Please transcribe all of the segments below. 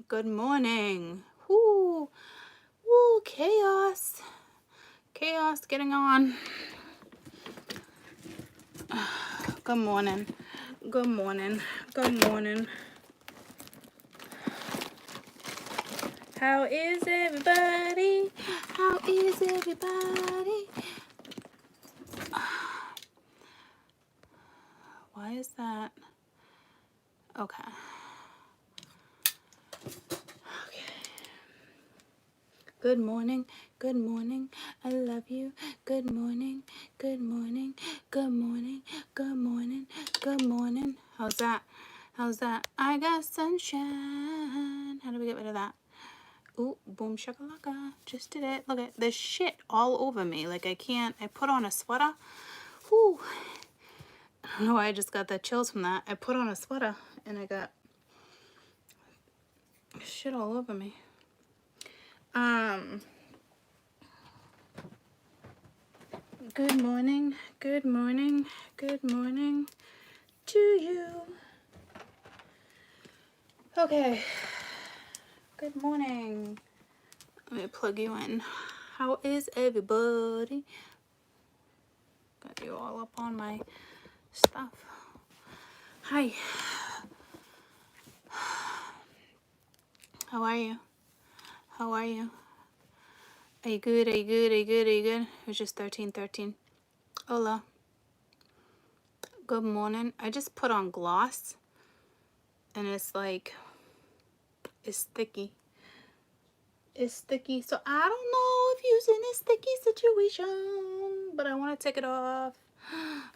Good morning. Whoo, whoo, chaos. Chaos getting on. Good morning. Good morning. Good morning. How is everybody? How is everybody? Why is that? Okay. Good morning, good morning, I love you. Good morning, good morning, good morning, good morning, good morning. How's that? How's that? I got sunshine. How do we get rid of that? Ooh, boom shakalaka. Just did it. Look at there's shit all over me. Like I put on a sweater. Whew. I don't know why I just got that chills from that. I put on a sweater and I got shit all over me. Good morning, good morning, good morning to you. Okay, good morning. Let me plug you in. How is everybody? Got you all up on my stuff. Hi. How are you? How are you? Are you good? Are you good? Are you good? Are you good? It was just 13:13. Hola. Good morning. I just put on gloss and it's like, it's sticky. It's sticky. So I don't know if using a sticky situation, but I want to take it off.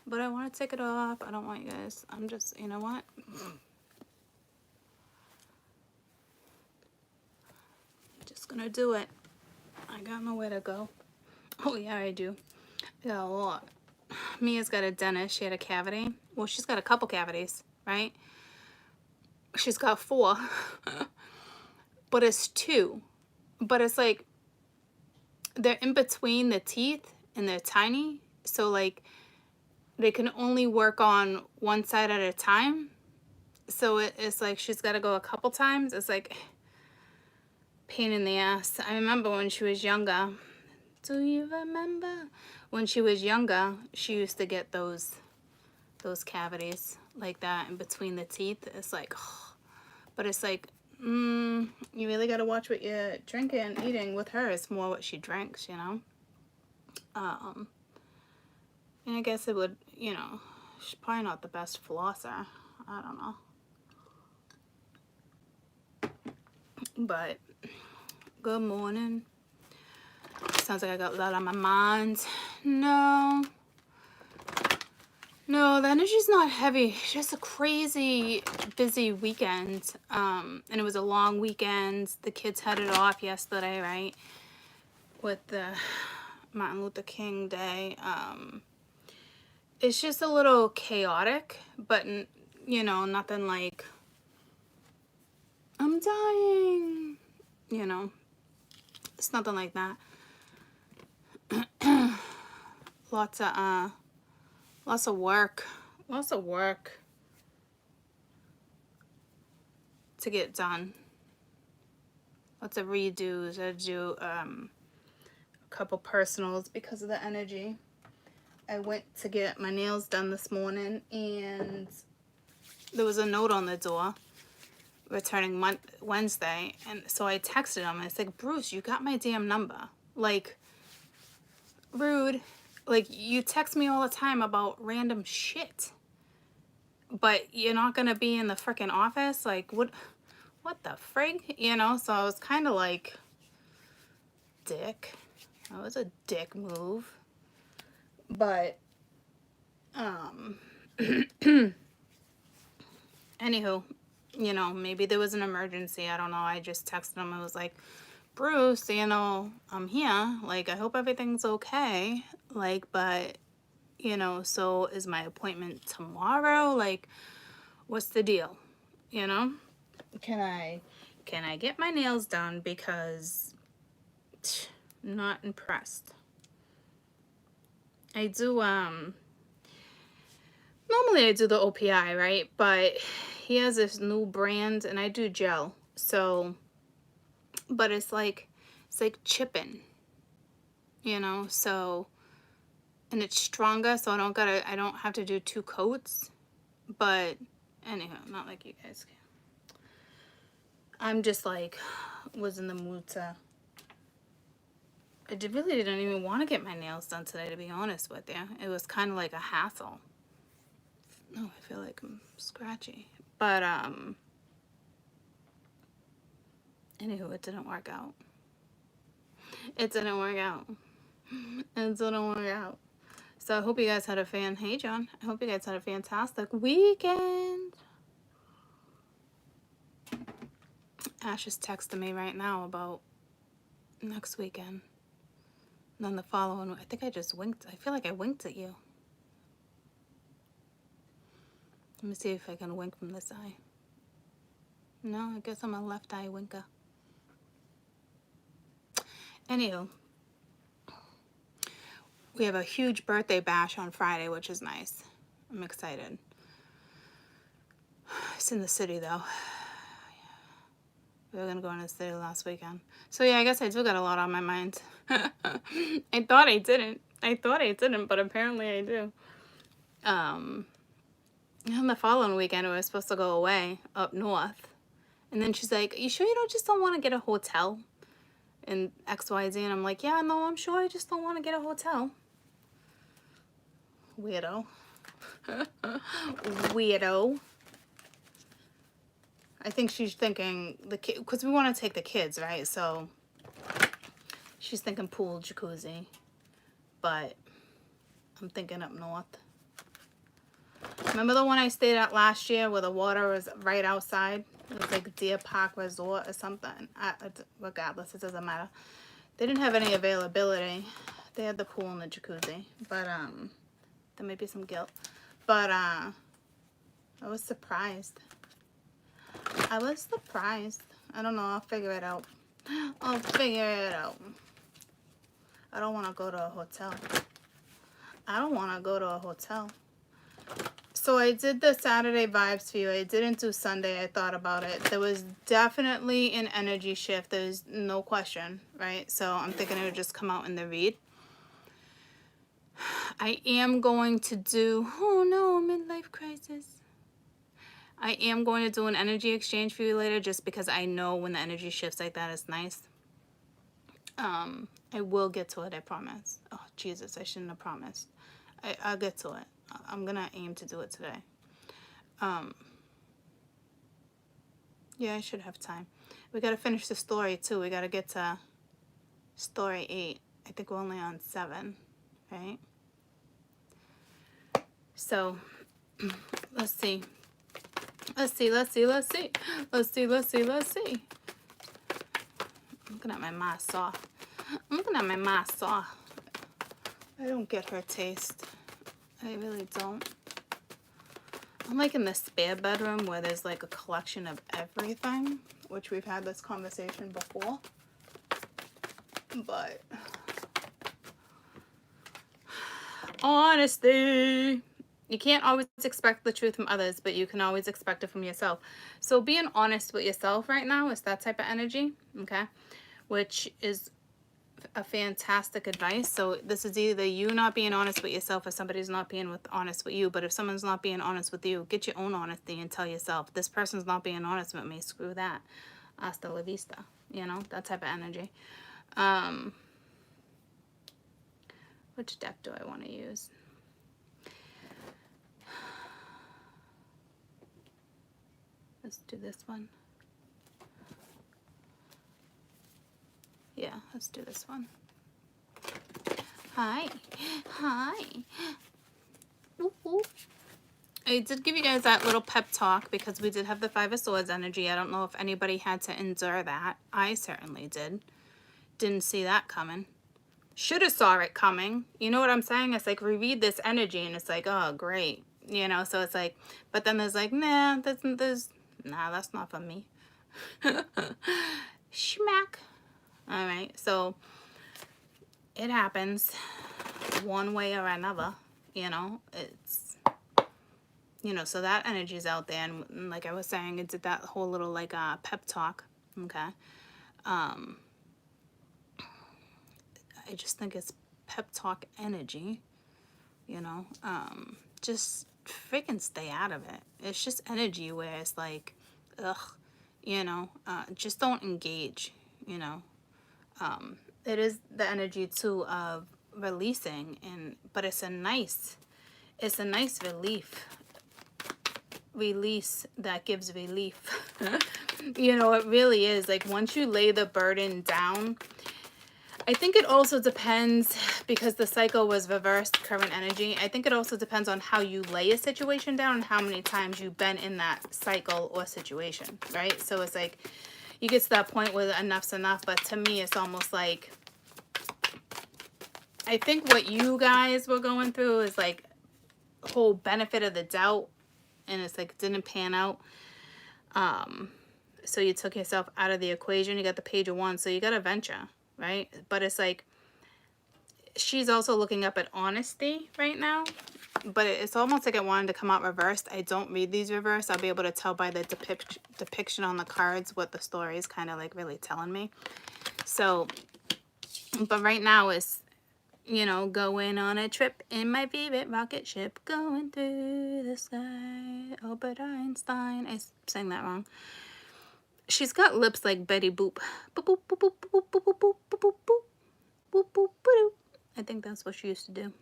But I want to take it off. I don't want you guys. I'm just, you know what? Just gonna do it. I got nowhere to go. Oh yeah, I do. Yeah, a lot. Mia's got a dentist. She had a cavity. Well, she's got a couple cavities, right? She's got 4. But it's 2. But it's like they're in between the teeth and they're tiny. So like they can only work on one side at a time. So it's like she's got to go a couple times. It's like pain in the ass. I remember when she was younger. Do you remember? When she was younger, she used to get those cavities like that in between the teeth. It's like, oh, but it's like, you really got to watch what you're drinking and eating. With her, it's more what she drinks, you know? And I guess it would, you know, she's probably not the best flosser. I don't know. But good morning. Sounds like I got a lot on my mind. No, the energy's not heavy. It's just a crazy busy weekend. And it was a long weekend. The kids had it off yesterday, right? With the Martin Luther King Day. It's just a little chaotic, but you know, nothing like I'm dying. You know, it's nothing like that. Lots of work to get done. Lots of redos. I do a couple personals because of the energy. I went to get my nails done this morning and there was a note on the door returning Wednesday, and so I texted him. I was like, Bruce, you got my damn number. Like, rude. Like, you text me all the time about random shit, but you're not gonna be in the freaking office. Like, what the frig, you know? So I was kind of like, dick. That was a dick move. But anywho, you know, maybe there was an emergency. I don't know. I just texted him. I was like, Bruce, you know, I'm here. Like, I hope everything's okay. Like, but, you know, so is my appointment tomorrow? Like, what's the deal? You know? Can I get my nails done? Because I'm not impressed. I do, normally I do the OPI, right? But he has this new brand and I do gel. So, but it's like chipping, you know, so, and it's stronger, so I don't have to do 2 coats, but anyhow, not like you guys can. I'm just like, was in the mood to, really didn't even want to get my nails done today, to be honest with you. It was kind of like a hassle. Oh, I feel like I'm scratchy. But, anywho, it didn't work out. It didn't work out. It didn't work out. So I hope you guys had a hey John. I hope you guys had a fantastic weekend. Ash is texting me right now about next weekend. And then the following, I think I just winked. I feel like I winked at you. Let me see if I can wink from this eye. No, I guess I'm a left eye winker. Anywho, we have a huge birthday bash on Friday, which is nice. I'm excited. It's in the city though. We were gonna go into the city last weekend. So yeah, I guess I do got a lot on my mind. I thought I didn't. But apparently I do. And the following weekend we were supposed to go away up north. And then she's like, you sure you just don't want to get a hotel in XYZ? And I'm like, yeah, no, I'm sure I just don't want to get a hotel. Weirdo. Weirdo. I think she's thinking the kid, because we want to take the kids, right? So she's thinking pool, jacuzzi, but I'm thinking up north. Remember the one I stayed at last year where the water was right outside? It was like Deer Park Resort or something. Regardless, it doesn't matter. They didn't have any availability. They had the pool and the jacuzzi, but there may be some guilt. But I was surprised. I don't know. I'll figure it out. I don't want to go to a hotel. So I did the Saturday vibes for you. I didn't do Sunday. I thought about it. There was definitely an energy shift. There's no question, right? So I'm thinking it would just come out in the read. I am going to do, oh no, midlife crisis. I am going to do an energy exchange for you later just because I know when the energy shifts like that, it's nice. I will get to it, I promise. Oh, Jesus, I shouldn't have promised. I'll get to it. I'm going to aim to do it today. Yeah, I should have time. We got to finish the story, too. We got to get to story 8. I think we're only on 7, right? So, let's see. Let's see. I'm looking at my ma saw. I don't get her taste. I really don't. I'm like in the spare bedroom where there's like a collection of everything, which we've had this conversation before. But honesty. You can't always expect the truth from others, but you can always expect it from yourself. So being honest with yourself right now is that type of energy, okay? Which is a fantastic advice. So this is either you not being honest with yourself or somebody's not being honest with you. But if someone's not being honest with you, get your own honesty and tell yourself, this person's not being honest with me. Screw that. Hasta la vista. You know, that type of energy. Which deck do I want to use? Let's do this one. Yeah, let's do this one. Hi. Ooh. I did give you guys that little pep talk because we did have the 5 of Swords energy. I don't know if anybody had to endure that. I certainly did. Didn't see that coming. Should have saw it coming. You know what I'm saying? It's like we read this energy and it's like, oh, great. You know, so it's like, but then there's like, nah, that's not for me. Schmack. All right, so it happens one way or another, you know. It's, you know, so that energy is out there. And like I was saying, it did that whole little like pep talk. Okay. I just think it's pep talk energy, you know. Just freaking stay out of it. It's just energy where it's like, ugh, you know, just don't engage, you know. It is the energy too of releasing, but it's a nice release that gives relief. You know, it really is. Like, once you lay the burden down, I think it also depends, because the cycle was reversed current energy. I think it also depends on how you lay a situation down and how many times you've been in that cycle or situation, right? So it's like you get to that point where enough's enough. But to me, it's almost like, I think what you guys were going through is like whole benefit of the doubt, and it's like it didn't pan out. So you took yourself out of the equation. You got the Page of Wands, so you got to venture, right? But it's like she's also looking up at honesty right now, but it's almost like it wanted to come out reversed. I don't read these reversed. I'll be able to tell by the depiction on the cards what the story is kind of like really telling me. So, but right now it's, you know, going on a trip in my favorite rocket ship, going through the sky. Albert Einstein. I sang that wrong. She's got lips like Betty Boop. Boop, boop, boop, boop, boop, boop, boop, boop, boop, boop, boop, boop, boop, boop. I think that's what she used to do.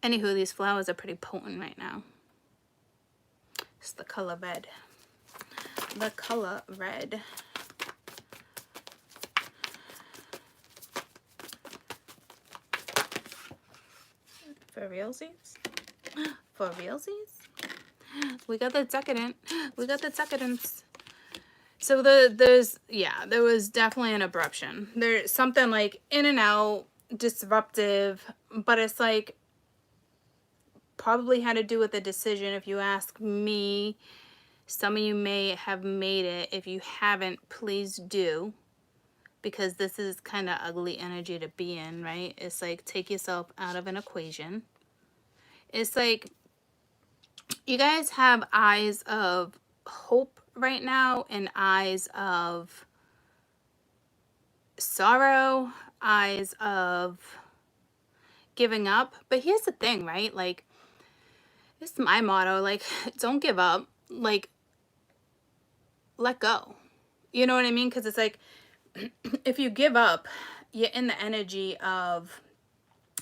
Anywho, these flowers are pretty potent right now. It's the color red. The color red. For realsies? For realsies? We got the decadent. We got the decadence. So there was definitely an abruption. There's something like in and out, disruptive, but it's like probably had to do with the decision. If you ask me, some of you may have made it. If you haven't, please do, because this is kind of ugly energy to be in, right? It's like take yourself out of an equation. It's like you guys have eyes of hope right now and eyes of sorrow, eyes of giving up. But here's the thing, right? Like, this is my motto, like, don't give up, like, let go. You know what I mean? Because it's like, if you give up, you're in the energy of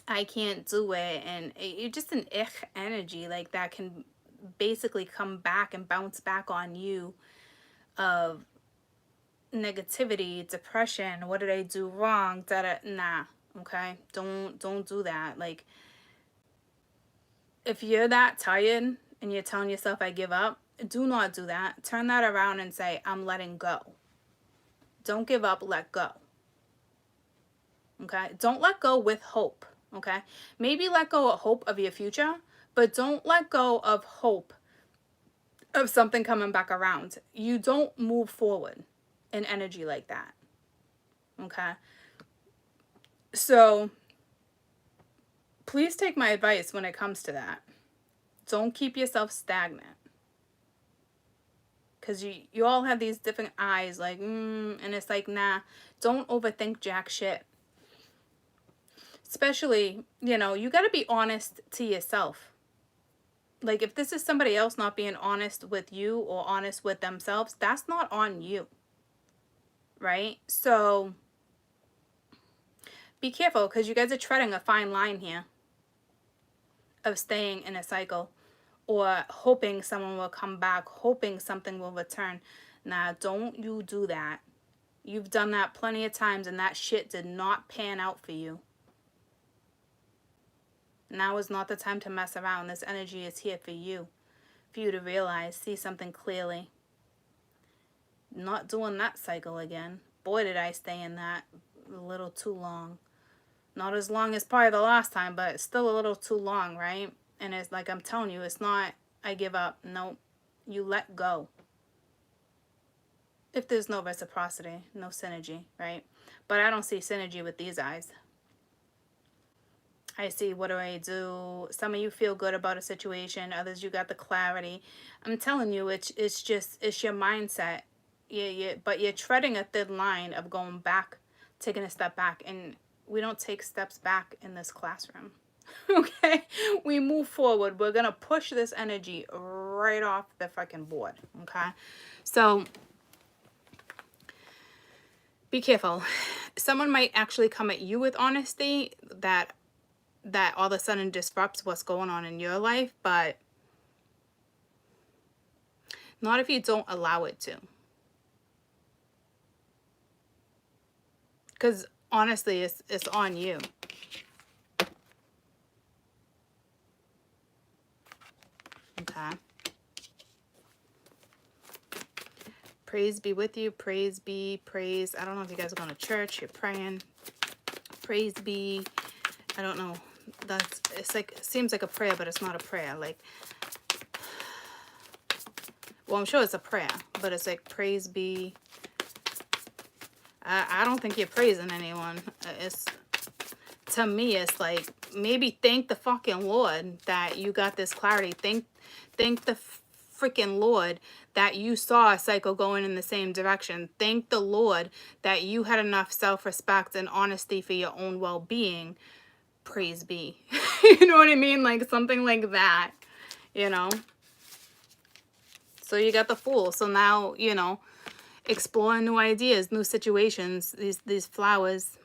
I can't do it, and you're just an energy like that can basically come back and bounce back on you of negativity, depression. What did I do wrong? Nah. Okay, don't do that. Like, if you're that tired and you're telling yourself I give up, do not do that. Turn that around and say I'm letting go. Don't give up, let go. Okay, don't let go with hope. Okay, maybe let go of hope of your future, but don't let go of hope of something coming back around. You don't move forward in energy like that. Okay, so please take my advice when it comes to that. Don't keep yourself stagnant, because you all have these different eyes like and it's like, nah, don't overthink jack shit. Especially, you know, you got to be honest to yourself. Like, if this is somebody else not being honest with you or honest with themselves, that's not on you, right? So be careful, because you guys are treading a fine line here of staying in a cycle or hoping someone will come back, hoping something will return. Nah, don't you do that. You've done that plenty of times and that shit did not pan out for you. Now is not the time to mess around. This energy is here for you to realize, see something clearly. Not doing that cycle again. Boy, did I stay in that a little too long. Not as long as probably the last time, but still a little too long, right? And it's like I'm telling you, it's not I give up. Nope. You let go. If there's no reciprocity, no synergy, right? But I don't see synergy with these eyes. I see, what do I do? Some of you feel good about a situation. Others, you got the clarity. I'm telling you, it's your mindset. but you're treading a thin line of going back, taking a step back, and we don't take steps back in this classroom. Okay, we move forward. We're gonna push this energy right off the fucking board. Okay, so be careful. Someone might actually come at you with honesty that all of a sudden disrupts what's going on in your life, but not if you don't allow it to. Because honestly, it's on you. Okay. Praise be with you. Praise be. Praise. I don't know if you guys are going to church. You're praying. Praise be. I don't know. It's like, it seems like a prayer, but it's not a prayer. Like, well, I'm sure it's a prayer, but it's like, praise be. I don't think you're praising anyone. To me, it's like, maybe thank the fucking Lord that you got this clarity. Thank the freaking Lord that you saw a cycle going in the same direction. Thank the Lord that you had enough self-respect and honesty for your own well-being. Praise be. You know what I mean? Like something like that, you know? So you got the Fool. So now, you know, exploring new ideas, new situations, these flowers.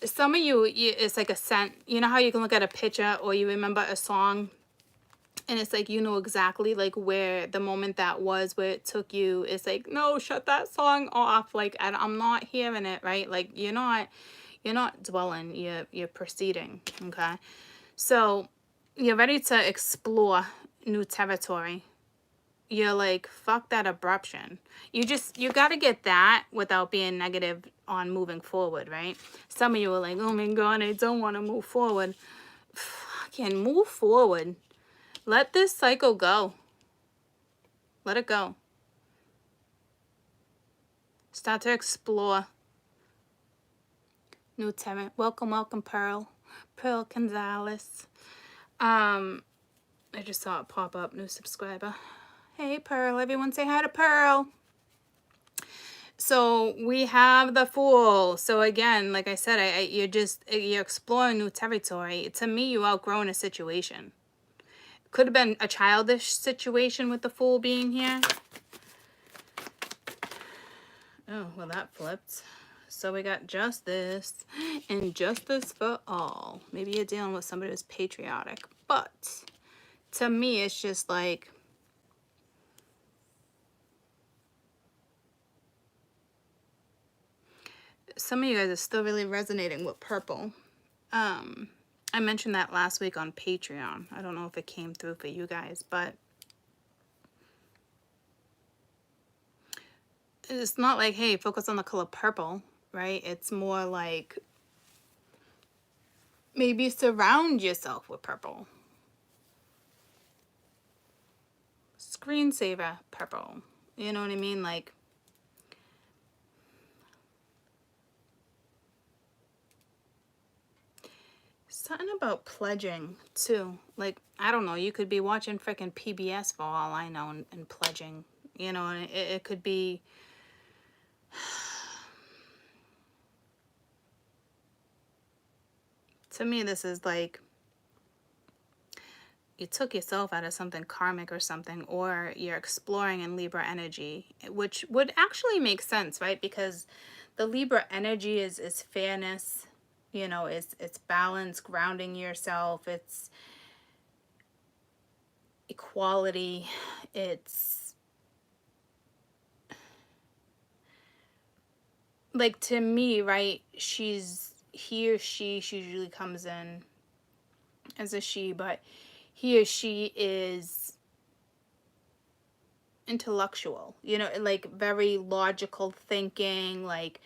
Some of you, it's like a scent. You know how you can look at a picture or you remember a song and it's like, you know exactly like where the moment that was, where it took you. It's like, no, shut that song off. Like, I'm not hearing it, right? Like, you're not dwelling, you're proceeding. Okay. So you're ready to explore new territory. You're like, fuck that abruption. You got to get that without being negative on moving forward, right? Some of you are like, oh my God, I don't want to move forward. Fucking move forward. Let this cycle go. Let it go. Start to explore new territory. Welcome, Pearl. Pearl Gonzalez. I just saw it pop up, new subscriber. Hey, Pearl. Everyone say hi to Pearl. So we have the Fool. So again, like I said, you're exploring new territory. To me, you outgrown a situation. Could have been a childish situation with the Fool being here. Oh, well, that flipped. So we got justice and justice for all. Maybe you're dealing with somebody who's patriotic. But to me, it's just like, some of you guys are still really resonating with purple. I mentioned that last week on Patreon. I don't know if it came through for you guys, but it's not like, hey, focus on the color purple, right? It's more like maybe surround yourself with purple. Screensaver purple. You know what I mean? Like, something about pledging too. Like, I don't know, you could be watching freaking PBS for all I know and pledging, you know, and it could be, to me, this is like, you took yourself out of something karmic or something, or you're exploring in Libra energy, which would actually make sense, right? Because the Libra energy is fairness, you know, it's balance, grounding yourself, it's equality, it's like, to me, right, he or she usually comes in as a she, but he or she is intellectual, you know, like very logical thinking, like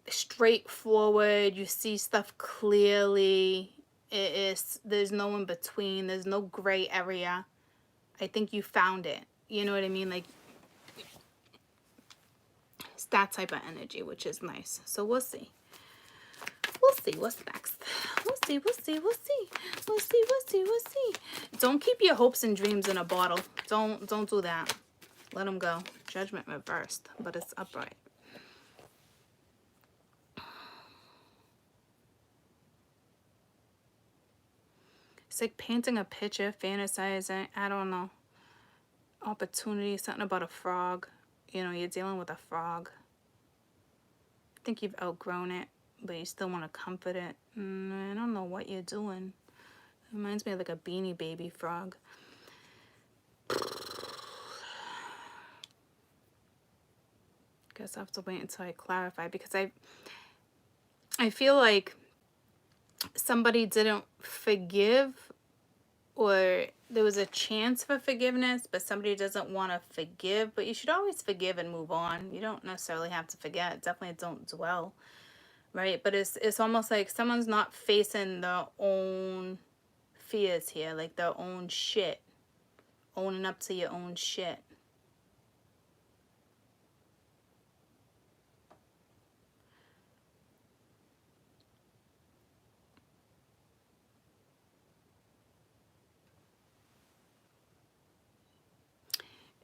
straightforward, you see stuff clearly. There's no in between, there's no gray area. I think you found it, you know what I mean? Like, it's that type of energy, which is nice. So we'll see what's next. We'll see. Don't keep your hopes and dreams in a bottle. Don't do that. Let them go. Judgment reversed, but it's upright. It's like painting a picture, fantasizing, I don't know. Opportunity, something about a frog. You know, you're dealing with a frog. I think you've outgrown it, but you still want to comfort it. I don't know what you're doing. It reminds me of like a Beanie Baby frog. Guess I'll have to wait until I clarify, because I feel like somebody didn't forgive, or there was a chance for forgiveness, but somebody doesn't want to forgive. But you should always forgive and move on. You don't necessarily have to forget. Definitely don't dwell, right? But it's almost like someone's not facing their own fears here, like their own shit, owning up to your own shit.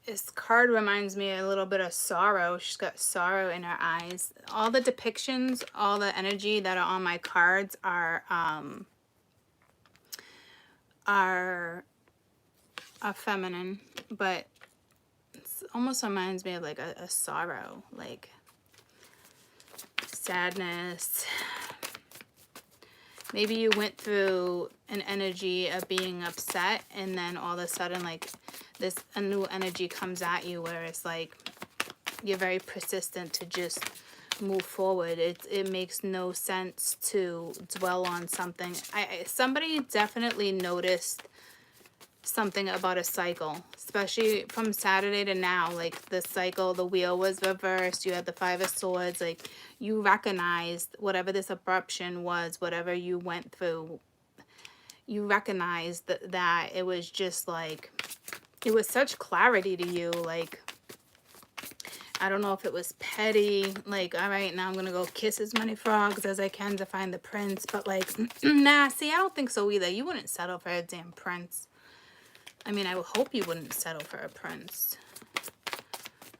This card reminds me a little bit of sorrow. She's got sorrow in her eyes. All the depictions, all the energy that are on my cards are feminine, but it almost reminds me of like a sorrow, like sadness. Maybe you went through an energy of being upset, and then all of a sudden, like, a new energy comes at you where it's like you're very persistent to just move forward. It makes no sense to dwell on something. Somebody definitely noticed something about a cycle, especially from Saturday to now. Like, the cycle, the wheel was reversed. You had the Five of Swords. Like, you recognized whatever this abruption was, whatever you went through, you recognized that it was just like, it was such clarity to you. Like, I don't know if it was petty, like, all right, now I'm gonna go kiss as many frogs as I can to find the prince. But like, nah, see, I don't think so either. You wouldn't settle for a damn prince. I mean, I would hope you wouldn't settle for a prince.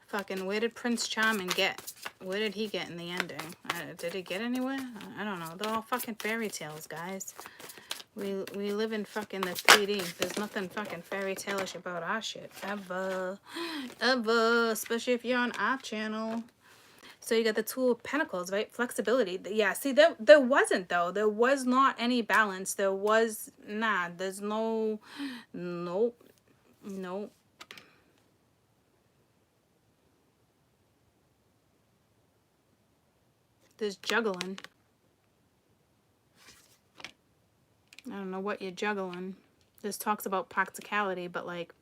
Fucking, where did Prince Charming get? Where did he get in the ending? Did he get anywhere? I don't know. They're all fucking fairy tales, guys. We live in fucking the 3D. There's nothing fucking fairy tale-ish about our shit. Ever. Ever. Especially if you're on our channel. So you got the Two of Pentacles, right? Flexibility. Yeah, see, there wasn't, though. There was not any balance. There was, nah, there's no, nope, nope. There's juggling. I don't know what you're juggling. This talks about practicality, but like,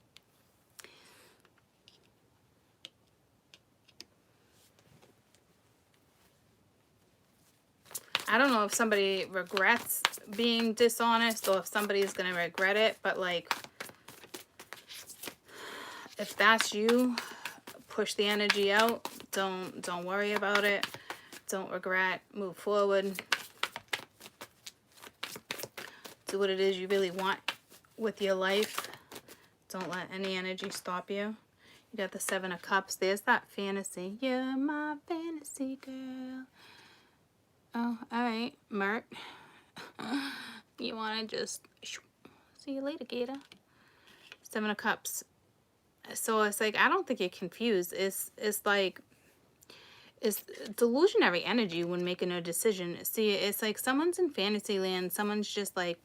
I don't know if somebody regrets being dishonest or if somebody's gonna regret it, but like, if that's you, push the energy out. Don't worry about it. Don't regret. Move forward. Do what it is you really want with your life. Don't let any energy stop you. You got the Seven of Cups. There's that fantasy. You're my fantasy girl. Oh, alright, Mert. You want to just... See you later, Gator. Seven of Cups. So it's like, I don't think you're confused. It's like... It's delusionary energy when making a decision. See, it's like someone's in fantasy land. Someone's just like,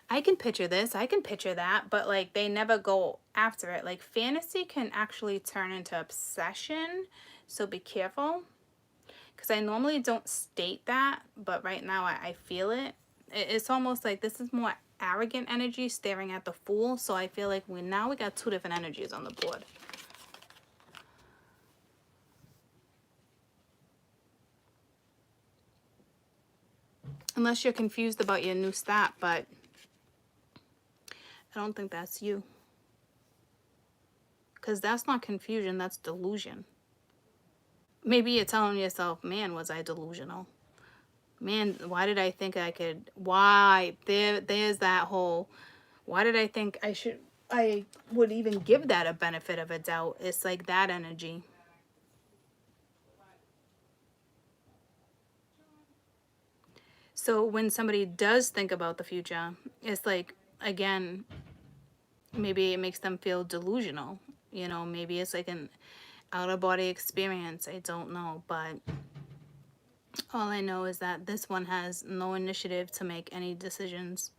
I can picture this, I can picture that, but like they never go after it. Like, fantasy can actually turn into obsession, so be careful. Because I normally don't state that, but right now I feel it. It's almost like this is more arrogant energy staring at the Fool. So I feel like we got two different energies on the board. Unless you're confused about your new stat, but I don't think that's you. Because that's not confusion, that's delusion. Maybe you're telling yourself, man, was I delusional? Man, why did I think I could... Why? There's that whole... Why did I think I would even give that a benefit of a doubt? It's like that energy. So when somebody does think about the future, it's like, again, maybe it makes them feel delusional. You know, maybe it's like an out of body experience. I don't know. But all I know is that this one has no initiative to make any decisions.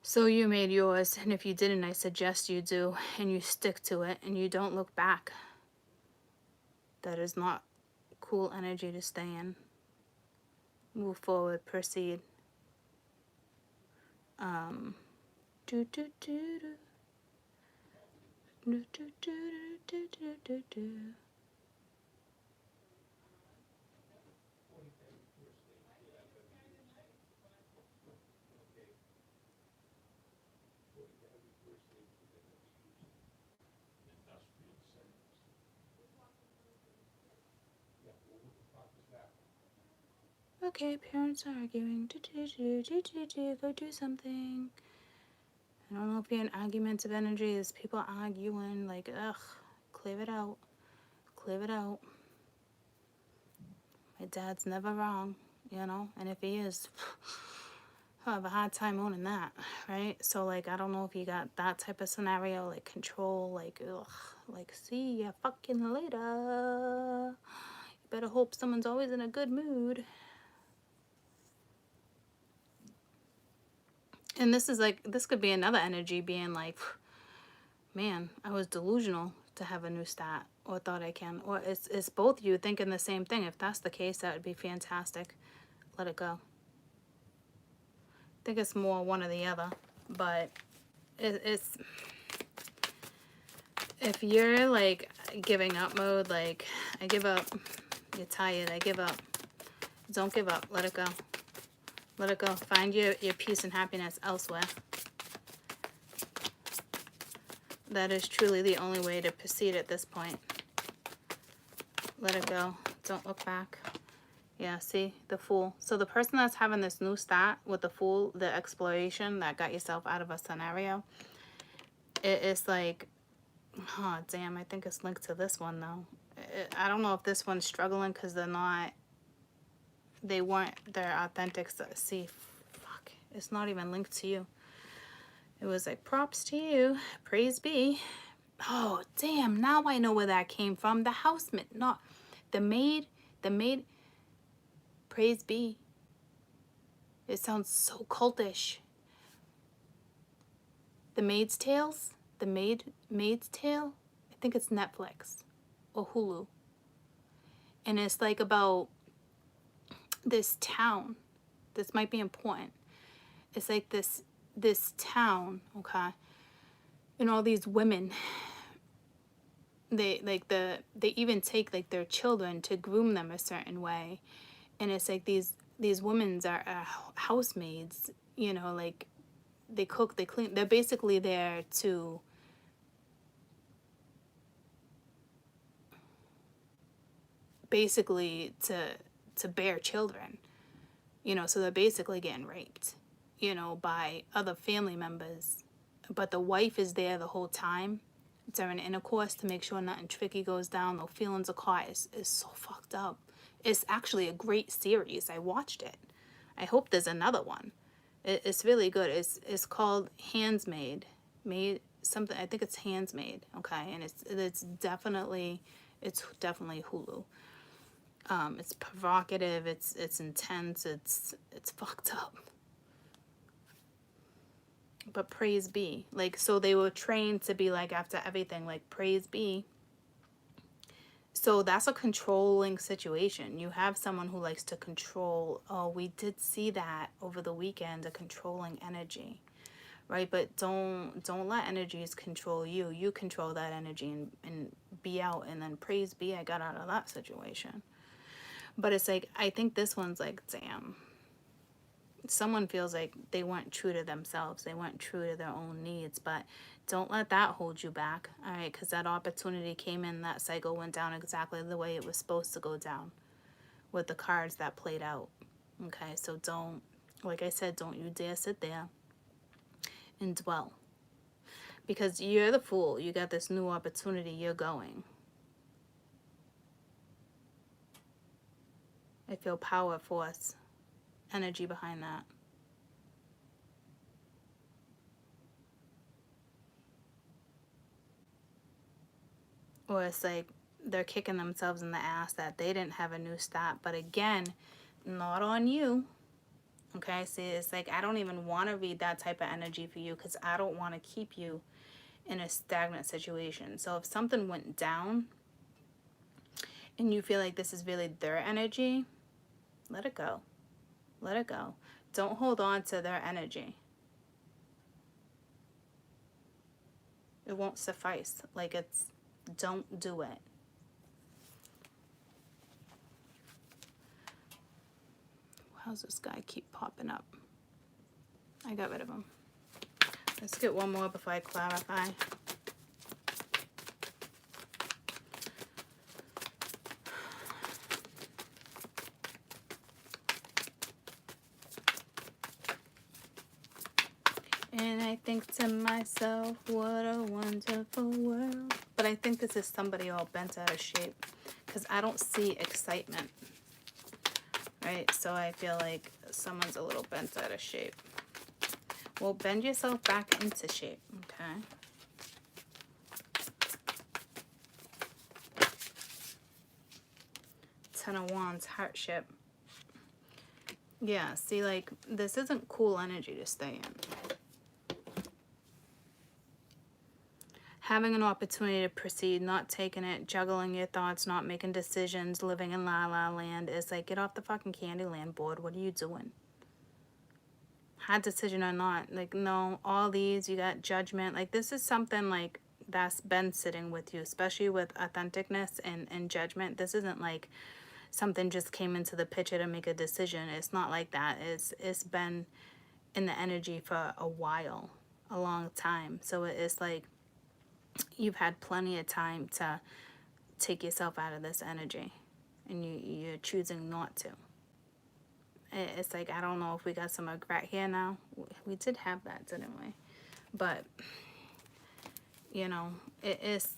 So you made yours. And if you didn't, I suggest you do. And you stick to it. And you don't look back. That is not cool energy to stay in. Move forward. Proceed. Do, do, do, do. Do, do, do, do, do, do, do. Okay, parents are arguing. Go do something. I don't know if you're in argumentative energy. There's people arguing. Like, ugh, clear it out. Clear it out. My dad's never wrong, you know? And if he is, I have a hard time owning that, right? So, like, I don't know if you got that type of scenario, like control, like, ugh, like, see ya fucking later. You better hope someone's always in a good mood. And this is like, this could be another energy being like, man, I was delusional to have a new start, or thought I can. Or it's both you thinking the same thing. If that's the case, that would be fantastic. Let it go. I think it's more one or the other. But it's, if you're like giving up mode, like, I give up, you're tired, I give up. Don't give up. Let it go. Let it go. Find your peace and happiness elsewhere. That is truly the only way to proceed at this point. Let it go. Don't look back. Yeah, see? The Fool. So the person that's having this new start with the Fool, the exploration that got yourself out of a scenario, it's like, oh, damn, I think it's linked to this one, though. I don't know if this one's struggling because they weren't their authentic. See, fuck. It's not even linked to you. It was like, props to you. Praise be. Oh, damn. Now I know where that came from. The housemaid. Not the maid. The maid. Praise be. It sounds so cultish. The Maid's Tales? The Maid's Tale? I think it's Netflix or Hulu. And it's like about this town. This might be important. It's like this town, okay? And all these women, they even take like their children to groom them a certain way. And it's like these women are housemaids, you know, like they cook, they clean. They're basically there to bear children, you know, so they're basically getting raped, you know, by other family members. But the wife is there the whole time during intercourse to make sure nothing tricky goes down, no feelings are caught. It's so fucked up. It's actually a great series. I watched it. I hope there's another one. It's really good. It's called Handsmaid. Made something. I think it's Handsmaid. Okay, and it's definitely Hulu. It's provocative. It's intense. It's fucked up. But praise be. Like, so they were trained to be like, after everything, like, praise be. So that's a controlling situation. You have someone who likes to control. Oh, we did see that over the weekend, a controlling energy, right? But don't let energies control you. You control that energy and be out. And then praise be, I got out of that situation. But it's like, I think this one's like, damn. Someone feels like they weren't true to themselves. They weren't true to their own needs. But don't let that hold you back, all right? Because that opportunity came in, that cycle went down exactly the way it was supposed to go down with the cards that played out, okay? So don't, like I said, don't you dare sit there and dwell. Because you're the Fool. You got this new opportunity. You're going. I feel power, force. energy behind that. Or it's like they're kicking themselves in the ass that they didn't have a new start. But again, not on you. Okay, see, it's like I don't even want to read that type of energy for you because I don't want to keep you in a stagnant situation. So if something went down and you feel like this is really their energy, let it go. Let it go. Don't hold on to their energy. It won't suffice. Like don't do it. How's this guy keep popping up? I got rid of him. Let's get one more before I clarify. And I think to myself, what a wonderful world. But I think this is somebody all bent out of shape because I don't see excitement. Right? So I feel like someone's a little bent out of shape. Well, bend yourself back into shape, okay? Ten of Wands, heart-ship. Yeah, see, like, this isn't cool energy to stay in. Having an opportunity to proceed, not taking it, juggling your thoughts, not making decisions, living in la-la land is like, get off the fucking Candyland board. What are you doing? Had decision or not. Like, no, all these, you got judgment. Like, this is something, like, that's been sitting with you, especially with authenticness and judgment. This isn't, like, something just came into the picture to make a decision. It's not like that. It's been in the energy for a while, a long time. So it's like, you've had plenty of time to take yourself out of this energy, and you're choosing not to. It's like, I don't know if we got some regret here now. We did have that, didn't we? But, you know, it is...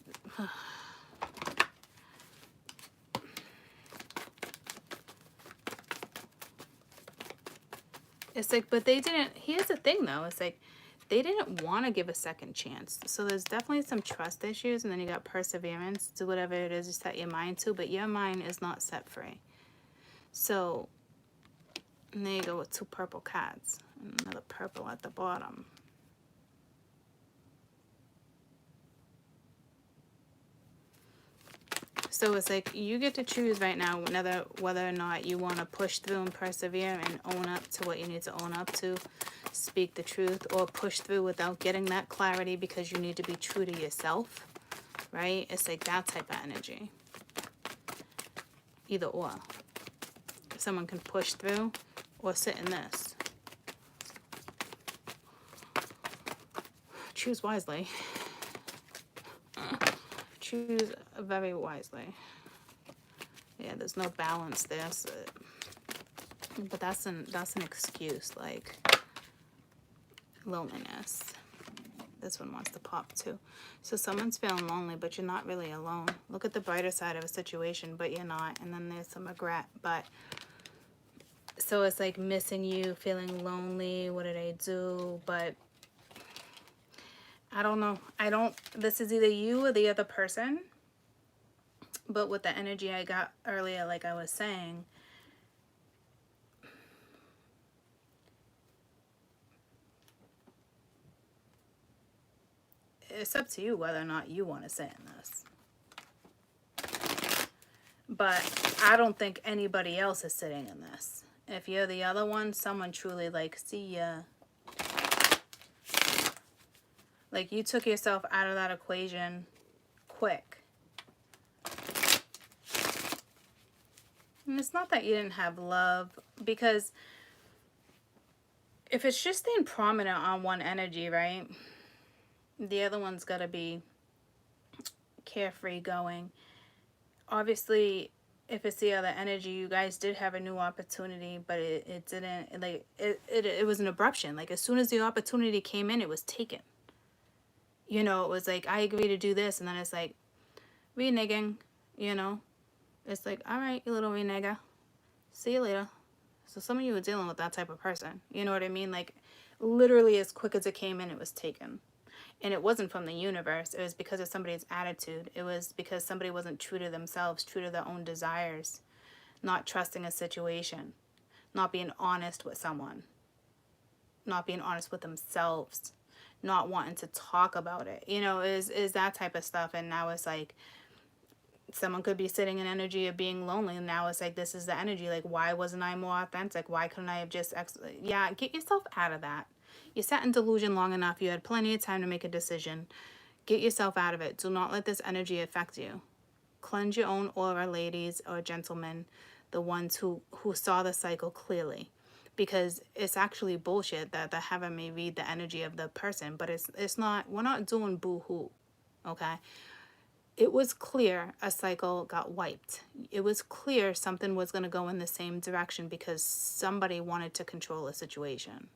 It's like, but they didn't... Here's the thing, though. It's like, they didn't want to give a second chance. So there's definitely some trust issues. And then you got perseverance. Do whatever it is you set your mind to. But your mind is not set free. So... And there you go with two purple cards. And another purple at the bottom. So it's like, you get to choose right now whether or not you want to push through and persevere and own up to what you need to own up to. Speak the truth, or push through without getting that clarity because you need to be true to yourself. Right? It's like that type of energy. Either or. Someone can push through or sit in this. Choose wisely. Choose very wisely. Yeah, there's no balance there. So, but that's an excuse, like loneliness. This one wants to pop too. So someone's feeling lonely, but you're not really alone. Look at the brighter side of a situation, but you're not. And then there's some regret, but... So it's like missing you, feeling lonely. What did I do? But I don't know. This is either you or the other person. But with the energy I got earlier, like I was saying, it's up to you whether or not you want to sit in this. But I don't think anybody else is sitting in this. If you're the other one, someone truly like, see ya. Like, you took yourself out of that equation quick. And it's not that you didn't have love, because if it's just staying prominent on one energy, right? The other one's got to be carefree going. Obviously, if it's the other energy, you guys did have a new opportunity, but it didn't, like, it was an abruption. Like, as soon as the opportunity came in, it was taken. You know, it was like, I agree to do this, and then it's like, reneging, you know? It's like, all right, you little renegger. See you later. So some of you are dealing with that type of person. You know what I mean? Like, literally as quick as it came in, it was taken. And it wasn't from the universe. It was because of somebody's attitude. It was because somebody wasn't true to themselves, true to their own desires, not trusting a situation, not being honest with someone, not being honest with themselves, not wanting to talk about it. You know, is that type of stuff. And now it's like, someone could be sitting in energy of being lonely, and now it's like, this is the energy. Like, why wasn't I more authentic? Why couldn't I have just yeah, get yourself out of that. You sat in delusion long enough. You had plenty of time to make a decision. Get yourself out of it. Do not let this energy affect you. Cleanse your own aura, ladies or gentlemen, the ones who saw the cycle clearly, because it's actually bullshit that the heaven may read the energy of the person, but it's not. We're not doing boo-hoo, okay? It was clear a cycle got wiped. It was clear something was going to go in the same direction because somebody wanted to control a situation,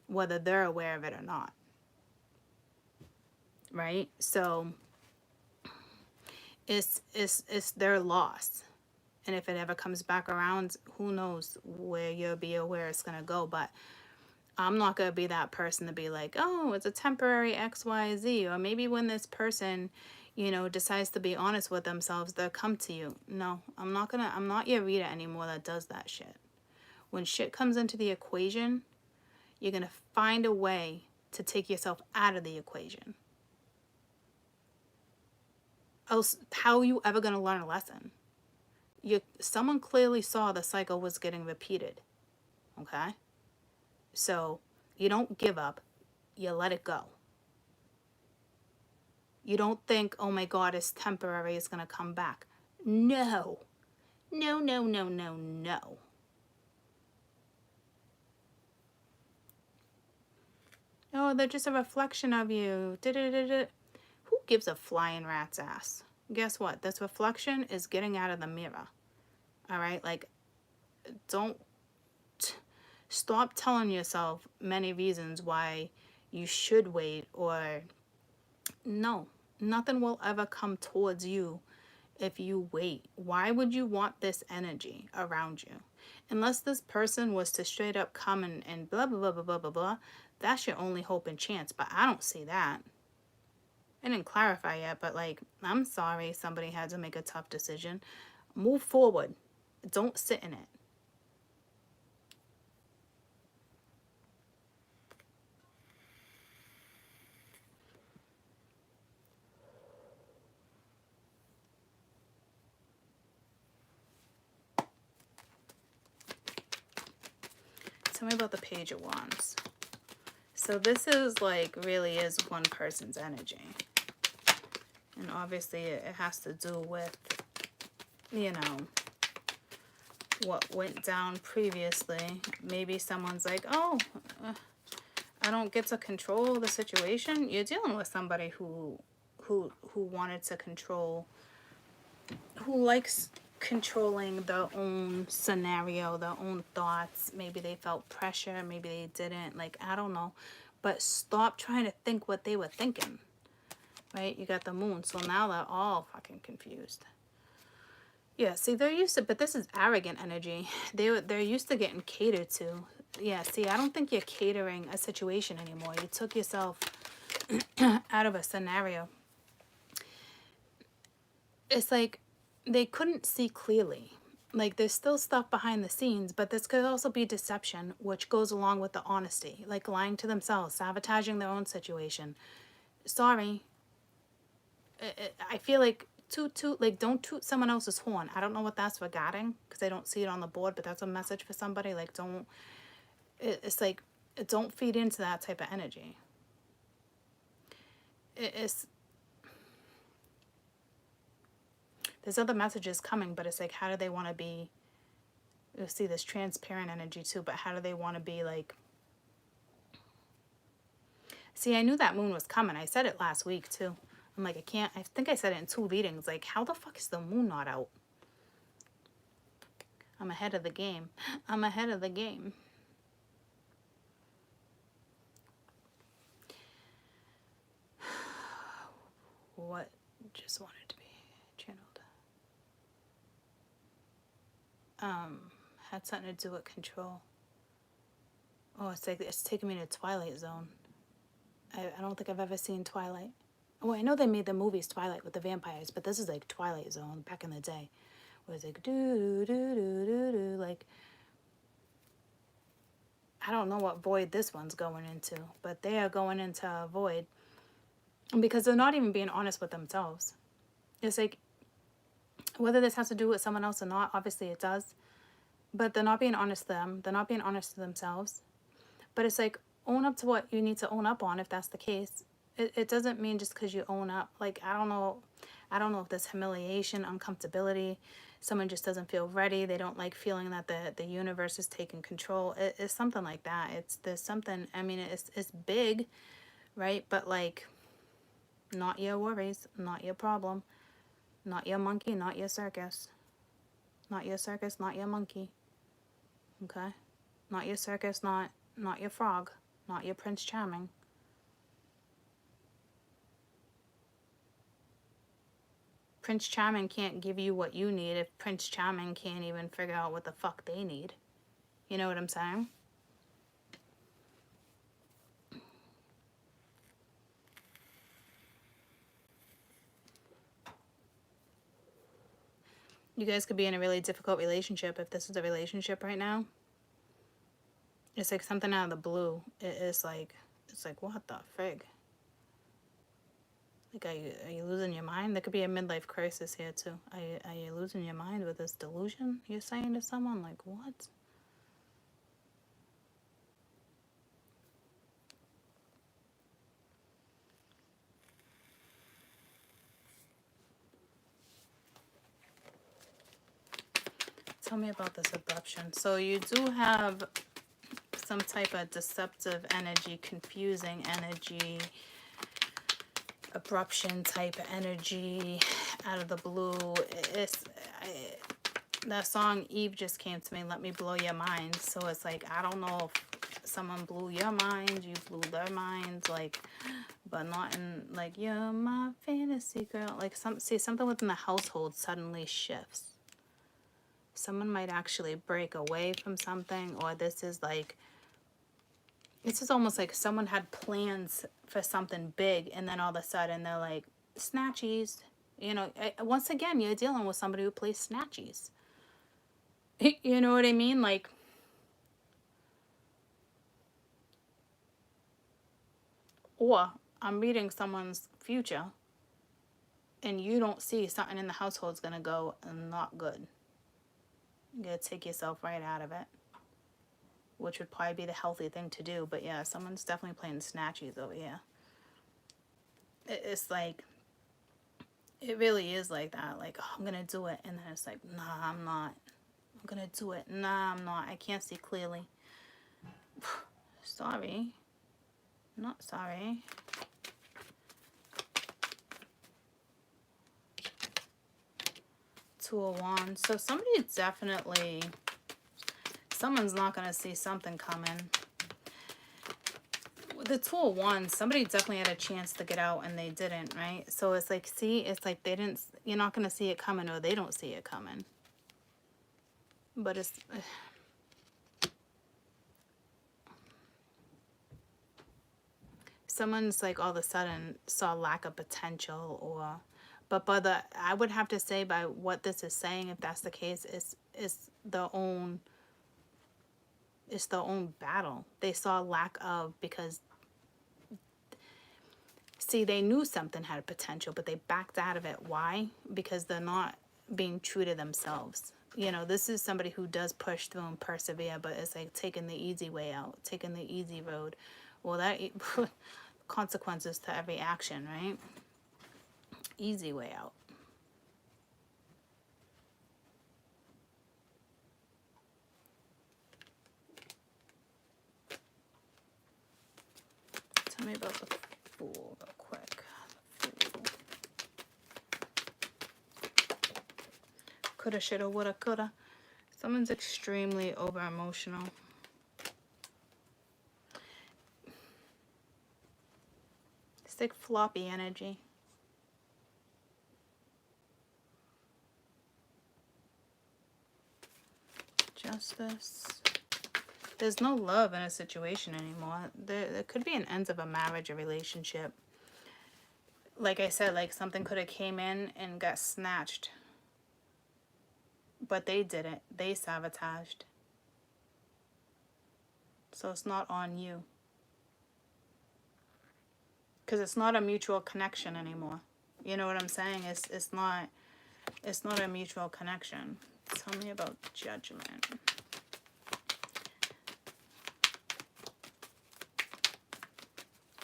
whether they're aware of it or not. Right? So it's their loss. And if it ever comes back around, who knows where you'll be or where it's going to go. But I'm not going to be that person to be like, oh, it's a temporary XYZ. Or maybe when this person, you know, decides to be honest with themselves, they'll come to you. No, I'm not your reader anymore that does that shit. When shit comes into the equation, you're going to find a way to take yourself out of the equation. Else, how are you ever going to learn a lesson? Someone clearly saw the cycle was getting repeated. Okay? So you don't give up. You let it go. You don't think, oh my God, it's temporary, it's going to come back. No. No, no, no, no, no. Oh, they're just a reflection of you. Who gives a flying rat's ass? Guess what? This reflection is getting out of the mirror. All right? Like, don't stop telling yourself many reasons why you should wait, or no, nothing will ever come towards you if you wait. Why would you want this energy around you? Unless this person was to straight up come and blah, blah, blah, blah, blah, blah, blah, that's your only hope and chance. But I don't see that. I didn't clarify yet, but like, I'm sorry somebody had to make a tough decision. Move forward. Don't sit in it. Tell me about the Page of Wands. So this is like, really is one person's energy. And obviously it has to do with, you know, what went down previously. Maybe someone's like, oh, I don't get to control the situation. You're dealing with somebody who wanted to control, who likes controlling their own scenario, their own thoughts. Maybe they felt pressure, maybe they didn't. Like, I don't know. But stop trying to think what they were thinking. Right? You got the moon. So now they're all fucking confused. Yeah, see, they're used to, but this is arrogant energy. They're used to getting catered to. Yeah, see, I don't think you're catering a situation anymore. You took yourself out of a scenario. It's like they couldn't see clearly. Like, there's still stuff behind the scenes, but this could also be deception, which goes along with the honesty. Like lying to themselves, sabotaging their own situation. Sorry. I feel like like, don't toot someone else's horn. I don't know what that's regarding, because I don't see it on the board, but that's a message for somebody. Like, don't, it's like, don't feed into that type of energy. There's other messages coming, but it's like, how do they want to be, you'll see this transparent energy too, but how do they want to be like, see, I knew that moon was coming. I said it last week too. I'm like, I think I said it in 2 readings. Like, how the fuck is the moon not out? I'm ahead of the game. I'm ahead of the game. What just wanted to be channeled? Had something to do with control. Oh, it's like it's taking me to Twilight Zone. I don't think I've ever seen Twilight. Oh, I know they made the movies Twilight with the vampires, but this is like Twilight Zone back in the day. Where it's like do do do do do, like I don't know what void this one's going into, but they are going into a void because they're not even being honest with themselves. It's like whether this has to do with someone else or not, obviously it does, but they're not being honest to them. They're not being honest to themselves. But it's like, own up to what you need to own up on if that's the case. It doesn't mean just because you own up. Like, I don't know if there's humiliation, uncomfortability. Someone just doesn't feel ready. They don't like feeling that the universe is taking control. It's something like that. There's something, I mean, it's big, right? But like, not your worries, not your problem, not your monkey, not your circus. Not your circus, not your monkey. Okay? Not your circus, not your frog, not your Prince Charming. Prince Charming can't give you what you need if Prince Charming can't even figure out what the fuck they need. You know what I'm saying? You guys could be in a really difficult relationship if this is a relationship right now. It's like something out of the blue. It's like what the frig? Like, are you losing your mind? There could be a midlife crisis here too. Are you losing your mind with this delusion you're saying to someone? Like, what? Tell me about this abruption. So you do have some type of deceptive energy, confusing energy, abruption type energy out of the blue. That song Eve just came to me, Let Me Blow Your Mind. So it's like, I don't know if someone blew your mind, you blew their minds, like, but not in, like, you're my fantasy girl. Like, something within the household suddenly shifts. Someone might actually break away from something, or this is almost like someone had plans for something big, and then all of a sudden they're like, snatchies. You know, once again, you're dealing with somebody who plays snatchies. You know what I mean? Like, or I'm reading someone's future, and you don't see something in the household's gonna go not good. You gotta take yourself right out of it, which would probably be the healthy thing to do. But yeah, someone's definitely playing snatchies over here. It's like, it really is like that. Like, oh, I'm gonna do it, and then it's like, nah, I'm not. I'm gonna do it. Nah, I'm not. I can't see clearly. Sorry. Not sorry. Two of Wands. So somebody definitely, someone's not gonna see something coming. With the Two of Wands, somebody definitely had a chance to get out and they didn't, right? So it's like, see, it's like they didn't, you're not gonna see it coming, or they don't see it coming. But it's, someone's like all of a sudden saw lack of potential, or, but by the, I would have to say by what this is saying, if that's the case, it's their own, it's their own battle. They saw lack of, because, see, they knew something had potential, but they backed out of it. Why? Because they're not being true to themselves. You know, this is somebody who does push through and persevere, but it's like taking the easy way out, taking the easy road. Well, that consequences to every action, right? Easy way out. Tell me about the Fool real quick. Fool. Coulda, shoulda, woulda, coulda. Someone's extremely over emotional. It's like floppy energy. Justice. There's no love in a situation anymore. There could be an end of a marriage or relationship. Like I said, like something could have came in and got snatched. But they didn't. They sabotaged. So it's not on you. Because it's not a mutual connection anymore. You know what I'm saying? It's not a mutual connection. Tell me about judgment.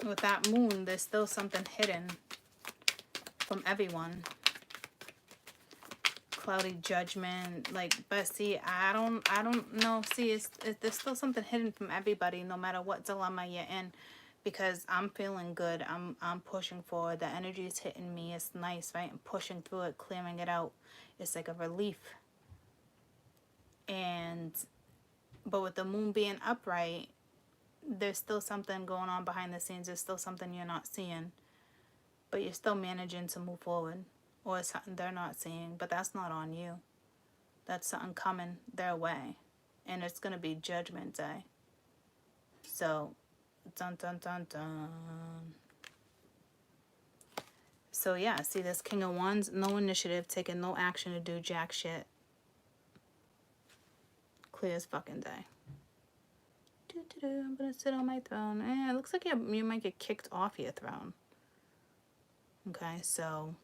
With that moon, there's still something hidden from everyone. Cloudy judgment, like, but see, I don't know. See, there's still something hidden from everybody, no matter what dilemma you're in, because I'm feeling good. I'm pushing forward. The energy is hitting me. It's nice, right? I'm pushing through it, clearing it out. It's like a relief. But with the moon being upright, there's still something going on behind the scenes. There's still something you're not seeing, but you're still managing to move forward. Or it's something they're not seeing, but that's not on you. That's something coming their way. And it's going to be Judgment Day. So, dun dun dun dun. So yeah, see this King of Wands, no initiative, taking no action to do jack shit. Clear as fucking day. I'm going to sit on my throne. It looks like you might get kicked off your throne. Okay, so...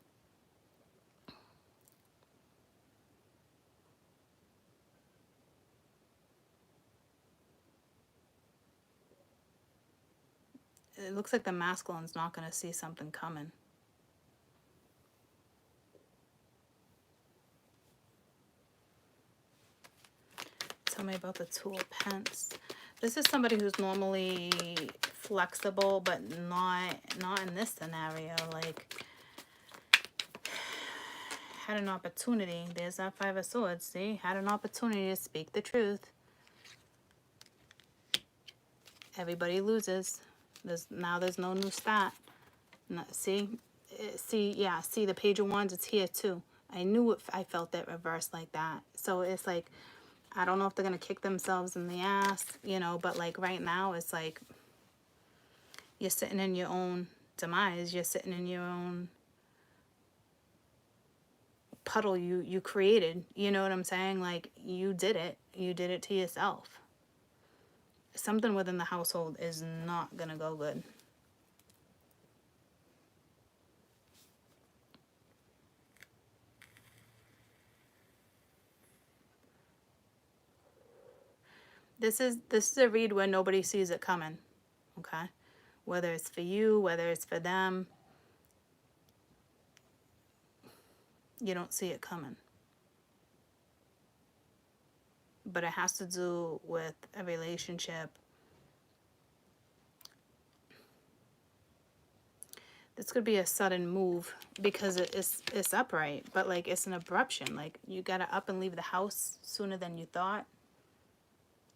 it looks like the masculine's not going to see something coming. Tell me about the Two of Pentacles. This is somebody who's normally flexible, but not in this scenario. Like, had an opportunity. There's that Five of Swords. See? Had an opportunity to speak the truth. Everybody loses. There's no new start. See, yeah. See the Page of Wands. It's here too. I knew it. I felt that reversed like that. So it's like, I don't know if they're gonna kick themselves in the ass, you know. But like right now, it's like you're sitting in your own demise. You're sitting in your own puddle you created. You know what I'm saying? Like, you did it. You did it to yourself. Something within the household is not gonna go good. This is a read where nobody sees it coming. Okay? Whether it's for you, whether it's for them, you don't see it coming. But it has to do with a relationship. This could be a sudden move because it's upright, but like it's an abruption. Like you gotta up and leave the house sooner than you thought.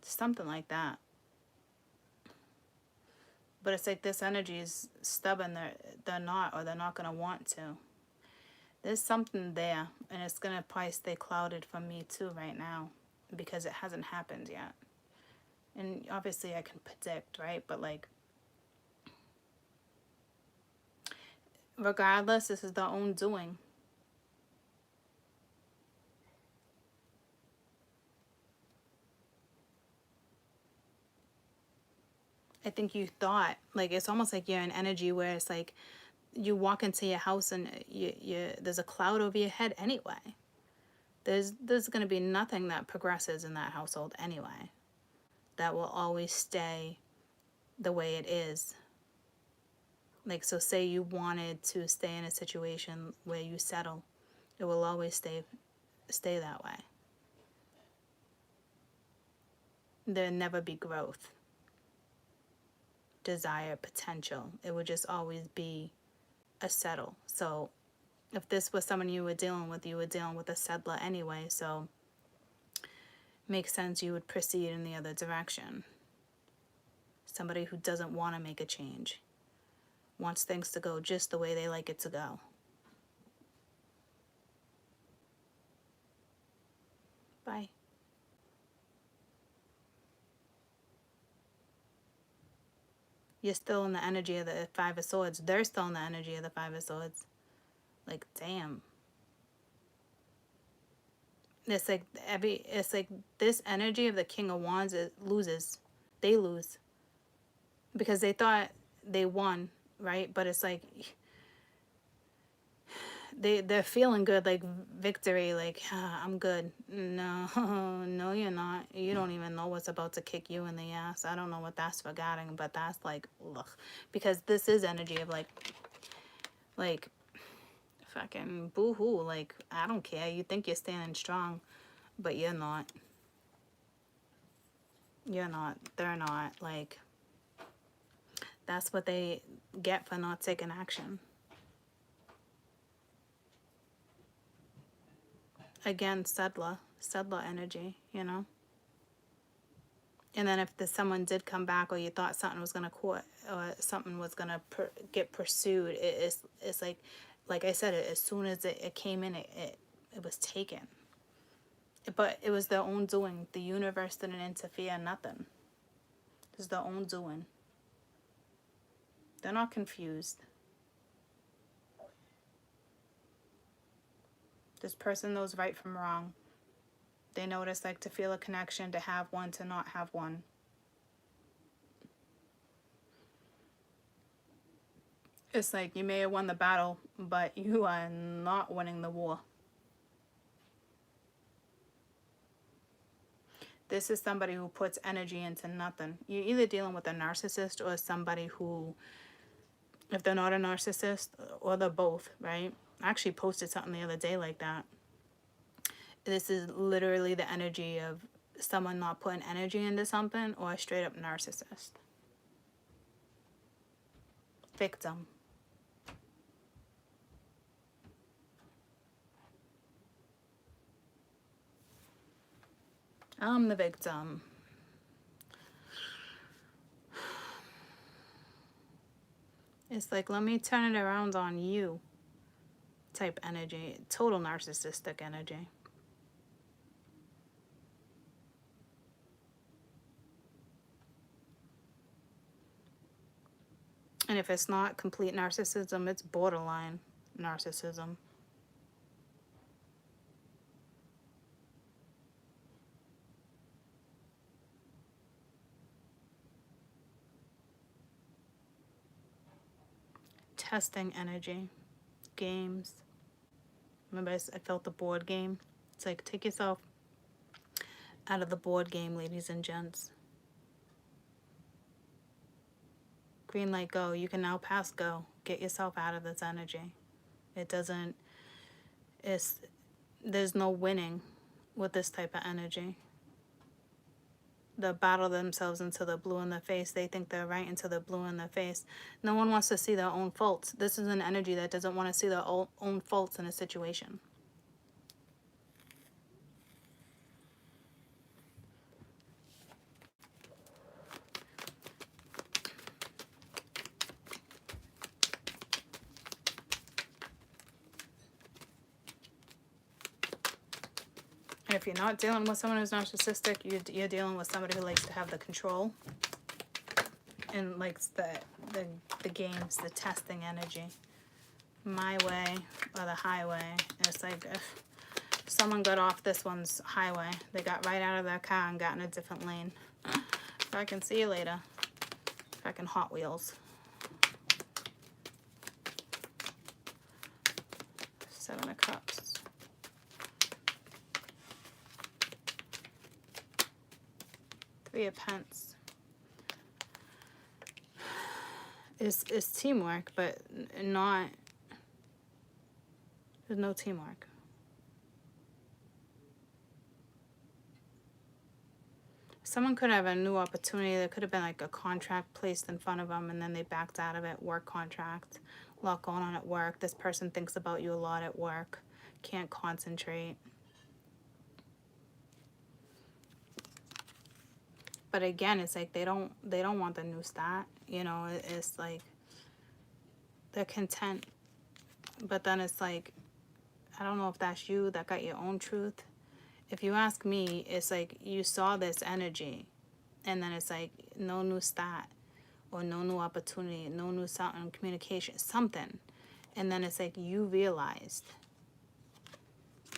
Something like that. But it's like this energy is stubborn. They're not, or they're not gonna want to. There's something there, and it's gonna probably stay clouded for me too right now because it hasn't happened yet. And obviously I can predict, right? But like, regardless, this is their own doing. I think you thought, like, it's almost like you're in energy where it's like you walk into your house and there's a cloud over your head anyway. There's going to be nothing that progresses in that household anyway. That will always stay the way it is. Like, so say you wanted to stay in a situation where you settle, it will always stay that way. There'll never be growth, desire, potential. It would just always be a settle. So if this was someone you were dealing with a settler anyway, so makes sense you would proceed in the other direction. Somebody who doesn't want to make a change, wants things to go just the way they like it to go. Bye. You're still in the energy of the Five of Swords. They're still in the energy of the Five of Swords. Like, damn. It's like this energy of the King of Wands, it loses. They lose. Because they thought they won, right? But it's like they're feeling good, like victory, like I'm good. No, no, you're not. You don't even know what's about to kick you in the ass. I don't know what that's forgetting, but that's like, ugh. Because this is energy of like fucking boo-hoo. Like, I don't care. You think you're standing strong, but you're not. You're not. They're not. Like, that's what they get for not taking action. Again, settler energy, you know. And then if someone did come back, or you thought something was gonna court, or something was gonna get pursued, it's like I said, as soon as it came in, it was taken. But it was their own doing. The universe didn't interfere. Nothing. It's their own doing. They're not confused. This person knows right from wrong. They know what it's like to feel a connection, to have one, to not have one. It's like you may have won the battle, but you are not winning the war. This is somebody who puts energy into nothing. You're either dealing with a narcissist or somebody who, if they're not a narcissist, or they're both, right? I actually posted something the other day like that. This is literally the energy of someone not putting energy into something, or a straight up narcissist. Victim. I'm the victim. It's like, let me turn it around on you type energy. Total narcissistic energy. And if it's not complete narcissism, it's borderline narcissism. Testing energy. Games. Remember I felt the board game? It's like, take yourself out of the board game, ladies and gents. Green light, go. You can now pass go. Get yourself out of this energy. It doesn't, there's no winning with this type of energy. They battle themselves into the blue in the face. They think they're right into the blue in the face. No one wants to see their own faults. This is an energy that doesn't want to see their own faults in a situation. And if you're not dealing with someone who's narcissistic, you're dealing with somebody who likes to have the control and likes the games, the testing energy. My way or the highway. And it's like, if someone got off this one's highway, they got right out of their car and got in a different lane. If I can see you later. If I can Hot Wheels. Seven of Cups. Three of Pence. It's teamwork, but not, there's no teamwork. Someone could have a new opportunity. There could have been like a contract placed in front of them, and then they backed out of it. Work contract. A lot going on at work. This person thinks about you a lot at work. Can't concentrate. But again, it's like they don't want the new start. You know, it's like they're content. But then it's like, I don't know if that's you that got your own truth. If you ask me, it's like you saw this energy, and then it's like no new start. or no new opportunity, no new something, communication, something. And then it's like you realized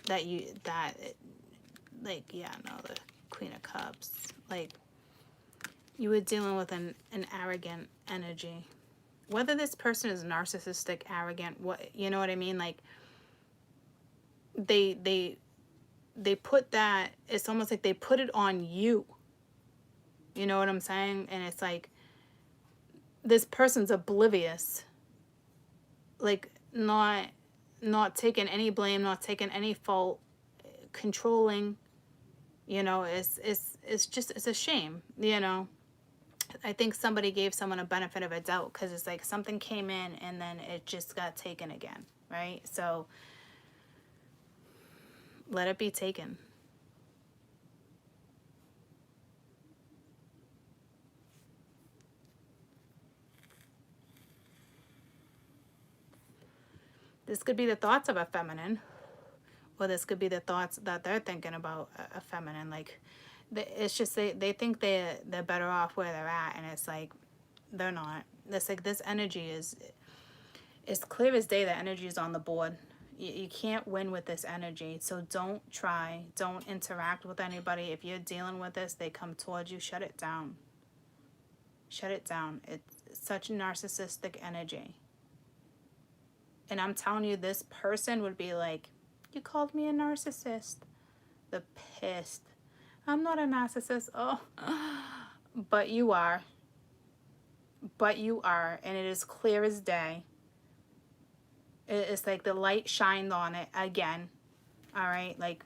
that like, yeah, no, the Queen of Cups. Like, you were dealing with an arrogant energy. Whether this person is narcissistic, arrogant, what, you know what I mean? Like, they put that, it's almost like they put it on you. You know what I'm saying? And it's like, this person's oblivious. Like, not taking any blame, not taking any fault, controlling, you know, it's just, it's a shame, you know. I think somebody gave someone a benefit of a doubt, because it's like something came in and then it just got taken again, right? So let it be taken. This could be the thoughts of a feminine, or this could be the thoughts that they're thinking about a feminine. Like, it's just they think they're better off where they're at, and it's like they're not. It's like this energy is, it's clear as day that energy is on the board. You can't win with this energy, so don't try. Don't interact with anybody. If you're dealing with this, they come towards you, shut it down. Shut it down. It's such narcissistic energy. And I'm telling you, this person would be like, you called me a narcissist. They're pissed. I'm not a narcissist. Oh, but you are. But you are. And it is clear as day. It's like the light shined on it again. All right. Like,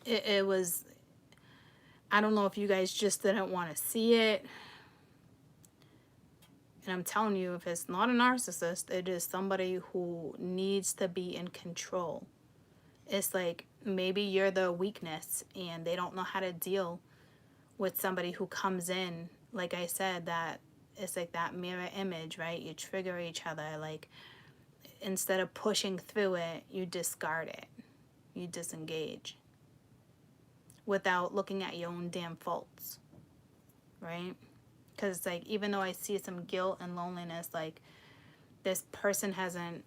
it was, I don't know if you guys just didn't want to see it. And I'm telling you, if it's not a narcissist, it is somebody who needs to be in control. It's like, maybe you're the weakness and they don't know how to deal with somebody who comes in. Like I said, that it's like that mirror image, right? You trigger each other. Like, instead of pushing through it, you discard it. You disengage without looking at your own damn faults, right? Because it's like, even though I see some guilt and loneliness, like, this person hasn't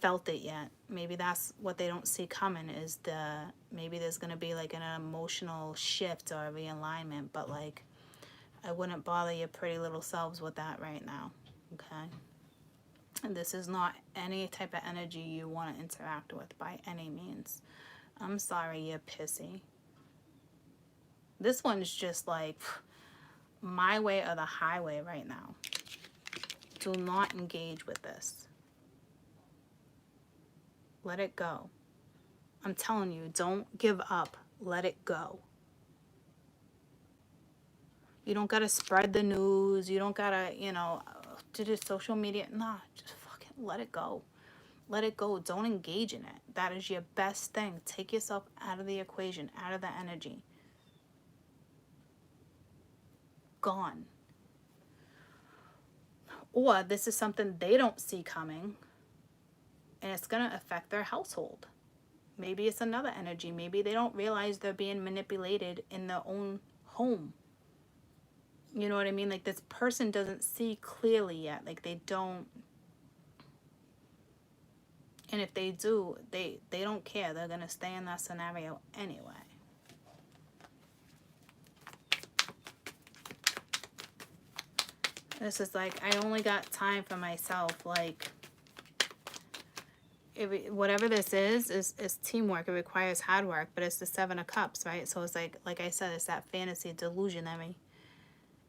felt it yet. Maybe that's what they don't see coming, is maybe there's going to be like an emotional shift or a realignment. But like, I wouldn't bother your pretty little selves with that right now, okay? And this is not any type of energy you want to interact with by any means. I'm sorry, you're pissy. This one's just like, my way or the highway right now. Do not engage with this. Let it go. I'm telling you, don't give up. Let it go. You don't got to spread the news. You don't got to, you know, do this social media. Nah, just fucking let it go. Let it go. Don't engage in it. That is your best thing. Take yourself out of the equation, out of the energy. Gone. Or this is something they don't see coming, and it's going to affect their household. Maybe it's another energy. Maybe they don't realize they're being manipulated in their own home. You know what I mean? Like, this person doesn't see clearly yet. Like, they don't. And if they do, they don't care. They're going to stay in that scenario anyway. This is like, I only got time for myself. Like, whatever this is teamwork. It requires hard work, but it's the Seven of Cups, right? So it's like I said, it's that fantasy delusionary.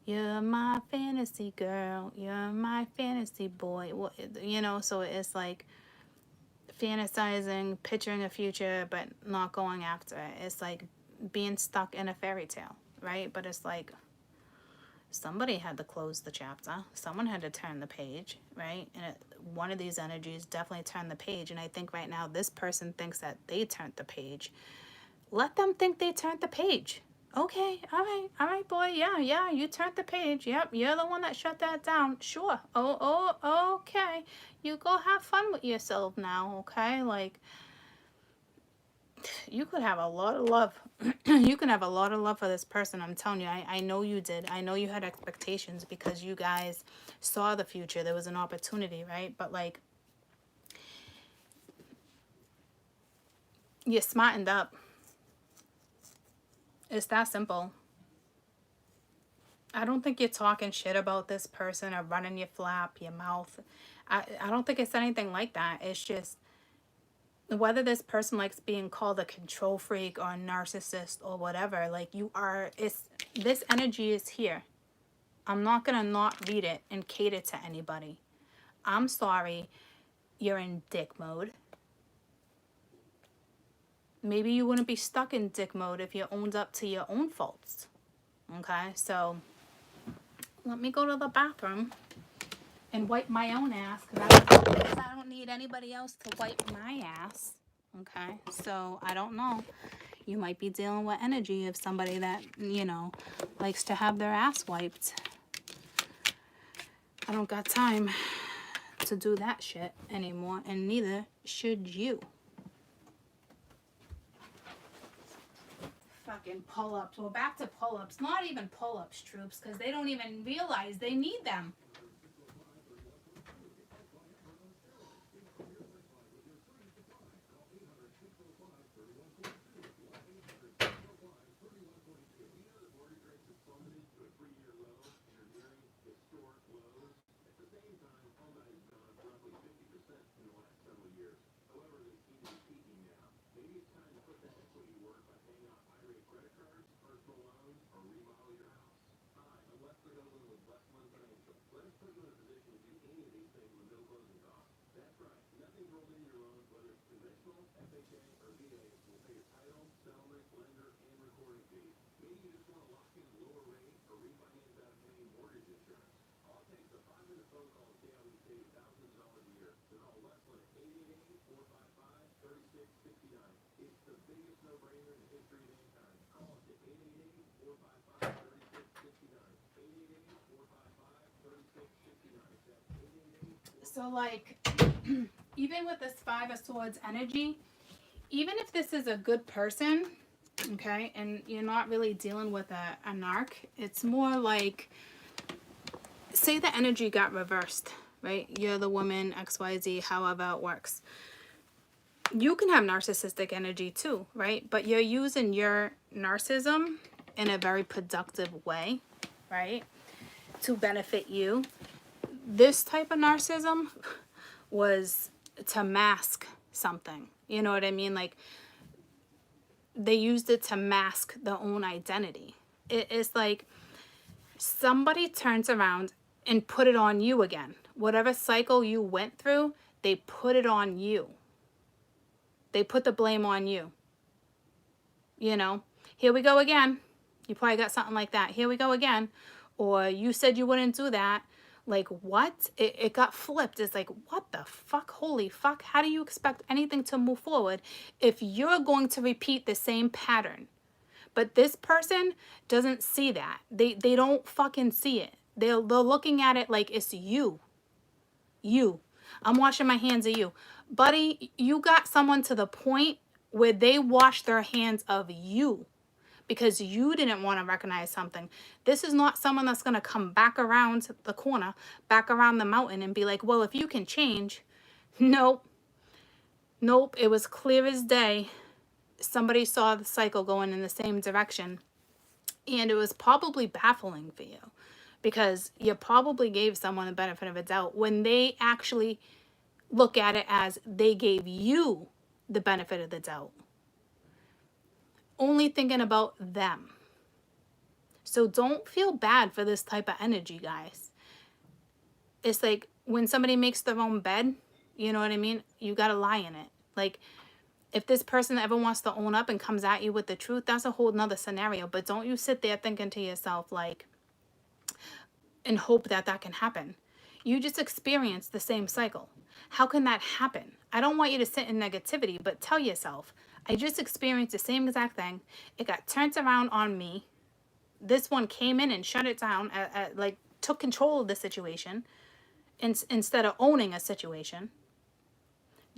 You're my fantasy girl. You're my fantasy boy. Well, you know, so it's like fantasizing, picturing a future, but not going after it. It's like being stuck in a fairy tale, right? But it's like, somebody had to close the chapter. Someone had to turn the page, right? And one of these energies definitely turned the page. And I think right now this person thinks that they turned the page. Let them think they turned the page. Okay, all right, boy. Yeah, you turned the page. Yep, you're the one that shut that down. Sure. Oh, okay. You go have fun with yourself now, okay? Like, You could have a lot of love. You can have a lot of love for this person. I'm telling you, I know you did. I know you had expectations because you guys saw the future. There was an opportunity, right? But like, you smartened up. It's that simple. I don't think you're talking shit about this person or running your flap, your mouth. I don't think it's anything like that. It's just whether this person likes being called a control freak or a narcissist or whatever, like you are, it's this energy is here. I'm not gonna not read it and cater to anybody. I'm sorry, you're in dick mode. Maybe you wouldn't be stuck in dick mode if you owned up to your own faults. Okay, so let me go to the bathroom and wipe my own ass because I don't need anybody else to wipe my ass. Okay, so I don't know. You might be dealing with energy of somebody that, you know, likes to have their ass wiped. I don't got time to do that shit anymore, and neither should you. Fucking pull-ups. We're back to pull-ups. Not even pull-ups, troops, because they don't even realize they need them. So, like, even with this Five of Swords energy, even if this is a good person, okay, and you're not really dealing with a narc, it's more like, say the energy got reversed, right? You're the woman, XYZ, however it works. You can have narcissistic energy too, right? But you're using your narcissism in a very productive way, right? To benefit you. This type of narcissism was to mask something. You know what I mean? Like, they used it to mask their own identity. It's like somebody turns around and put it on you again. Whatever cycle you went through, they put it on you. They put the blame on you. You know, here we go again. You probably got something like that. Here we go again. Or you said you wouldn't do that. Like, what? It got flipped. It's like, what the fuck? Holy fuck. How do you expect anything to move forward if you're going to repeat the same pattern? But this person doesn't see that. They don't fucking see it. They're looking at it like it's you. You. I'm washing my hands of you. Buddy, you got someone to the point where they wash their hands of you because you didn't want to recognize something. This is not someone that's going to come back around the corner, back around the mountain and be like, well, if you can change. Nope. Nope. It was clear as day. Somebody saw the cycle going in the same direction. And it was probably baffling for you because you probably gave someone the benefit of a doubt when they actually look at it as they gave you the benefit of the doubt. Only thinking about them. So don't feel bad for this type of energy, guys. It's like when somebody makes their own bed, you know what I mean? You got to lie in it. Like, if this person ever wants to own up and comes at you with the truth, that's a whole nother scenario. But don't you sit there thinking to yourself, like, and hope that that can happen. You just experienced the same cycle. How can that happen? I don't want you to sit in negativity, but tell yourself, I just experienced the same exact thing. It got turned around on me. This one came in and shut it down, like took control of the situation instead of owning a situation.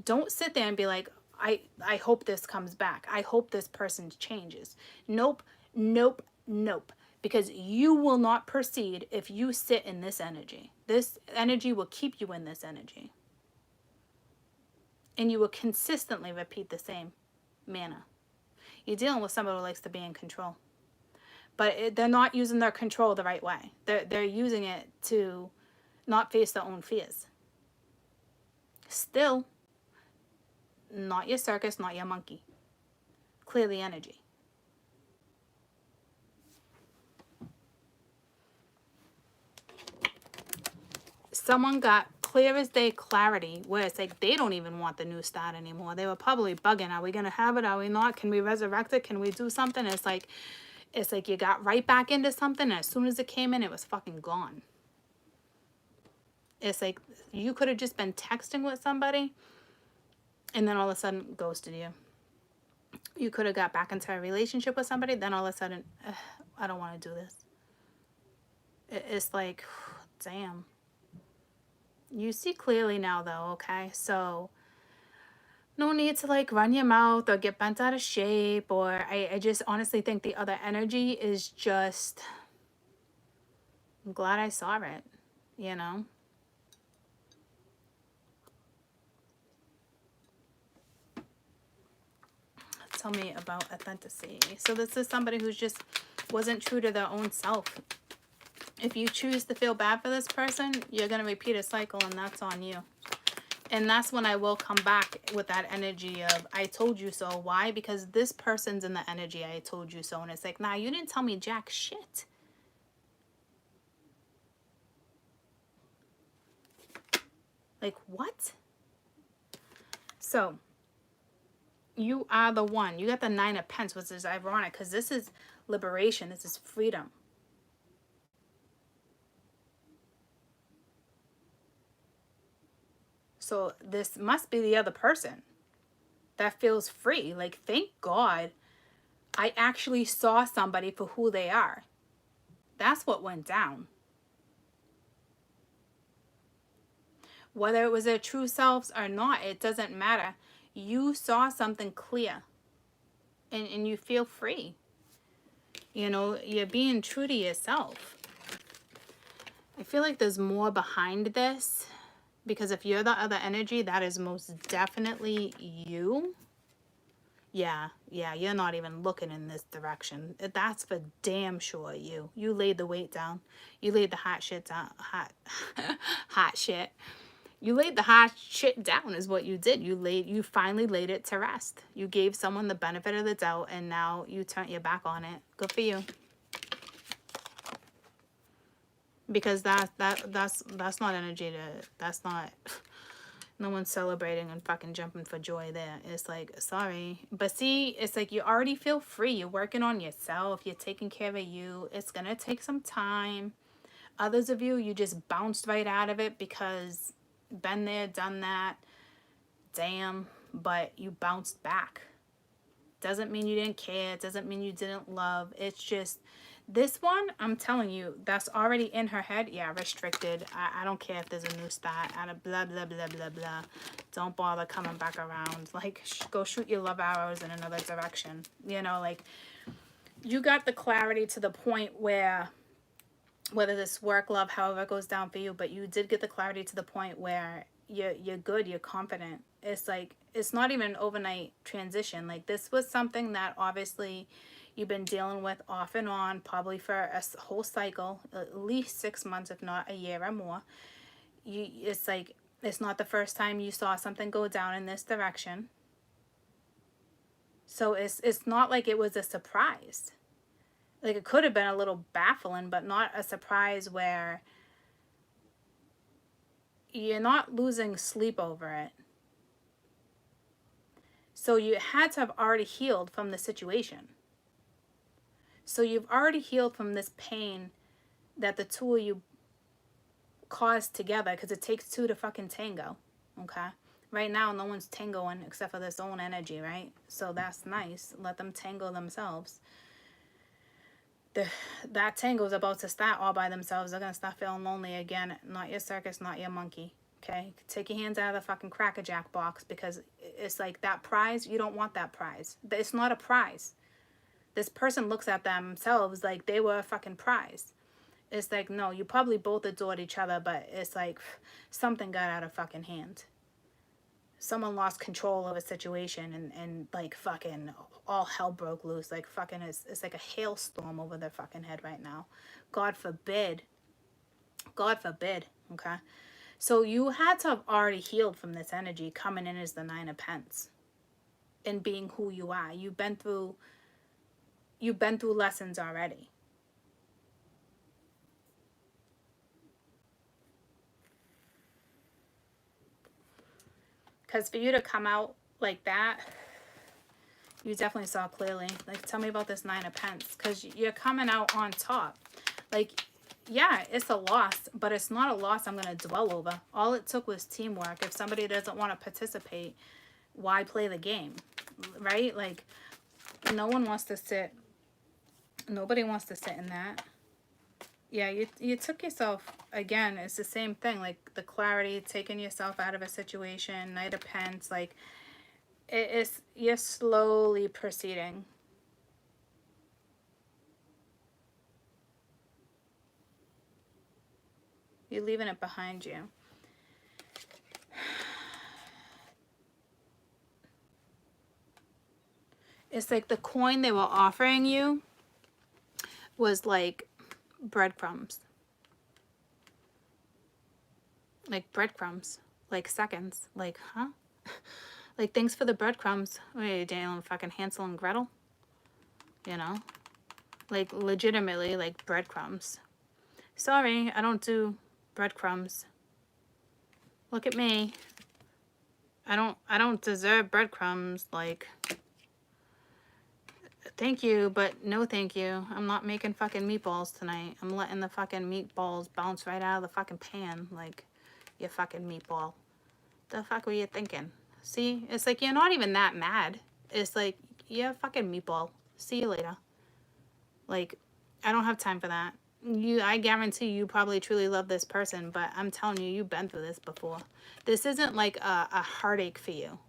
Don't sit there and be like, I hope this comes back. I hope this person changes. Nope, nope, nope. Because you will not proceed if you sit in this energy. This energy will keep you in this energy. And you will consistently repeat the same manner. You're dealing with somebody who likes to be in control. But they're not using their control the right way. They're using it to not face their own fears. Still, not your circus, not your monkey. Clear the energy. Someone got clear as day clarity where it's like they don't even want the new start anymore. They were probably bugging. Are we going to have it? Are we not? Can we resurrect it? Can we do something? It's like you got right back into something, and as soon as it came in, it was fucking gone. It's like you could have just been texting with somebody, and then all of a sudden ghosted you. You could have got back into a relationship with somebody, then all of a sudden, I don't want to do this. It's like, damn. You see clearly now, though, okay? So, no need to, like, run your mouth or get bent out of shape. Or I just honestly think the other energy is just... I'm glad I saw it, you know? Tell me about authenticity. So this is somebody who's just wasn't true to their own self. If you choose to feel bad for this person, you're going to repeat a cycle, and that's on you. And that's when I will come back with that energy of, I told you so. Why? Because this person's in the energy, I told you so. And it's like, nah, you didn't tell me jack shit. Like, what? So, you are the one. You got the 9 of Pentacles, which is ironic, because this is liberation. This is freedom. So this must be the other person that feels free. Like, thank God I actually saw somebody for who they are. That's what went down. Whether it was their true selves or not, it doesn't matter. You saw something clear. And you feel free. You know, you're being true to yourself. I feel like there's more behind this. Because if you're the other energy, that is most definitely you. Yeah, you're not even looking in this direction. That's for damn sure you. You laid the weight down. You laid the hot shit down. Hot shit. You laid the hot shit down is what you did. You finally laid it to rest. You gave someone the benefit of the doubt, and now you turned your back on it. Good for you. Because that's not energy that's not, no one's celebrating and fucking jumping for joy there. It's like, sorry. But see, it's like you already feel free. You're working on yourself. You're taking care of you. It's going to take some time. Others of you, you just bounced right out of it because been there, done that. Damn. But you bounced back. Doesn't mean you didn't care. It doesn't mean you didn't love. It's just... This one, I'm telling you, that's already in her head. Yeah, restricted. I don't care if there's a new start. Blah, blah, blah, blah, blah. Don't bother coming back around. Like, go shoot your love arrows in another direction. You know, like, you got the clarity to the point where, whether this work, love, however it goes down for you, but you did get the clarity to the point where you're good, you're confident. It's like, it's not even an overnight transition. Like, this was something that obviously... you've been dealing with off and on, probably for a whole cycle, at least 6 months, if not a year or more. It's like, it's not the first time you saw something go down in this direction. So it's not like it was a surprise. Like, it could have been a little baffling, but not a surprise where you're not losing sleep over it. So you had to have already healed from the situation. So you've already healed from this pain that the two of you caused together, because it takes two to fucking tango, okay? Right now, no one's tangoing except for this own energy, right? So that's nice. Let them tango themselves. That tango is about to start all by themselves. They're going to start feeling lonely again. Not your circus, not your monkey. Okay, take your hands out of the fucking Cracker Jack box, because it's like that prize, you don't want that prize. It's not a prize. This person looks at themselves like they were a fucking prize. It's like, no, you probably both adored each other, but it's like something got out of fucking hand. Someone lost control of a situation, and like fucking all hell broke loose. Like fucking it's like a hailstorm over their fucking head right now. God forbid. God forbid. Okay. So you had to have already healed from this energy coming in as the Nine of Pence and being who you are. You've been through lessons already. Because for you to come out like that, you definitely saw clearly. Like, tell me about this Nine of Pence. Because you're coming out on top. Like, yeah, it's a loss, but it's not a loss I'm going to dwell over. All it took was teamwork. If somebody doesn't want to participate, why play the game? Right? Like, no one wants to sit. Nobody wants to sit in that. Yeah, you took yourself, again, it's the same thing. Like, the clarity, taking yourself out of a situation, Knight of Pence, like, you're slowly proceeding. You're leaving it behind you. It's like the coin they were offering you was like breadcrumbs. Like breadcrumbs. Like seconds. Like, huh? Like, thanks for the breadcrumbs. Wait, Daniel and fucking Hansel and Gretel? You know? Like, legitimately, like, breadcrumbs. Sorry, I don't do breadcrumbs. Look at me. I don't deserve breadcrumbs. Like, thank you, but no thank you. I'm not making fucking meatballs tonight. I'm letting the fucking meatballs bounce right out of the fucking pan. Like, you fucking meatball. The fuck were you thinking? See? It's like, you're not even that mad. It's like, you're a fucking meatball. See you later. Like, I don't have time for that. I guarantee you probably truly love this person, but I'm telling you, you've been through this before. This isn't like a heartache for you.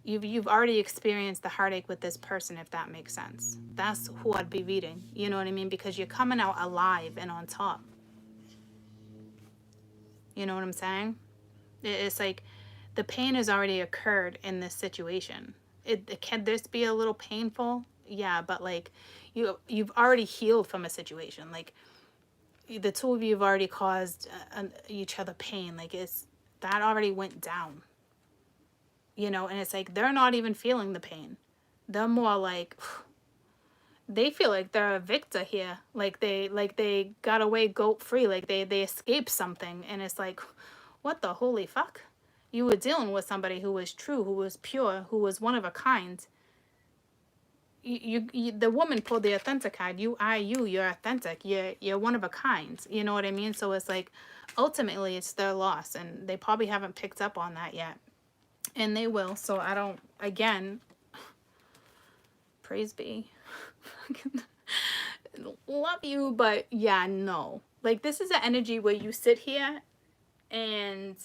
You've already experienced the heartache with this person, if that makes sense. That's who I'd be reading. You know what I mean? Because you're coming out alive and on top. You know what I'm saying? It's like the pain has already occurred in this situation. Can this be a little painful? Yeah, but like you've already healed from a situation. Like, the two of you have already caused each other pain. Like, that already went down. You know, and it's like they're not even feeling the pain. They're more like they feel like they're a victor here. Like they got away goat free. Like they escaped something, and it's like, what the holy fuck? You were dealing with somebody who was true, who was pure, who was one of a kind. You the woman pulled the authentic card. You're authentic. You're one of a kind. You know what I mean? So it's like, ultimately, it's their loss, and they probably haven't picked up on that yet, and they will. So I don't. Again, praise be. Love you, but yeah, no. Like, this is an energy where you sit here and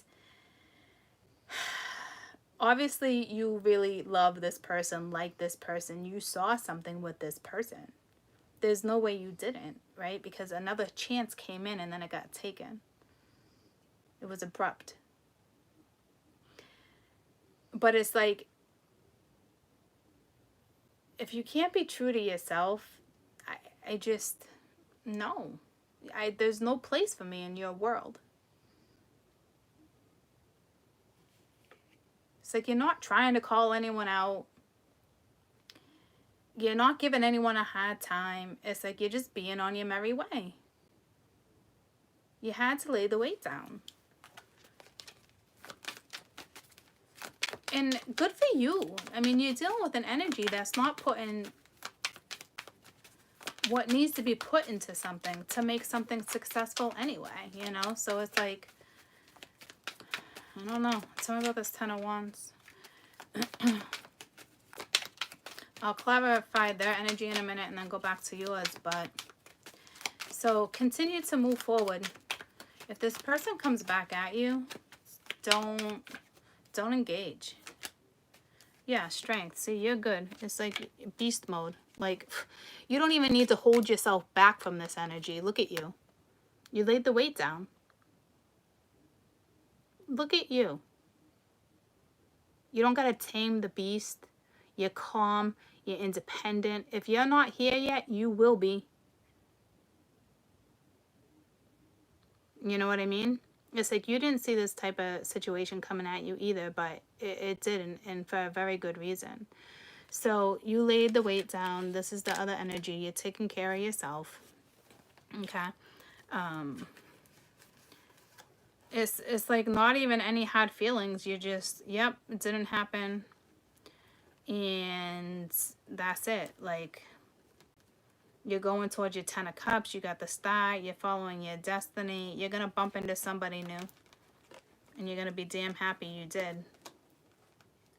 obviously you really love this person, like this person. You saw something with this person. There's no way you didn't, right? Because another chance came in and then it got taken. It was abrupt. But it's like, if you can't be true to yourself, I just, no. There's no place for me in your world. It's like, you're not trying to call anyone out. You're not giving anyone a hard time. It's like you're just being on your merry way. You had to lay the weight down. And good for you. I mean, you're dealing with an energy that's not putting what needs to be put into something to make something successful anyway, you know? So it's like, I don't know. Tell me about this Ten of Wands. I'll clarify their energy in a minute and then go back to yours. But so continue to move forward. If this person comes back at you, don't engage. Yeah, strength. See, you're good. It's like beast mode. Like, you don't even need to hold yourself back from this energy. Look at you. You laid the weight down. Look at you. You don't got to tame the beast. You're calm. You're independent. If you're not here yet, you will be. You know what I mean? It's like you didn't see this type of situation coming at you either, but it did, and for a very good reason. So you laid the weight down. This is the other energy. You're taking care of yourself. Okay. It's like not even any hard feelings. You just, yep, it didn't happen. And that's it. Like, you're going towards your 10 of cups. You got the star. You're following your destiny. You're going to bump into somebody new. And you're going to be damn happy you did.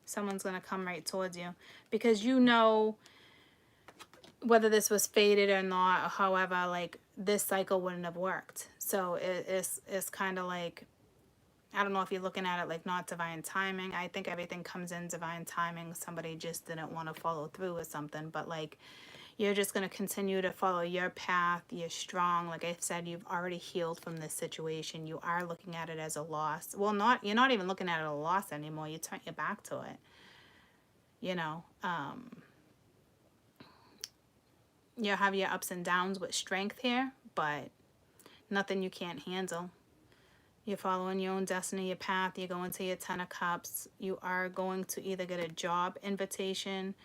Someone's going to come right towards you. Because you know, whether this was fated or not, or however, like, this cycle wouldn't have worked. So it's kind of like, I don't know if you're looking at it like not divine timing. I think everything comes in divine timing. Somebody just didn't want to follow through with something. But, like, you're just going to continue to follow your path. You're strong. Like I said, you've already healed from this situation. You are looking at it as a loss. Well, you're not even looking at it as a loss anymore. You turn your back to it. You know, you have your ups and downs with strength here, but nothing you can't handle. You're following your own destiny, your path. You're going to your 10 of cups. You are going to either get a job invitation,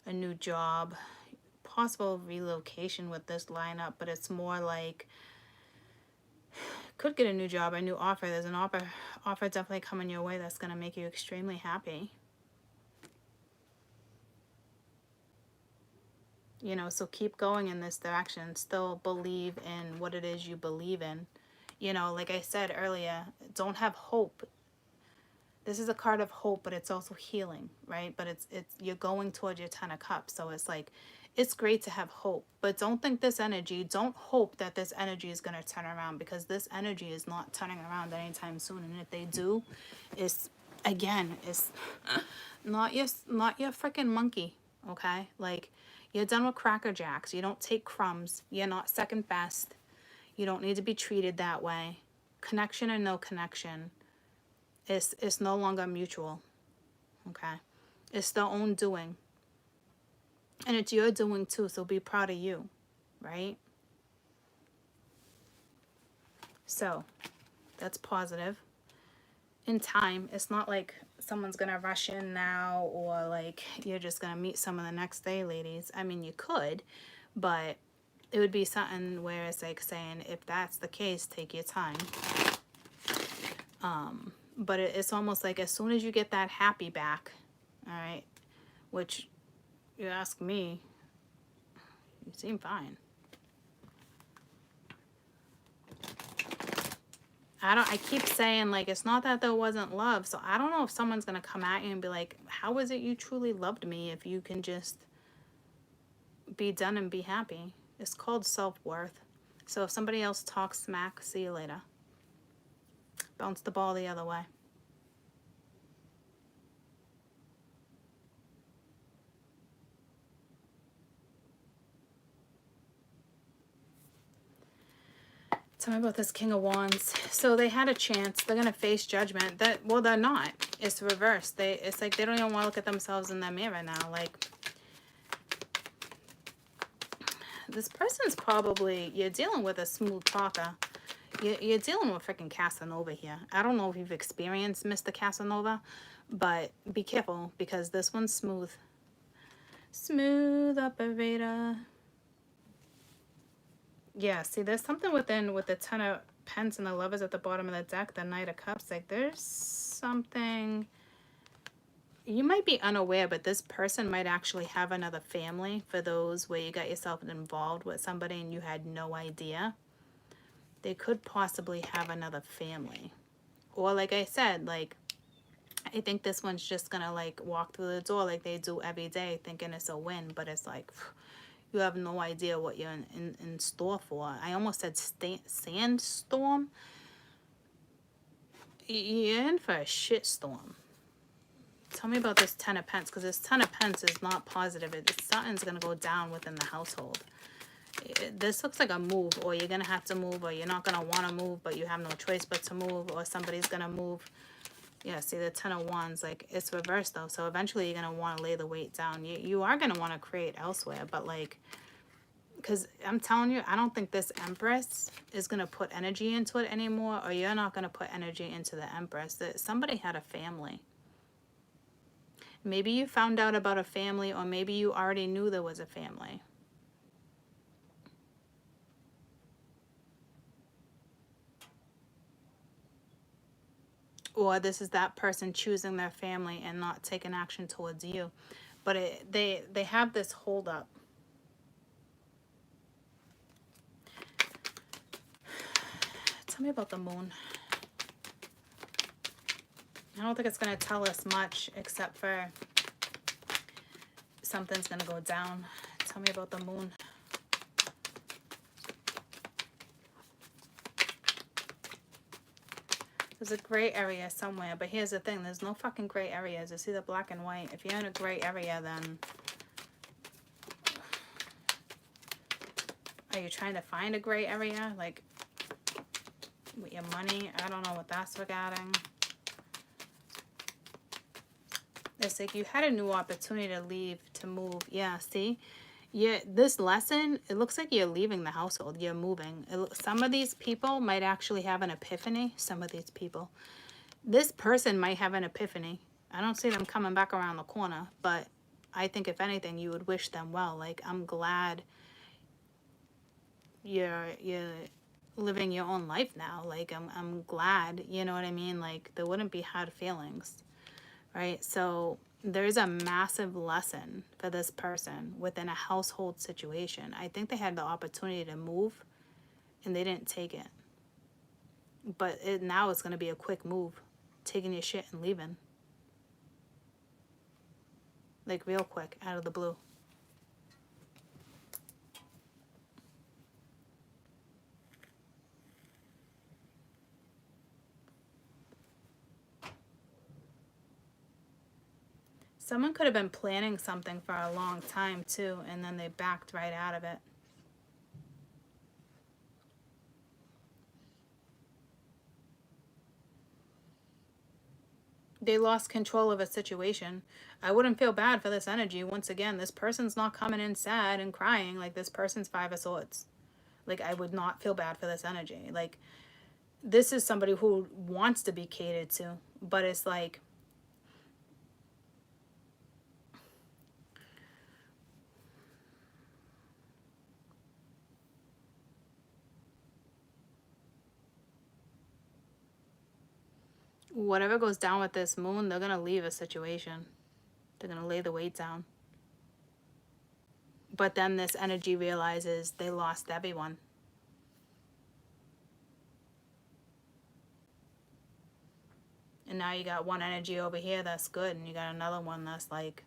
a new job, possible relocation with this lineup, but it's more like could get a new job, a new offer. There's an offer definitely coming your way that's going to make you extremely happy. You know, so keep going in this direction. Still believe in what it is you believe in. You know, like I said earlier, don't have hope. This is a card of hope, but it's also healing, right? But it's you're going towards your 10 of cups. So it's like, it's great to have hope, but don't think this energy, don't hope that this energy is going to turn around, because this energy is not turning around anytime soon. And if they do, it's not your freaking monkey, okay? Like, you're done with Cracker Jacks. You don't take crumbs. You're not second best. You don't need to be treated that way. Connection or no connection, it's no longer mutual, okay? It's their own doing. And it's your doing too, so be proud of you, right? So, that's positive. In time, it's not like someone's going to rush in now, or like you're just going to meet someone the next day, ladies. I mean, you could, but it would be something where it's like saying, if that's the case, take your time. But it's almost like as soon as you get that happy back, all right, which you ask me, you seem fine. I keep saying, like, it's not that there wasn't love. So I don't know if someone's going to come at you and be like, how is it you truly loved me if you can just be done and be happy? It's called self-worth. So if somebody else talks smack, see you later. Bounce the ball the other way. Tell me about this King of Wands. So they had a chance. They're going to face judgment. Well, they're not. It's reversed. It's like they don't even want to look at themselves in the mirror now. Like, this person's probably, you're dealing with a smooth talker. You're dealing with freaking Casanova here. I don't know if you've experienced Mr. Casanova, but be careful, because this one's smooth. Smooth operator. Yeah, see, there's something with the 10 of Pence and the Lovers at the bottom of the deck, the Knight of Cups. Like, there's something, you might be unaware, but this person might actually have another family. For those where you got yourself involved with somebody and you had no idea, they could possibly have another family. Or like I said, like, I think this one's just gonna like walk through the door like they do every day, thinking it's a win, but it's like, you have no idea what you're in store for. I almost said sandstorm. You're in for a shitstorm. Tell me about this Ten of Pence, because this Ten of Pence is not positive. Something's going to go down within the household. This looks like a move, or you're going to have to move, or you're not going to want to move, but you have no choice but to move, or somebody's going to move. Yeah, see the Ten of Wands, like, it's reversed, though. So eventually you're going to want to lay the weight down. You are going to want to create elsewhere, but, like, because I'm telling you, I don't think this Empress is going to put energy into it anymore, or you're not going to put energy into the Empress. That somebody had a family. Maybe you found out about a family, or maybe you already knew there was a family. Or this is that person choosing their family and not taking action towards you. But they have this hold up. Tell me about the moon. I don't think it's going to tell us much, except for something's going to go down. Tell me about the moon. There's a gray area somewhere, but here's the thing. There's no fucking gray areas. It's either black and white. If you're in a gray area, then are you trying to find a gray area? Like, with your money? I don't know what that's regarding. It's like you had a new opportunity to leave, to move. Yeah, see? Yeah, this lesson, it looks like you're leaving the household. You're moving. Some of these people might actually have an epiphany. Some of these people. This person might have an epiphany. I don't see them coming back around the corner, but I think if anything, you would wish them well. Like, I'm glad you're living your own life now. Like, I'm glad, you know what I mean? Like, there wouldn't be hard feelings. Right? So there's a massive lesson for this person within a household situation. I think they had the opportunity to move and they didn't take it. But now it's going to be a quick move. Taking your shit and leaving. Like, real quick, out of the blue. Someone could have been planning something for a long time, too, and then they backed right out of it. They lost control of a situation. I wouldn't feel bad for this energy. Once again, this person's not coming in sad and crying. Like, this person's Five of Swords. Like, I would not feel bad for this energy. Like, this is somebody who wants to be catered to, but it's like, whatever goes down with this moon, they're going to leave a situation. They're going to lay the weight down. But then this energy realizes they lost everyone. And now you got one energy over here that's good, and you got another one that's like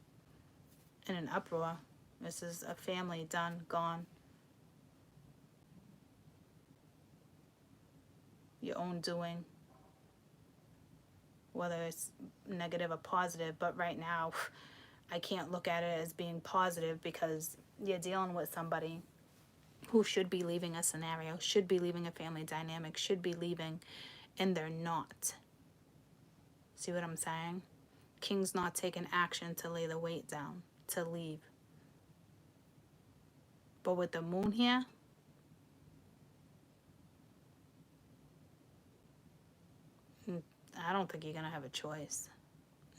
in an uproar. This is a family done, gone. Your own doing. Whether it's negative or positive, but right now I can't look at it as being positive because you're dealing with somebody who should be leaving a scenario, should be leaving a family dynamic, should be leaving, and they're not. See what I'm saying? King's not taking action to lay the weight down, to leave. But with the moon here, I don't think you're going to have a choice.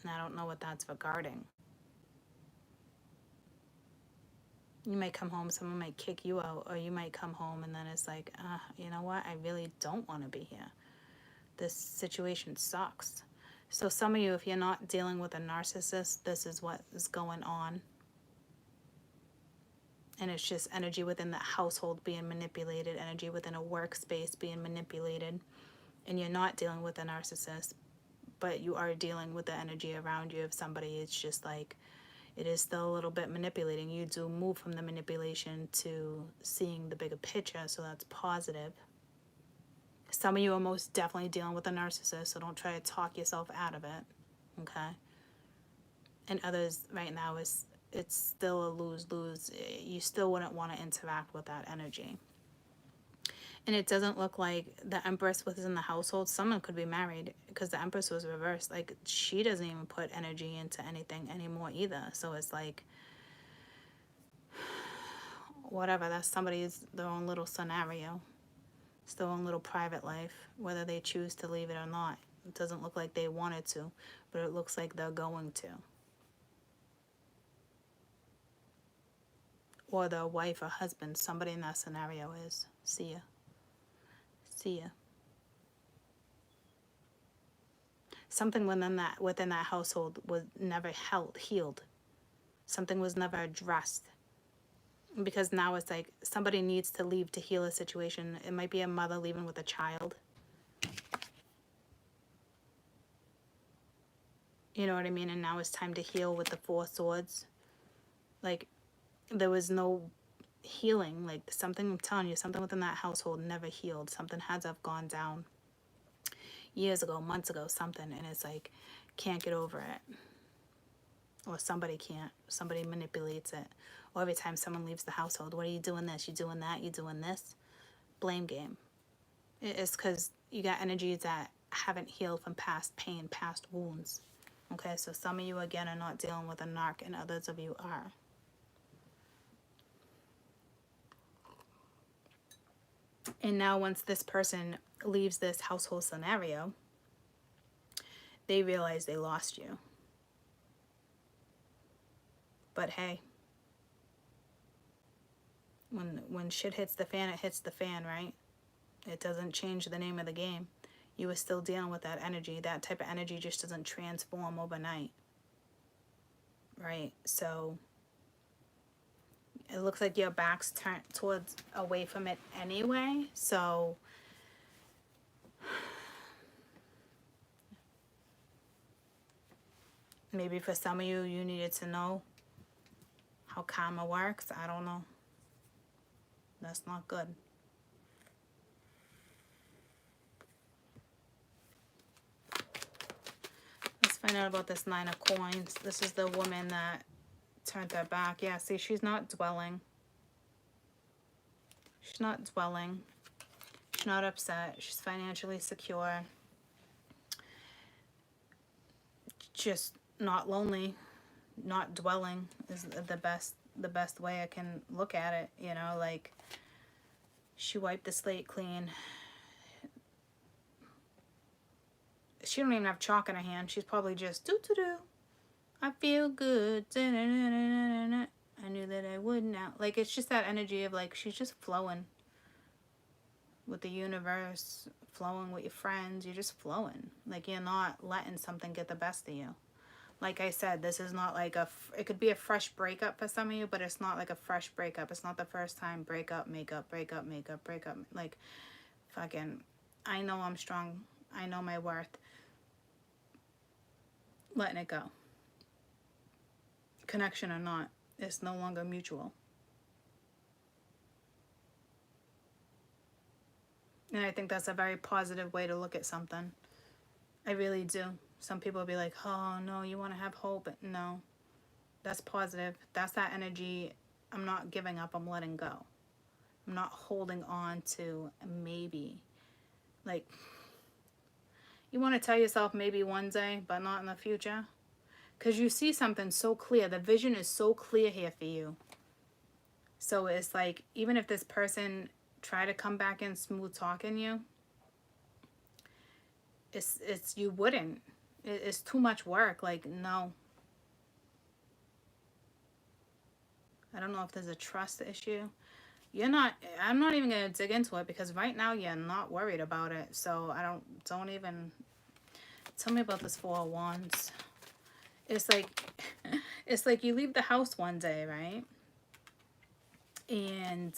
And I don't know what that's regarding. You might come home, someone might kick you out, or you might come home and then it's like, you know what? I really don't want to be here. This situation sucks. So some of you, if you're not dealing with a narcissist, this is what is going on. And it's just energy within the household being manipulated, energy within a workspace being manipulated. And you're not dealing with a narcissist, but you are dealing with the energy around you of somebody. It's just like, it is still a little bit manipulating. You do move from the manipulation to seeing the bigger picture, so that's positive. Some of you are most definitely dealing with a narcissist, so don't try to talk yourself out of it, okay? And others right now, it's still a lose-lose. You still wouldn't want to interact with that energy. And it doesn't look like the Empress was in the household. Someone could be married because the Empress was reversed. Like, she doesn't even put energy into anything anymore either. So it's like, whatever, that's somebody's their own little scenario. It's their own little private life, whether they choose to leave it or not. It doesn't look like they wanted to, but it looks like they're going to. Or their wife or husband, somebody in that scenario is. See ya. See ya. Something within that household was never healed. Something was never addressed. Because now it's like somebody needs to leave to heal a situation. It might be a mother leaving with a child. You know what I mean? And now it's time to heal with the Four Swords. Like, there was no healing. Like, something, I'm telling you, something within that household never healed. Something has gone down years ago, months ago, something. And it's like, can't get over it. Or somebody can't. Somebody manipulates it. Or every time someone leaves the household, what are you doing this? You doing that? You doing this? Blame game. It's because you got energies that haven't healed from past pain, past wounds. Okay, so some of you, again, are not dealing with a narc, and others of you are. And now once this person leaves this household scenario, they realize they lost you. But hey, when shit hits the fan, it hits the fan, right? It doesn't change the name of the game. You are still dealing with that energy. That type of energy just doesn't transform overnight. Right? So it looks like your back's turned towards away from it anyway. So maybe for some of you, you needed to know how karma works. I don't know. That's not good. Let's find out about this Nine of Coins. This is the woman that turned their back. Yeah, see, she's not dwelling. She's not dwelling. She's not upset. She's financially secure. Just not lonely. Not dwelling is the best way I can look at it. You know, like, she wiped the slate clean. She don't even have chalk in her hand. She's probably just do. I feel good. I knew that I would now. Like, it's just that energy of, like, she's just flowing with the universe, flowing with your friends. You're just flowing. Like, you're not letting something get the best of you. Like I said, this is not like it could be a fresh breakup for some of you, but it's not like a fresh breakup. It's not the first time breakup, makeup, breakup, makeup, breakup. Like, fucking, I know I'm strong. I know my worth. Letting it go. Connection or not, it's no longer mutual. And I think that's a very positive way to look at something. I really do. Some people will be like, oh, no, you want to have hope. No, that's positive. That's that energy. I'm not giving up. I'm letting go. I'm not holding on to maybe. Like, you want to tell yourself maybe one day, but not in the future. Because you see something so clear. The vision is so clear here for you. So it's like, even if this person try to come back and smooth talking you, it's you wouldn't. It's too much work. Like, no. I don't know if there's a trust issue. I'm not even going to dig into it because right now you're not worried about it. So don't even tell me about this Four of Wands. It's like you leave the house one day, right? And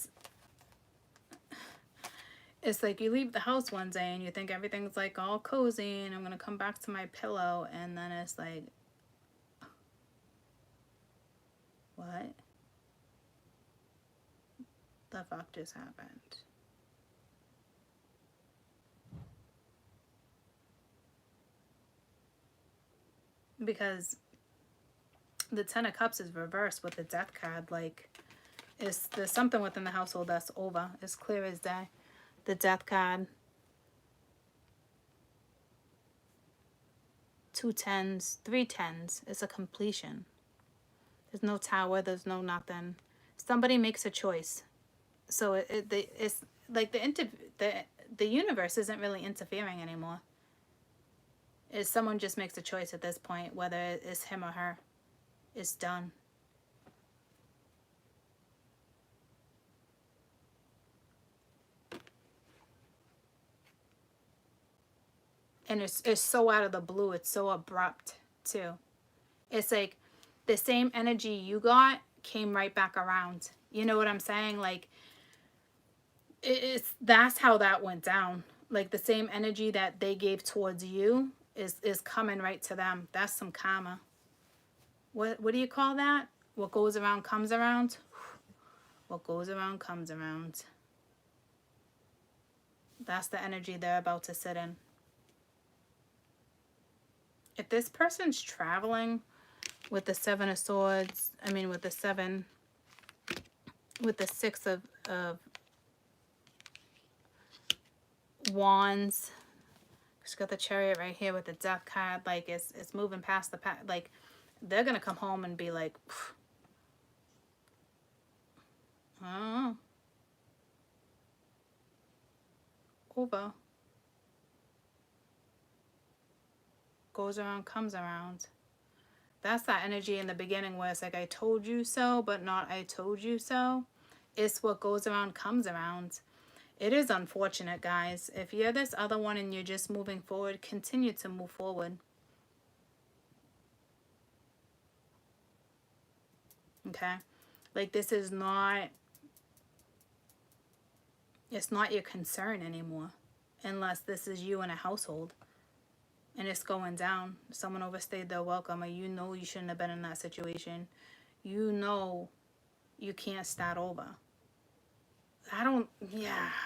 it's like you leave the house one day and you think everything's like all cozy and I'm going to come back to my pillow. And then it's like, what the fuck just happened? because the Ten of Cups is reversed with the Death card. Like, there's something within the household that's over. It's clear as day. The Death card. 2 tens, 3 tens. It's a completion. There's no tower. There's no nothing. Somebody makes a choice. So it's like the universe isn't really interfering anymore. It's someone just makes a choice at this point, whether it's him or her. It's done. And it's so out of the blue. It's so abrupt, too. It's like the same energy you got came right back around. You know what I'm saying? Like, that's how that went down. Like, the same energy that they gave towards you is coming right to them. That's some karma. What do you call that? What goes around comes around? What goes around comes around. That's the energy they're about to sit in. If this person's traveling with the Seven of Swords, I mean with the Six of Wands, she's got the Chariot right here with the Death card. Like, it's moving past the past. Like, they're gonna come home and be like, I don't know. Over. Goes around, comes around. That's that energy in the beginning where it's like, I told you so, but not I told you so. It's what goes around, comes around. It is unfortunate, guys. If you're this other one and you're just moving forward, continue to move forward. Okay? Like, this is not, it's not your concern anymore. Unless this is you in a household. And it's going down. Someone overstayed their welcome, or you know you shouldn't have been in that situation. You know you can't start over.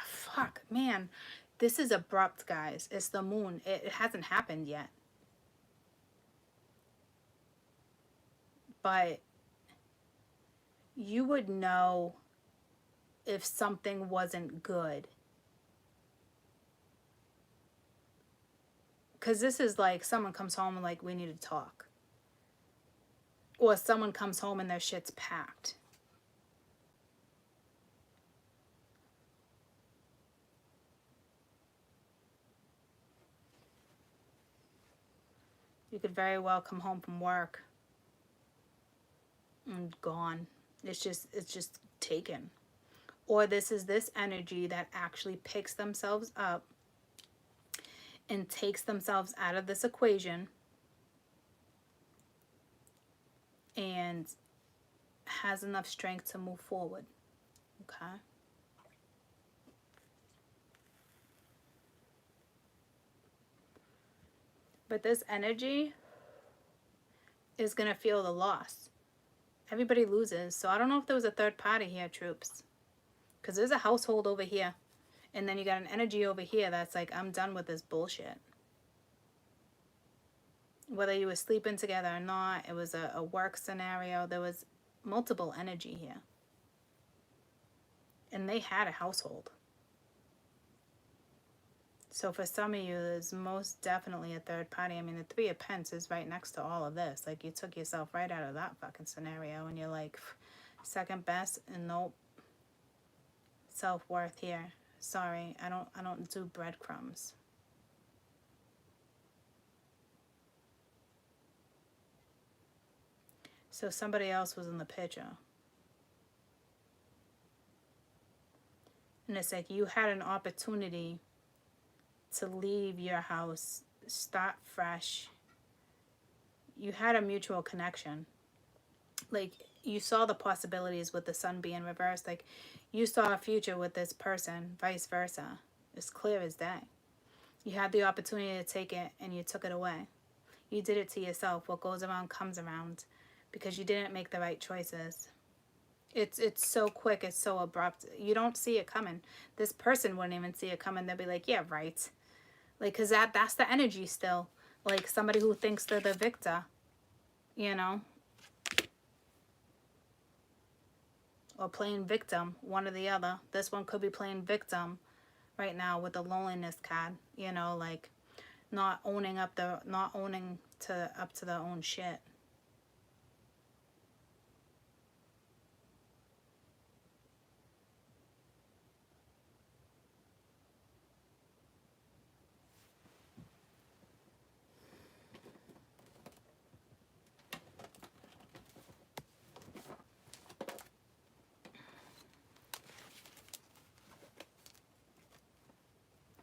Fuck, man. This is abrupt, guys. It's the moon. It hasn't happened yet. But you would know if something wasn't good. Because this is like someone comes home and like, we need to talk. Or someone comes home and their shit's packed. You could very well come home from work and gone. It's just taken. Or this is this energy that actually picks themselves up and takes themselves out of this equation and has enough strength to move forward. Okay? But this energy is going to feel the loss. Everybody loses. So I don't know if there was a third party here, troops. Because there's a household over here. And then you got an energy over here that's like, I'm done with this bullshit. Whether you were sleeping together or not, it was a work scenario. There was multiple energy here. And they had a household. So for some of you, there's most definitely a third party. I mean, the Three of Pentacles is right next to all of this. Like, you took yourself right out of that fucking scenario. And you're like, second best, and nope. Self-worth here. Sorry, I don't do breadcrumbs. So somebody else was in the picture. And it's like you had an opportunity to leave your house, start fresh. You had a mutual connection. Like, you saw the possibilities with the sun being reversed. Like, you saw a future with this person, vice versa. It's clear as day. You had the opportunity to take it and you took it away. You did it to yourself. What goes around comes around because you didn't make the right choices. It's so quick. It's so abrupt. You don't see it coming. This person wouldn't even see it coming. They'll be like, yeah, right. Like, because that's the energy still. Like, somebody who thinks they're the victor. you know, or playing victim, one or the other. This one could be playing victim right now with the loneliness card, you know, like not owning up to their own shit.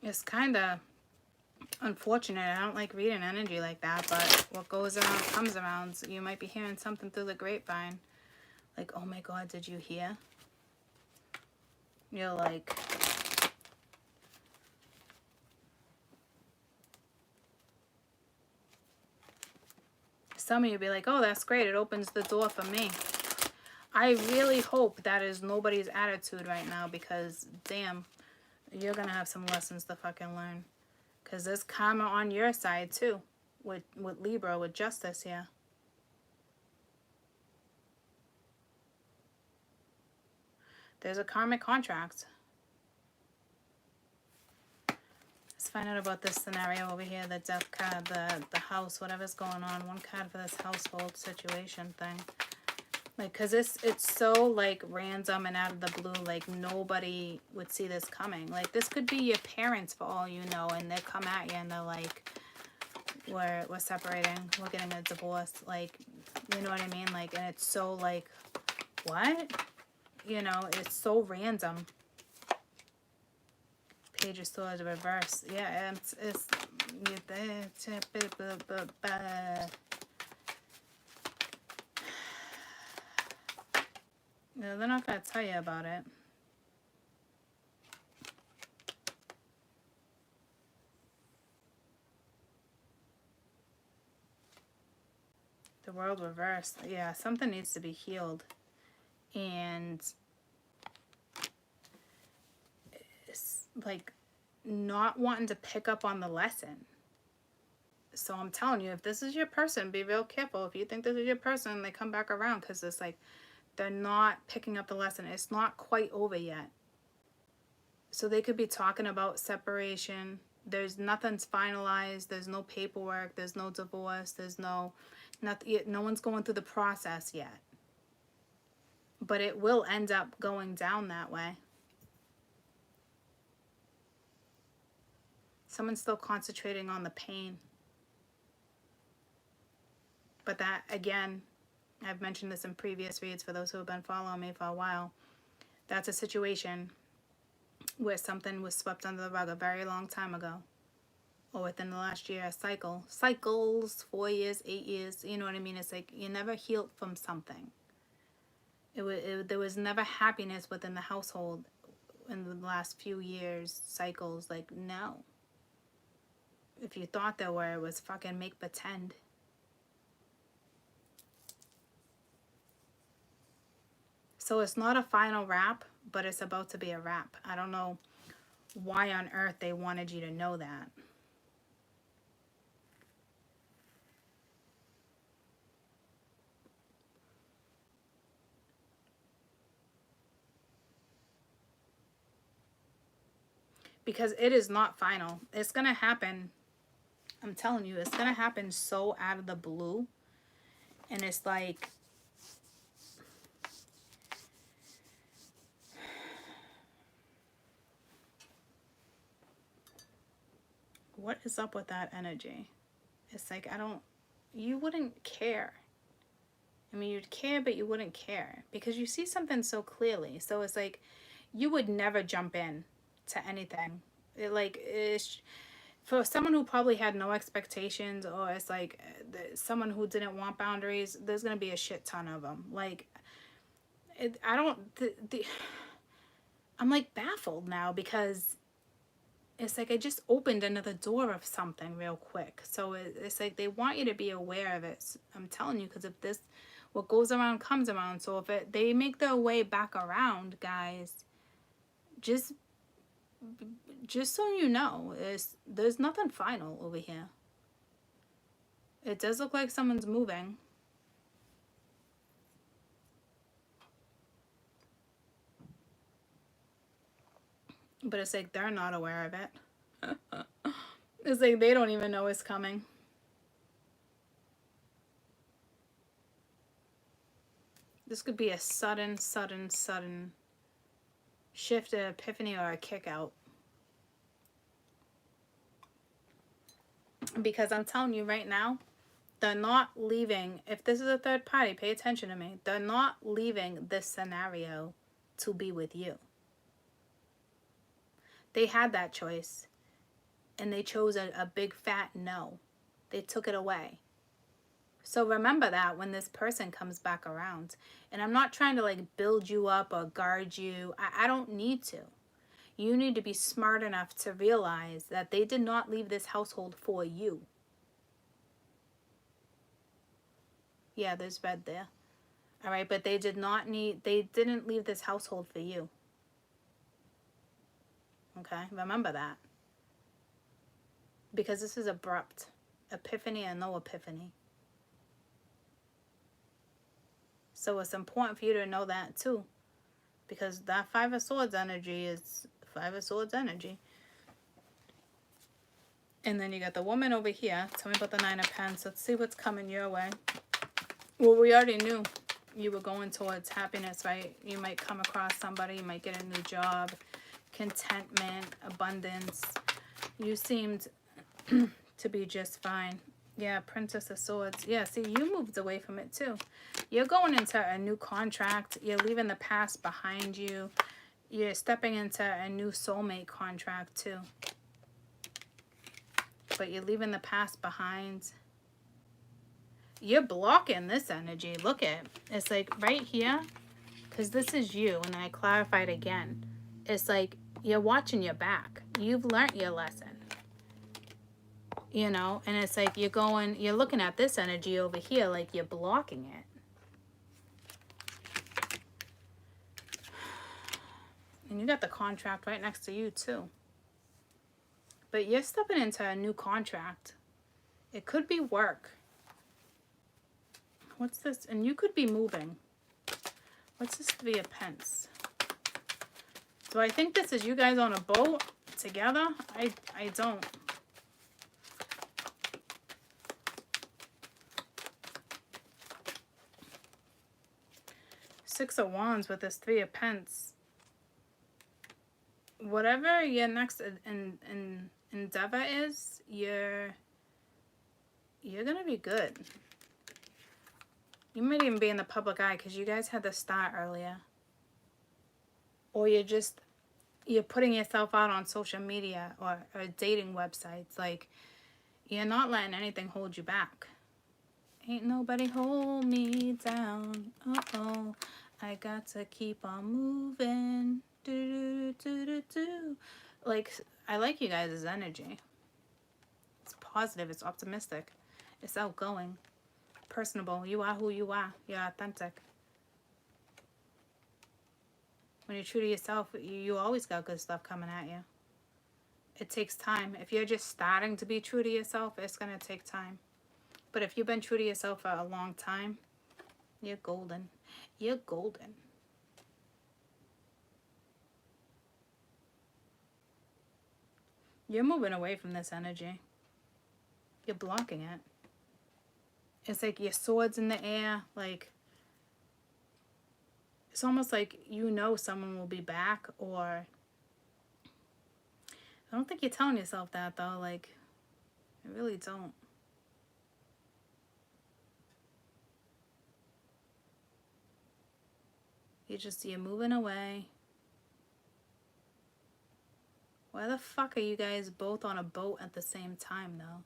It's kind of unfortunate. I don't like reading energy like that, but what goes around comes around. So you might be hearing something through the grapevine. Like, oh my God, did you hear? You're like, some of you be like, oh, that's great. It opens the door for me. I really hope that is nobody's attitude right now, because damn, you're going to have some lessons to fucking learn. Because there's karma on your side too, with Libra, with justice here. There's a karmic contract. Let's find out about this scenario over here, the death card, the house, whatever's going on. One card for this household situation thing. Like, because it's so, like, random and out of the blue. Like, nobody would see this coming. Like, this could be your parents for all you know, and they come at you and they're like, we're separating, we're getting a divorce. Like, you know what I mean? Like, and it's so, like, what? You know, it's so random. Page of Swords reverse. Yeah, it's no, they're not going to tell you about it. The World reversed. Yeah, something needs to be healed. And it's like not wanting to pick up on the lesson. So I'm telling you, if this is your person, be real careful. If you think this is your person, they come back around, because it's like they're not picking up the lesson. It's not quite over yet. So they could be talking about separation. There's nothing's finalized. There's no paperwork. There's no divorce. There's no one's going through the process yet. But it will end up going down that way. Someone's still concentrating on the pain. But that, again, I've mentioned this in previous reads for those who have been following me for a while. That's a situation where something was swept under the rug a very long time ago. Or within the last year, a cycle. Cycles, 4 years, 8 years, you know what I mean? It's like you never healed from something. There was never happiness within the household in the last few years, cycles. Like, no. If you thought there were, it was fucking make pretend. So it's not a final wrap, but it's about to be a wrap. I don't know why on earth they wanted you to know that. Because it is not final. It's going to happen. I'm telling you, it's going to happen so out of the blue. And it's like, what is up with that energy? It's like, you wouldn't care. I mean, you'd care, but you wouldn't care. Because you see something so clearly. So it's like, you would never jump in to anything. It's for someone who probably had no expectations, or it's like someone who didn't want boundaries, there's going to be a shit ton of them. Like, I'm like baffled now, because it's like I just opened another door of something real quick. So it's like they want you to be aware of it. I'm telling you, because if what goes around comes around. So if they make their way back around, guys, just so you know, there's nothing final over here. It does look like someone's moving. But it's like they're not aware of it. It's like they don't even know it's coming. This could be a sudden shift, an epiphany, or a kick out. Because I'm telling you right now, they're not leaving. If this is a third party, pay attention to me. They're not leaving this scenario to be with you. They had that choice, and they chose a big fat no. They took it away. So remember that when this person comes back around. And I'm not trying to like build you up or guard you. I don't need to. You need to be smart enough to realize that they did not leave this household for you. Yeah, there's red there. All right, but they didn't leave this household for you. Okay, remember that. Because this is abrupt. Epiphany and no epiphany. So it's important for you to know that too. Because that Five of Swords energy is Five of Swords energy. And then you got the woman over here. Tell me about the Nine of Pentacles. Let's see what's coming your way. Well, we already knew you were going towards happiness, right? You might come across somebody. You might get a new job. Contentment. Abundance. You seemed to be just fine. Yeah, Princess of Swords. Yeah, see, you moved away from it too. You're going into a new contract. You're leaving the past behind you. You're stepping into a new soulmate contract too. But you're leaving the past behind. You're blocking this energy. Look at it. It's like right here, because this is you, and I clarified again. It's like you're watching your back. You've learned your lesson. You know, and it's like you're looking at this energy over here like you're blocking it. And you got the contract right next to you too. But you're stepping into a new contract. It could be work. What's this? And you could be moving. What's this Three of Pentacles? Do I think this is you guys on a boat together? I don't. Six of Wands with this Three of Pentacles. Whatever your next endeavor is, you're gonna be good. You might even be in the public eye because you guys had the star earlier. Or you're putting yourself out on social media or dating websites. Like, you're not letting anything hold you back. Ain't nobody hold me down. Uh-oh. I got to keep on moving. Do, do, do, do, do. Like, I like you guys' energy. It's positive. It's optimistic. It's outgoing. Personable. You are who you are. You're authentic. When you're true to yourself, you always got good stuff coming at you. It takes time. If you're just starting to be true to yourself, it's going to take time. But if you've been true to yourself for a long time, you're golden. You're golden. You're moving away from this energy. You're blocking it. It's like your sword's in the air. Like, it's almost like you know someone will be back, or I don't think you're telling yourself that though. Like, I really don't. You're moving away. Why the fuck are you guys both on a boat at the same time though?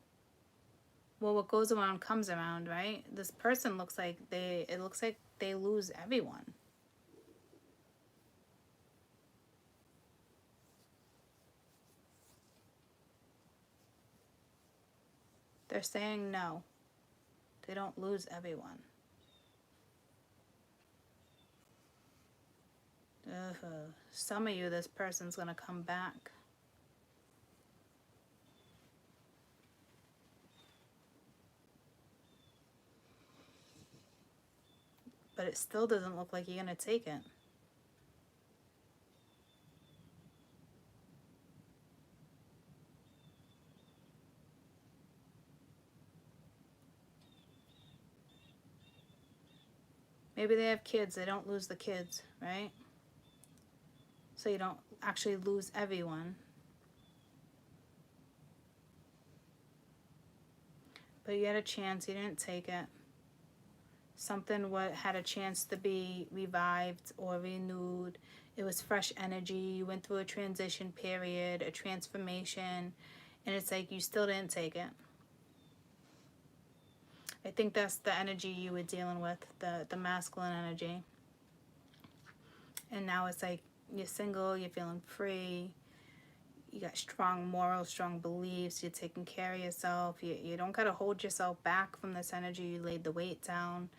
Well, what goes around comes around, right? This person looks like it looks like they lose everyone. They're saying no. They don't lose everyone. Ugh. Some of you, this person's gonna come back. But it still doesn't look like you're gonna take it. Maybe they have kids. They don't lose the kids, right? So you don't actually lose everyone. But you had a chance. You didn't take it. Something had a chance to be revived or renewed. It was fresh energy. You went through a transition period, a transformation, and it's like you still didn't take it. I think that's the energy you were dealing with, the masculine energy. And now it's like you're single, you're feeling free, you got strong morals, strong beliefs, you're taking care of yourself, you don't got to hold yourself back from this energy, you laid the weight down.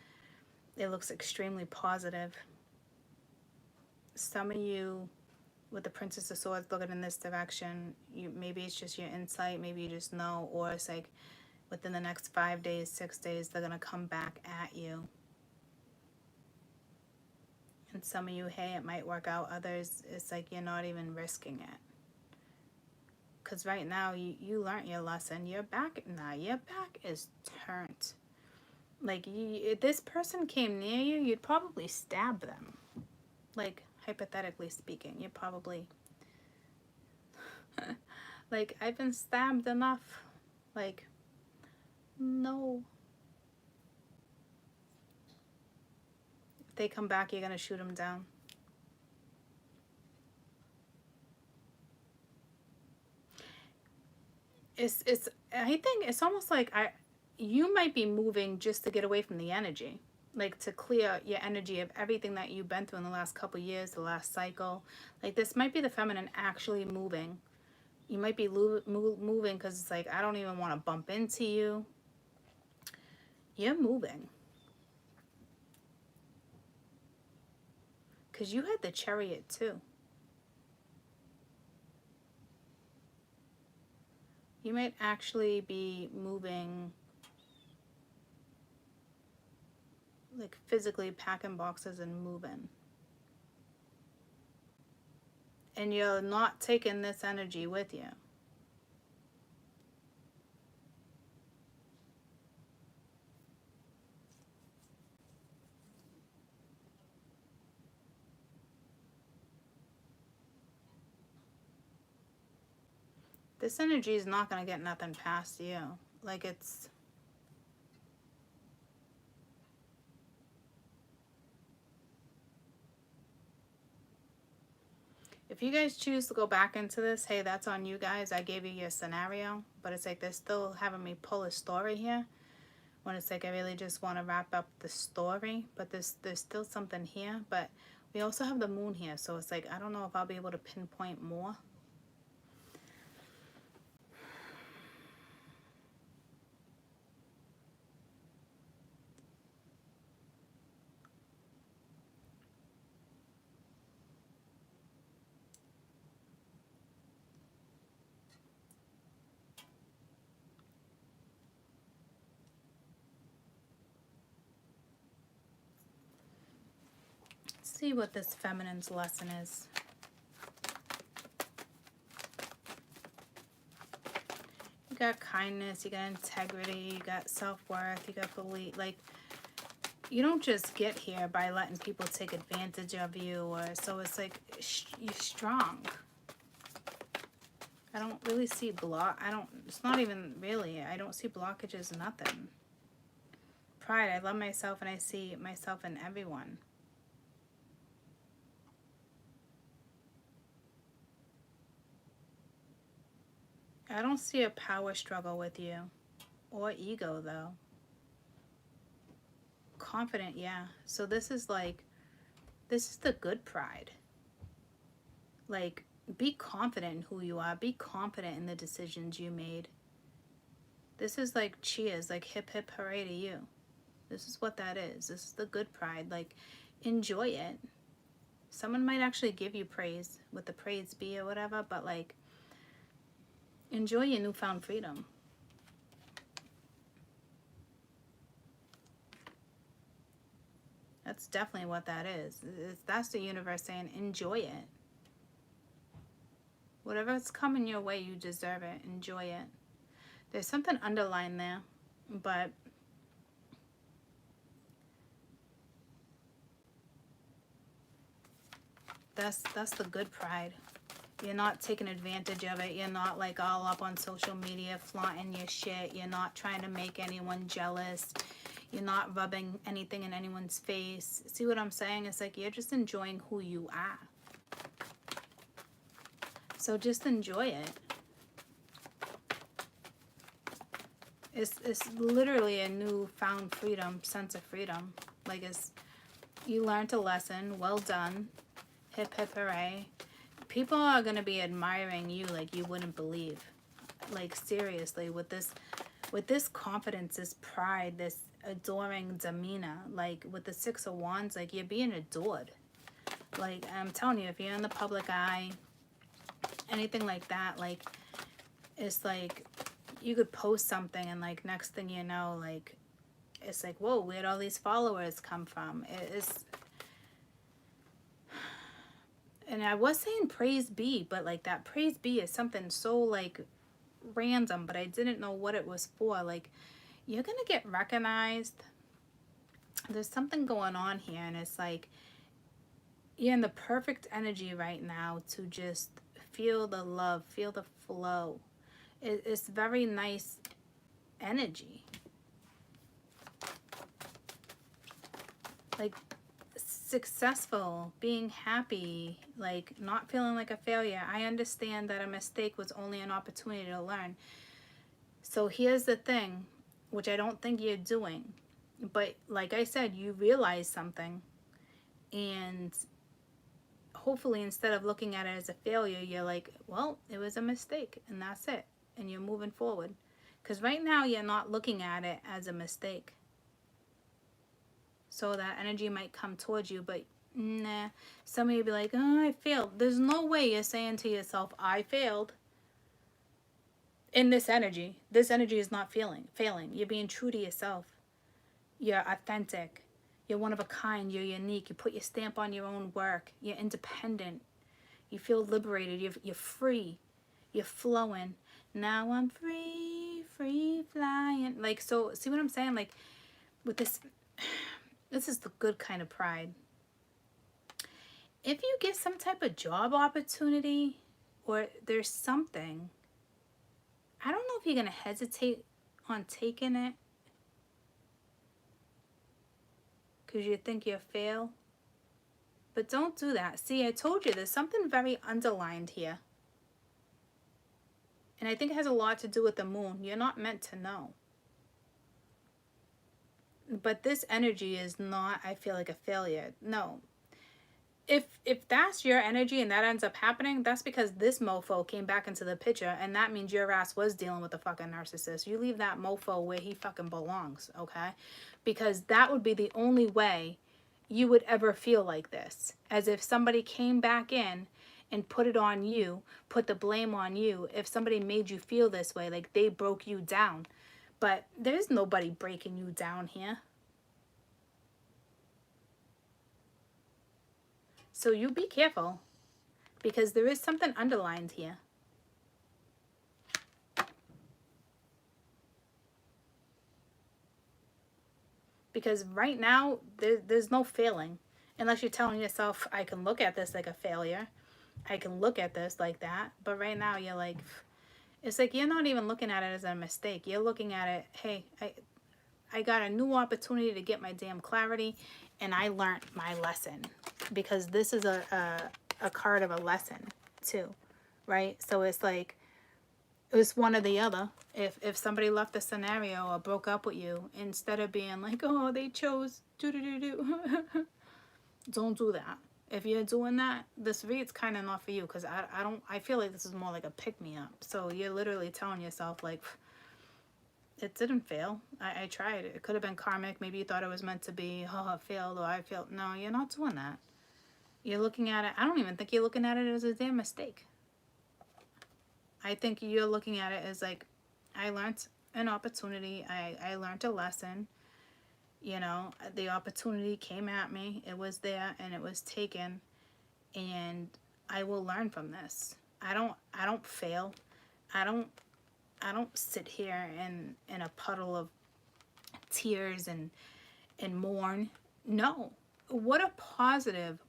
It looks extremely positive. Some of you, with the Princess of Swords looking in this direction, maybe it's just your insight, maybe you just know, or it's like within the next 5 days, 6 days, they're going to come back at you. And some of you, hey, it might work out. Others, it's like you're not even risking it. Because right now, you learned your lesson. Your back is turned. Like, if this person came near you, you'd probably stab them. Like, hypothetically speaking, you'd probably... like, I've been stabbed enough. Like, no. If they come back, you're going to shoot them down. I think it's almost like you might be moving just to get away from the energy, like to clear your energy of everything that you've been through in the last couple years, the last cycle. Like this might be the feminine actually moving. You might be moving because it's like, I don't even want to bump into you. You're moving. Because you had the Chariot too. You might actually be moving, like physically packing boxes and moving. And you're not taking this energy with you. This energy is not going to get nothing past you. Like it's... If you guys choose to go back into this, hey, that's on you guys. I gave you your scenario. But it's like they're still having me pull a story here. When it's like I really just want to wrap up the story. But there's still something here. But we also have the moon here. So it's like I don't know if I'll be able to pinpoint more. See what this feminine's lesson is. You got kindness, you got integrity, you got self-worth, you got belief. Like, you don't just get here by letting people take advantage of you, or so it's like you're strong. I don't really see it's not even really, I don't see blockages, nothing. Pride, I love myself and I see myself in everyone. I don't see a power struggle with you. Or ego, though. Confident, yeah. So this is like, this is the good pride. Like, be confident in who you are. Be confident in the decisions you made. This is like cheers, like hip hip hooray to you. This is what that is. This is the good pride. Like, enjoy it. Someone might actually give you praise with the praise be or whatever, but like, enjoy your newfound freedom. That's definitely what that is. That's the universe saying, enjoy it. Whatever's coming your way, you deserve it. Enjoy it. There's something underlined there, but That's the good pride. You're not taking advantage of it. You're not like all up on social media flaunting your shit. You're not trying to make anyone jealous. You're not rubbing anything in anyone's face. See what I'm saying? It's like you're just enjoying who you are. So just enjoy it. It's literally a newfound freedom, sense of freedom. Like you learned a lesson. Well done. Hip hip hooray. People are going to be admiring you like you wouldn't believe. Like seriously, with this confidence, this pride, this adoring demeanor, like with the Six of Wands, like you're being adored. Like I'm telling you, if you're in the public eye, anything like that, like it's like you could post something and like next thing you know, like it's like, whoa, where'd all these followers come from? It's, and I was saying praise be, but like that praise be is something so like random, but I didn't know what it was for. Like you're gonna get recognized. There's something going on here, and it's like you're in the perfect energy right now to just feel the love, feel the flow. It's very nice energy. Like successful, being happy, like not feeling like a failure. I understand that a mistake was only an opportunity to learn. So here's the thing, which I don't think you're doing. But like I said, you realize something, and hopefully instead of looking at it as a failure, you're like, well, it was a mistake, and that's it. And you're moving forward. Because right now you're not looking at it as a mistake. So that energy might come towards you, but nah. Somebody will be like, oh, I failed. There's no way you're saying to yourself, I failed. In this energy is not failing. You're being true to yourself. You're authentic. You're one of a kind. You're unique. You put your stamp on your own work. You're independent. You feel liberated. You're free. You're flowing. Now I'm free, free flying. Like, so, see what I'm saying? Like, with this, this is the good kind of pride. If you get some type of job opportunity, or there's something, I don't know if you're going to hesitate on taking it because you think you'll fail. But don't do that. See, I told you there's something very underlined here. And I think it has a lot to do with the moon. You're not meant to know. But this energy is not, I feel like, a failure. No. If that's your energy and that ends up happening, that's because this mofo came back into the picture, and that means your ass was dealing with a fucking narcissist. You leave that mofo where he fucking belongs, okay? Because that would be the only way you would ever feel like this. As if somebody came back in and put it on you, put the blame on you. If somebody made you feel this way, like they broke you down. But there's nobody breaking you down here. So you be careful, because there is something underlined here. Because right now, there's no failing. Unless you're telling yourself, I can look at this like a failure. I can look at this like that. But right now, you're like, it's like you're not even looking at it as a mistake. You're looking at it, hey, I got a new opportunity to get my damn clarity, and I learned my lesson. Because this is a card of a lesson too, right? So it's like, it was one or the other. If somebody left the scenario or broke up with you, instead of being like, oh, they chose do don't do that. If you're doing that, this read's kind of not for you, because I feel like this is more like a pick-me-up. So you're literally telling yourself, like, it didn't fail. I tried. It could have been karmic. Maybe you thought it was meant to be, oh, it failed, or I failed. No, you're not doing that. You're looking at it, I don't even think you're looking at it as a damn mistake. I think you're looking at it as like, I learned an opportunity. I learned a lesson. You know, the opportunity came at me. It was there and it was taken. And I will learn from this. I don't fail. I don't sit here in a puddle of tears and mourn. No. What a positive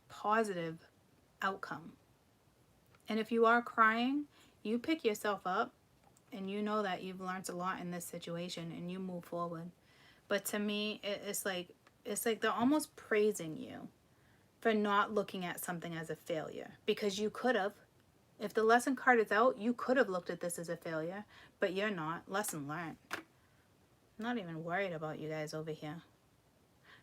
outcome. And if you are crying, you pick yourself up and you know that you've learned a lot in this situation and you move forward. But to me, it's like they're almost praising you for not looking at something as a failure, because you could have. If the lesson card is out, you could have looked at this as a failure, but you're not. Lesson learned. I'm not even worried about you guys over here.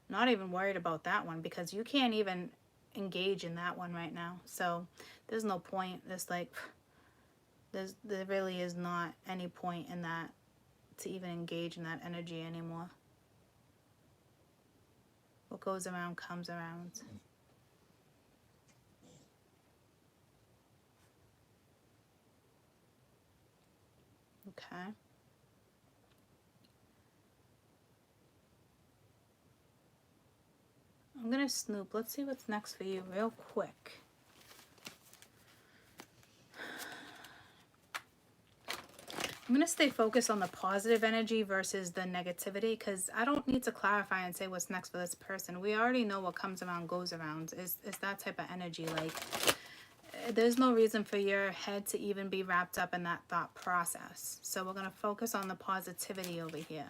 Not even worried about that one, because you can't even engage in that one right now. So there's no point. It's like there really is not any point in that, to even engage in that energy anymore. What goes around comes around. Okay. I'm gonna snoop. Let's see what's next for you real quick. I'm going to stay focused on the positive energy versus the negativity, because I don't need to clarify and say what's next for this person. We already know what comes around goes around. It's that type of energy. Like, there's no reason for your head to even be wrapped up in that thought process. So we're going to focus on the positivity over here.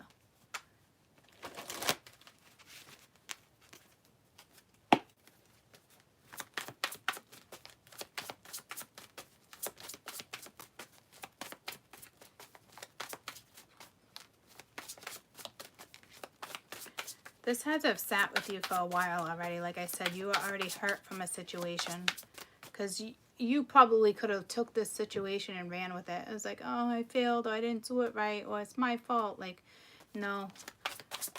This has to have sat with you for a while already. Like I said, you were already hurt from a situation, because you probably could have took this situation and ran with it. It was like, oh, I failed, or I didn't do it right, or it's my fault. Like, no.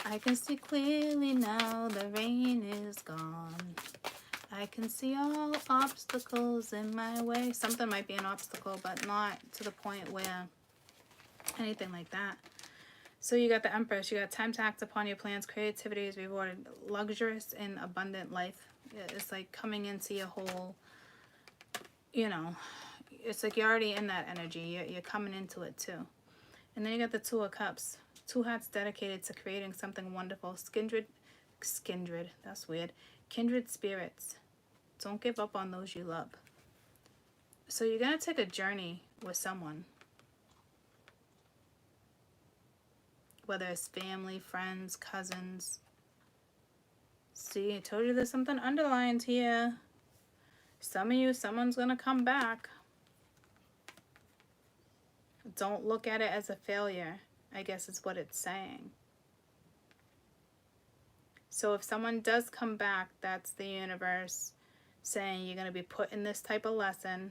I can see clearly now, the rain is gone. I can see all obstacles in my way. Something might be an obstacle, but not to the point where anything like that. So you got the Empress. You got time to act upon your plans. Creativity is rewarded. Luxurious and abundant life. It's like coming into your whole, you know, it's like you're already in that energy. You're coming into it too. And then you got the Two of Cups. Two hearts dedicated to creating something wonderful. Skindred, that's weird. Kindred spirits. Don't give up on those you love. So you're going to take a journey with someone. Whether it's family, friends, cousins. See, I told you there's something underlined here. Some of you, someone's going to come back. Don't look at it as a failure, I guess is what it's saying. So if someone does come back, that's the universe saying you're going to be put in this type of lesson.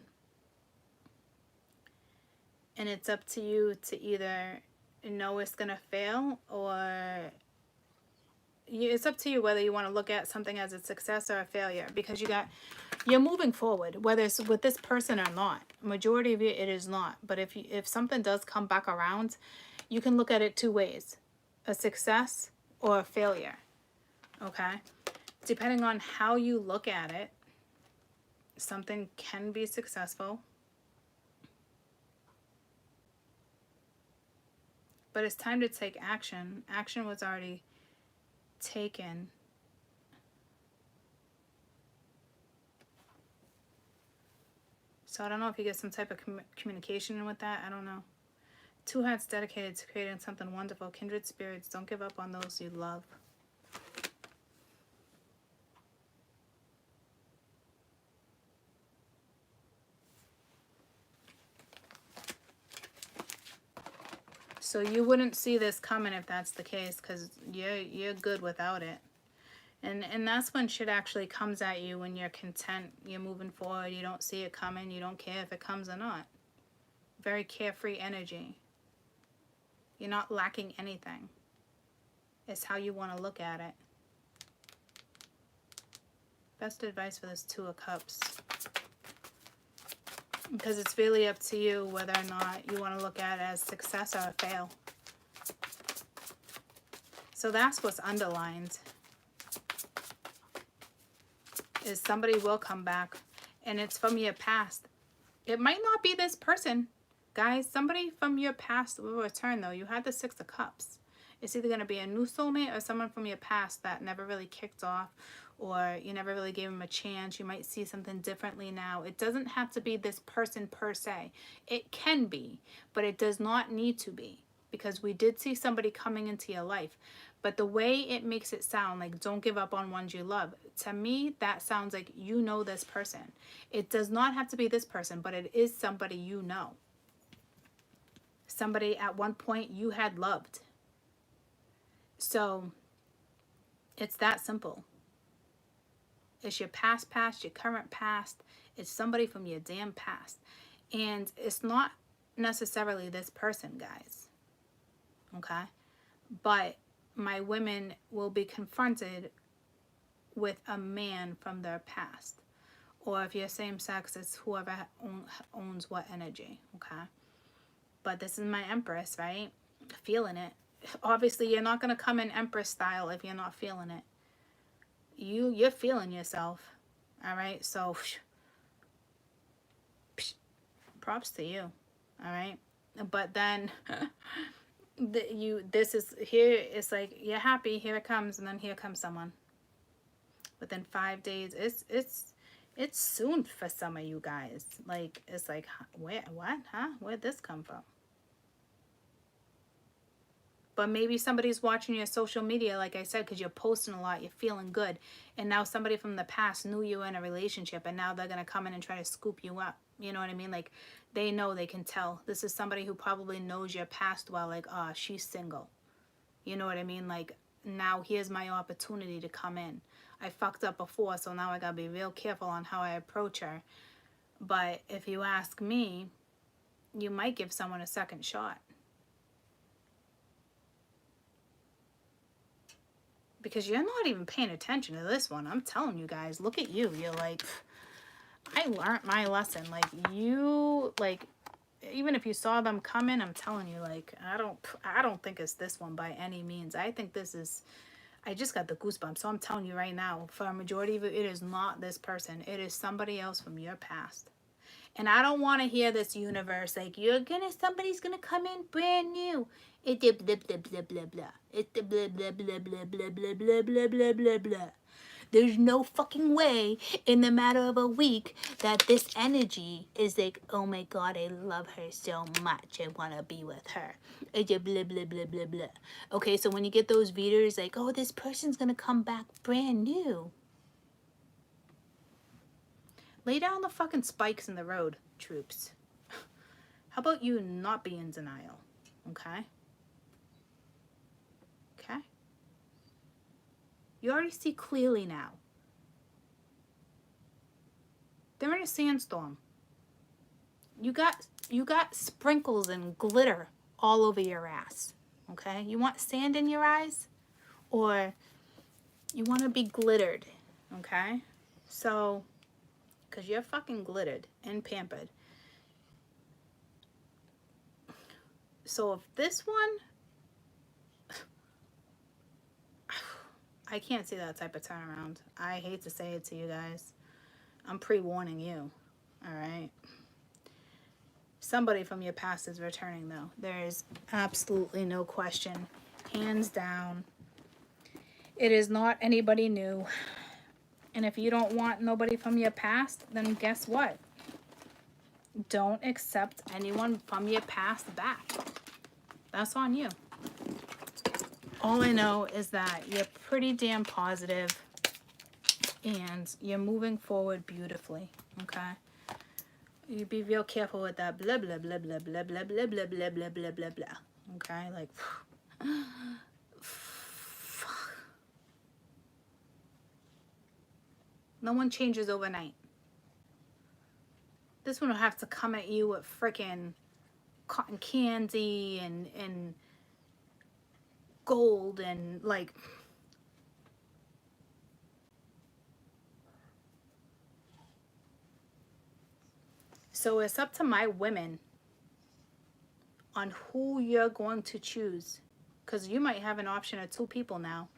And it's up to you to either know it's going to fail, or it's up to you whether you want to look at something as a success or a failure, because you're moving forward, whether it's with this person or not. Majority of it is not. But if something does come back around, you can look at it two ways: a success or a failure. Okay? Depending on how you look at it, something can be successful, but it's time to take action. Action was already taken. So I don't know if you get some type of communication with that. I don't know. Two hearts dedicated to creating something wonderful. Kindred spirits. Don't give up on those you love. So you wouldn't see this coming if that's the case, because you're good without it. And that's when shit actually comes at you, when you're content, you're moving forward, you don't see it coming, you don't care if it comes or not. Very carefree energy. You're not lacking anything. It's how you want to look at it. Best advice for this Two of Cups. Because it's really up to you whether or not you want to look at it as success or a fail. So that's what's underlined. Is somebody will come back, and it's from your past. It might not be this person, guys. Somebody from your past will return, though. You had the Six of Cups. It's either going to be a new soulmate or someone from your past that never really kicked off, or you never really gave them a chance. You might see something differently now. It doesn't have to be this person per se. It can be, but it does not need to be, because we did see somebody coming into your life. But the way it makes it sound like don't give up on ones you love, to me, that sounds like you know this person. It does not have to be this person, but it is somebody you know. Somebody at one point you had loved. So it's that simple. It's your past, your current past. It's somebody from your damn past. And it's not necessarily this person, guys. Okay? But my women will be confronted with a man from their past. Or if you're same sex, it's whoever owns what energy. Okay? But this is my Empress, right? Feeling it. Obviously, you're not going to come in Empress style if you're not feeling it. You're feeling yourself. All right? So, props to you. All right? But then this is here, it's like you're happy, here it comes, and then here comes someone. Within 5 days, it's soon for some of you guys. Like, it's like, what? Huh? Where'd this come from? But maybe somebody's watching your social media, like I said, because you're posting a lot, you're feeling good. And now somebody from the past knew you in a relationship, and now they're going to come in and try to scoop you up. You know what I mean? Like, they know, they can tell. This is somebody who probably knows your past well, like, she's single. You know what I mean? Like, now here's my opportunity to come in. I fucked up before, so now I got to be real careful on how I approach her. But if you ask me, you might give someone a second shot. Because you're not even paying attention to this one. I'm telling you guys, look at you. You're like, I learned my lesson. Like, you, like, even if you saw them coming, I'm telling you, like, I don't think it's this one by any means. I think this is, I just got the goosebumps. So I'm telling you right now, for a majority of it, it is not this person. It is somebody else from your past. And I don't want to hear this universe like, somebody's gonna come in brand new. It's the blah blah blah blah blah. It's the blah blah blah blah blah blah blah blah blah blah blah. There's no fucking way in the matter of a week that this energy is like, oh my god, I love her so much, I want to be with her. It's a blah blah blah blah blah. Okay, so when you get those readers like, oh, this person's gonna come back brand new. Lay down the fucking spikes in the road, troops. How about you not be in denial? Okay? Okay? You already see clearly now. They're in a sandstorm. You got sprinkles and glitter all over your ass. Okay? You want sand in your eyes? Or you want to be glittered. Okay? So, because you're fucking glittered and pampered. So if this one, I can't see that type of turnaround. I hate to say it to you guys. I'm pre-warning you. All right? Somebody from your past is returning, though. There is absolutely no question. Hands down. It is not anybody new. And if you don't want nobody from your past, then guess what? Don't accept anyone from your past back. That's on you. All I know is that you're pretty damn positive and you're moving forward beautifully, okay? You be real careful with that blah, blah, blah, blah, blah, blah, blah, blah, blah, blah, blah, blah, blah, okay? Like, no one changes overnight. This one will have to come at you with freaking cotton candy and gold and like, so it's up to my women on who you're going to choose, because you might have an option of 2 people now.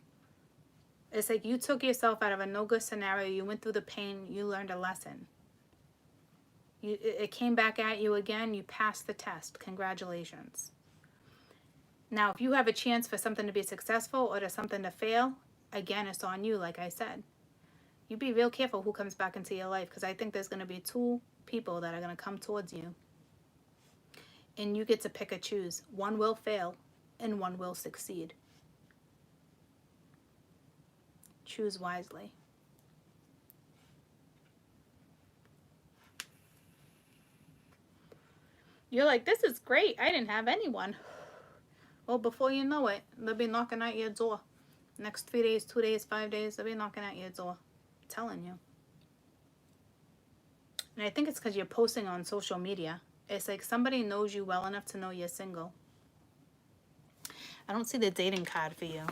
It's like you took yourself out of a no good scenario, you went through the pain, you learned a lesson. It came back at you again, you passed the test. Congratulations. Now, if you have a chance for something to be successful or to something to fail, again, it's on you, like I said. You be real careful who comes back into your life, because I think there's going to be two people that are going to come towards you. And you get to pick or choose. One will fail and one will succeed. Choose wisely. You're like, this is great. I didn't have anyone. Well, before you know it, they'll be knocking at your door. Next 3 days, 2 days, 5 days, they'll be knocking at your door. I'm telling you. And I think it's because you're posting on social media. It's like somebody knows you well enough to know you're single. I don't see the dating card for you.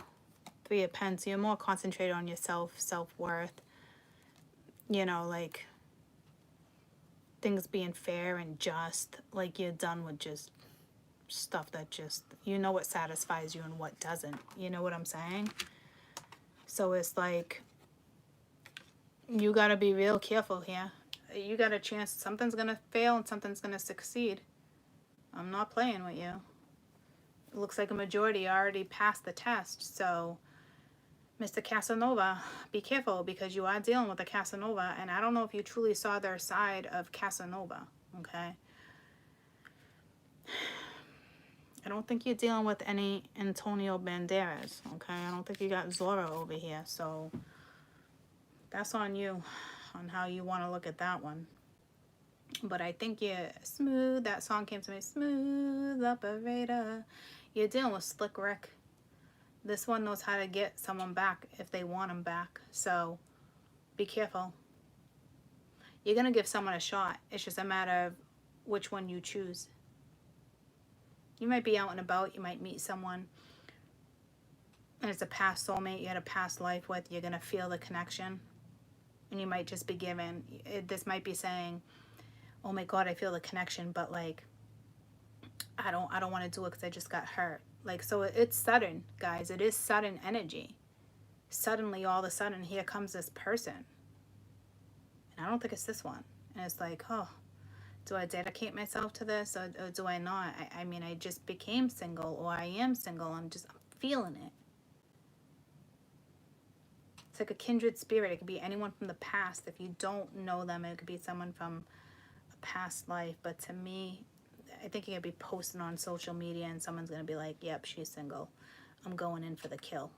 3 of Pentacles. You're more concentrated on yourself, self-worth. You know, like things being fair and just. Like you're done with just stuff that just, you know what satisfies you and what doesn't. You know what I'm saying? So it's like, you got to be real careful here. You got a chance. Something's going to fail and something's going to succeed. I'm not playing with you. It looks like a majority already passed the test. So, Mr. Casanova, be careful, because you are dealing with a Casanova. And I don't know if you truly saw their side of Casanova. Okay? I don't think you're dealing with any Antonio Banderas. Okay? I don't think you got Zorro over here. So, that's on you, on how you want to look at that one. But I think you're smooth. That song came to me. Smooth operator. You're dealing with Slick Rick. This one knows how to get someone back if they want them back. So be careful. You're going to give someone a shot. It's just a matter of which one you choose. You might be out and about. You might meet someone. And it's a past soulmate you had a past life with. You're going to feel the connection. And you might just be given. This might be saying, oh my God, I feel the connection, but like, I don't want to do it because I just got hurt. Like, so it's sudden, guys. It is sudden energy. Suddenly, all of a sudden, here comes this person. And I don't think it's this one. And it's like, oh, do I dedicate myself to this or do I not? I mean, I just became single, or I am single. I'm feeling it. It's like a kindred spirit. It could be anyone from the past. If you don't know them, it could be someone from past life. But to me, I think you're gonna be posting on social media and someone's gonna be like, yep, she's single, I'm going in for the kill.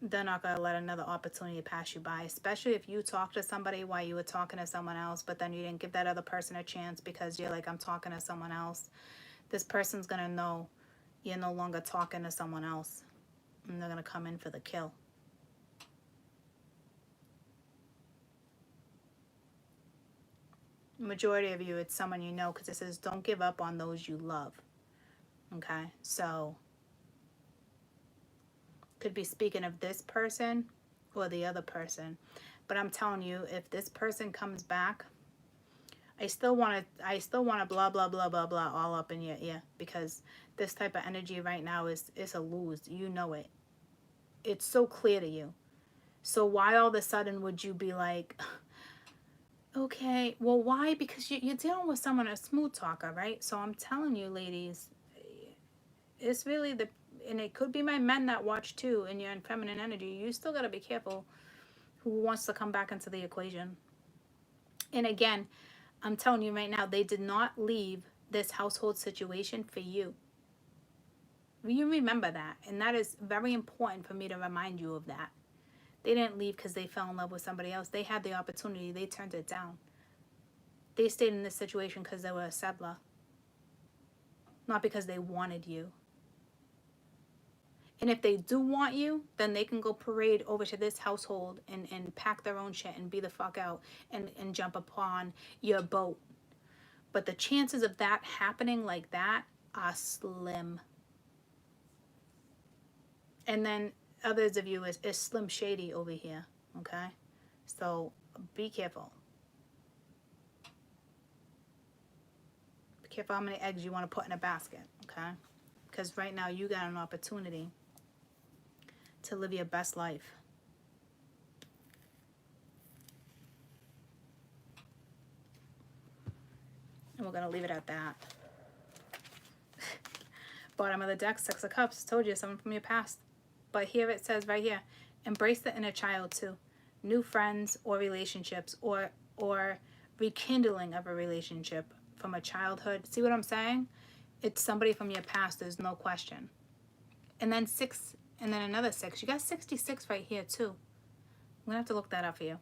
They're not gonna let another opportunity pass you by, especially if you talk to somebody while you were talking to someone else, but then you didn't give that other person a chance because you're like, I'm talking to someone else. This person's gonna know you're no longer talking to someone else, and they're gonna come in for the kill. Majority of you, it's someone you know, because it says don't give up on those you love. Okay, so could be speaking of this person or the other person, but I'm telling you, if this person comes back, I still want to blah blah blah blah blah all up in your ear, because this type of energy right now is a lose. You know it. It's so clear to you. So why all of a sudden would you be like, okay, well, why? Because you're dealing with someone, a smooth talker, right? So I'm telling you, ladies, it's really and it could be my men that watch too, and you're in feminine energy. You still got to be careful who wants to come back into the equation. And again, I'm telling you right now, they did not leave this household situation for you. You remember that. And that is very important for me to remind you of that. They didn't leave because they fell in love with somebody else. They had the opportunity. They turned it down. They stayed in this situation because they were a settler. Not because they wanted you. And if they do want you, then they can go parade over to this household and pack their own shit and be the fuck out and jump upon your boat. But the chances of that happening like that are slim. And then others of you is Slim Shady over here, okay? So be careful. Be careful how many eggs you want to put in a basket, okay? Because right now you got an opportunity to live your best life. And we're going to leave it at that. Bottom of the deck, Six of Cups. Told you, someone from your past. But here it says right here, embrace the inner child too. new friends or relationships, or rekindling of a relationship from a childhood. See what I'm saying? It's somebody from your past, there's no question. And then 6, and then another 6. You got 66 right here too. I'm gonna have to look that up for you.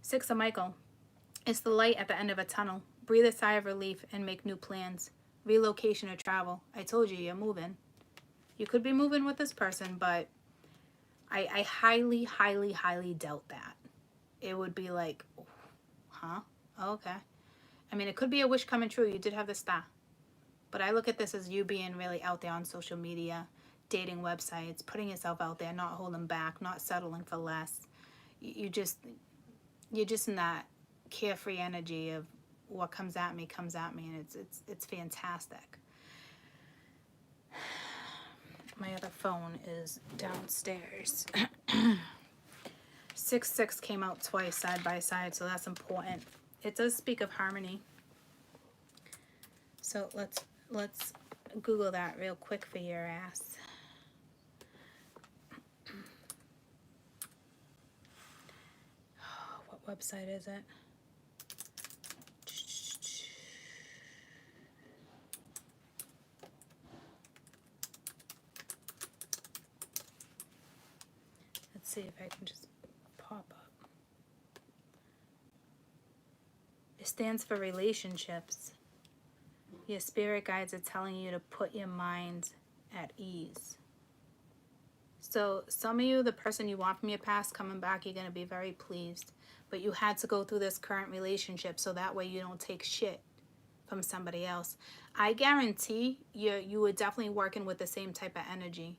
6 of Michael. It's the light at the end of a tunnel. Breathe a sigh of relief and make new plans. Relocation or travel. I told you, you're moving. You could be moving with this person, but I highly, highly, highly doubt that. It would be like, huh? Oh, okay. I mean, it could be a wish coming true. You did have the star. But I look at this as you being really out there on social media, dating websites, putting yourself out there, not holding back, not settling for less. You're just in that carefree energy of what comes at me, and it's fantastic. My other phone is downstairs. 6 came out twice side by side, so that's important. It does speak of harmony. So let's Google that real quick for your ass. What website is it? Let's see if I can just pop up. It stands for relationships. Your spirit guides are telling you to put your mind at ease. So some of you, the person you want from your past coming back, you're going to be very pleased. But you had to go through this current relationship so that way you don't take shit from somebody else. I guarantee you were definitely working with the same type of energy.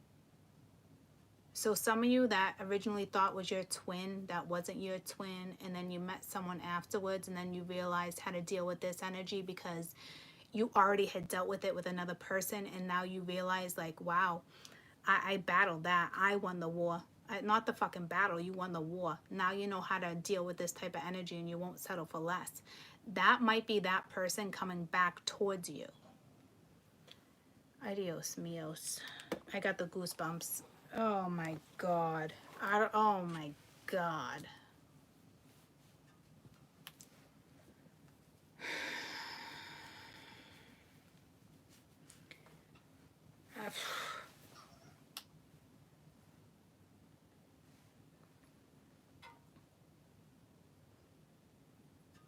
So some of you that originally thought was your twin, that wasn't your twin, and then you met someone afterwards, and then you realized how to deal with this energy because you already had dealt with it with another person, and now you realize, like, wow, I battled that. I won the war. Not the fucking battle, you won the war. Now you know how to deal with this type of energy, and you won't settle for less. That might be that person coming back towards you. Adios, mios. I got the goosebumps. Oh my God. Oh my God.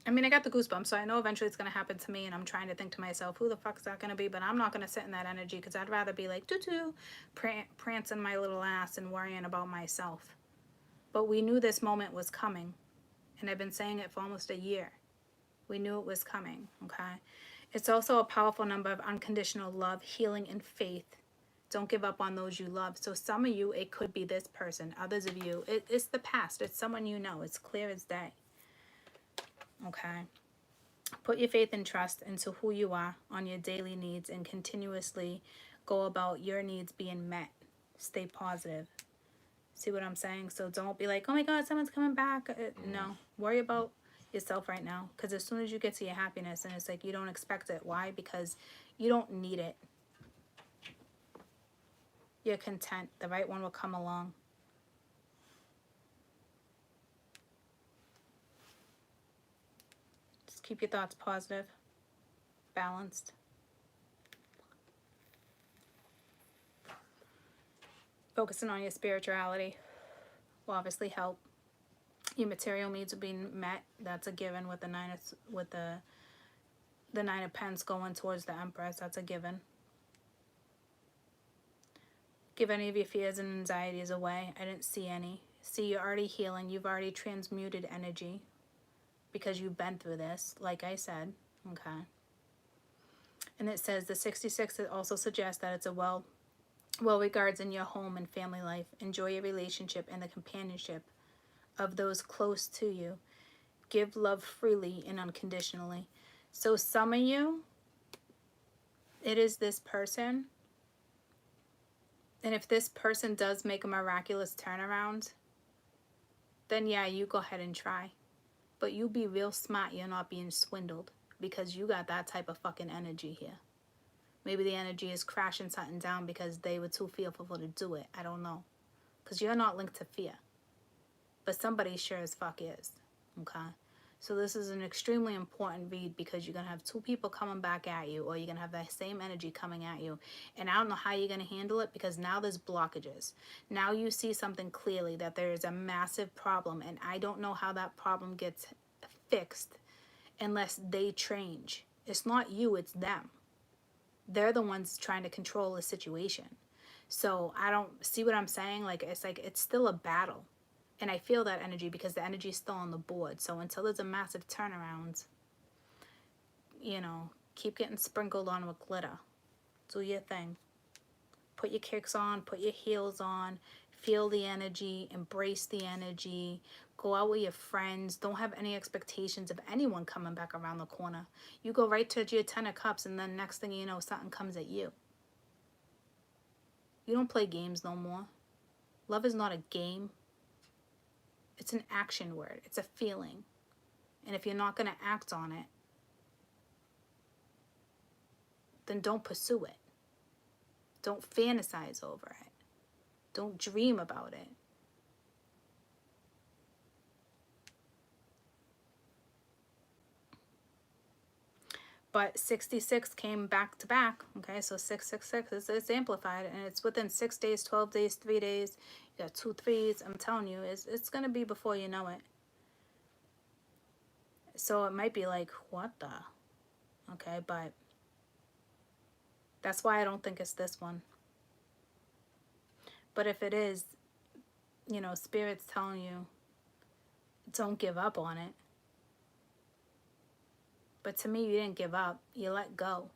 I mean, I got the goosebumps, so I know eventually it's going to happen to me, and I'm trying to think to myself, who the fuck is that going to be? But I'm not going to sit in that energy because I'd rather be like, doo-doo, prancing my little ass and worrying about myself. But we knew this moment was coming, and I've been saying it for almost a year. We knew it was coming, okay? It's also a powerful number of unconditional love, healing, and faith. Don't give up on those you love. So some of you, it could be this person. Others of you, it's the past. It's someone you know. It's clear as day. Okay? Put your faith and trust into who you are on your daily needs and continuously go about your needs being met. Stay positive. See what I'm saying? So don't be like, oh my God, someone's coming back. No. Worry about yourself right now. Because as soon as you get to your happiness, and it's like you don't expect it. Why? Because you don't need it. You're content. The right one will come along. Just keep your thoughts positive, balanced. Focusing on your spirituality will obviously help. Your material needs are being met. That's a given with the Nine of Pence going towards the Empress. That's a given. Give any of your fears and anxieties away. I didn't see any. See, you're already healing. You've already transmuted energy because you've been through this, like I said. Okay. And it says the 66 also suggests that it's a well regards in your home and family life. Enjoy your relationship and the companionship of those close to you. Give love freely and unconditionally. So some of you, it is this person. And if this person does make a miraculous turnaround, then yeah, you go ahead and try. But you be real smart. You're not being swindled because you got that type of fucking energy here. Maybe the energy is crashing something down because they were too fearful to do it. I don't know. Because you're not linked to fear. but somebody sure as fuck is. Okay? So this is an extremely important read because you're going to have two people coming back at you, or you're going to have that same energy coming at you. And I don't know how you're going to handle it, because now there's blockages. Now you see something clearly, that there is a massive problem, and I don't know how that problem gets fixed unless they change. It's not you, it's them. They're the ones trying to control the situation. So I don't see what I'm saying. Like it's still a battle. And I feel that energy because the energy is still on the board. So until there's a massive turnaround, you know, keep getting sprinkled on with glitter. Do your thing. Put your kicks on, put your heels on, feel the energy, embrace the energy, go out with your friends. Don't have any expectations of anyone coming back around the corner. You go right to your 10 of cups, and then next thing you know, something comes at you. You don't play games no more. Love is not a game. It's an action word. It's a feeling. And if you're not going to act on it, then don't pursue it. Don't fantasize over it. Don't dream about it. But 66 came back to back. Okay, so 666, it's amplified, and it's within 6 days, 12 days, 3 days. You got 2 3s. I'm telling you, it's going to be before you know it. So it might be like, what the? Okay, but that's why I don't think it's this one. But if it is, you know, Spirit's telling you, don't give up on it. But to me, you didn't give up. You let go.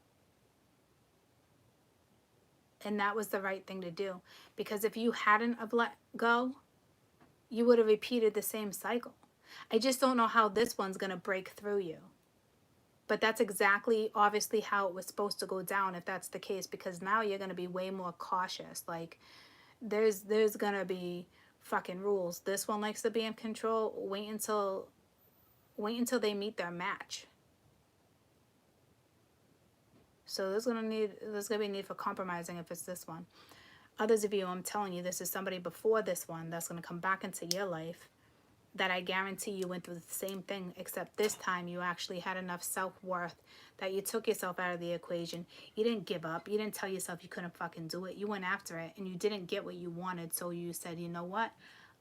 And that was the right thing to do. Because if you hadn't have let go, you would have repeated the same cycle. I just don't know how this one's going to break through you. But that's exactly, obviously, how it was supposed to go down if that's the case. Because now you're going to be way more cautious. Like, there's going to be fucking rules. This one likes to be in control. Wait until they meet their match. So there's gonna be a need for compromising if it's this one. Others of you, I'm telling you, this is somebody before this one that's gonna come back into your life that I guarantee you went through the same thing, except this time you actually had enough self-worth that you took yourself out of the equation. You didn't give up. You didn't tell yourself you couldn't fucking do it. You went after it, and you didn't get what you wanted, so you said, you know what?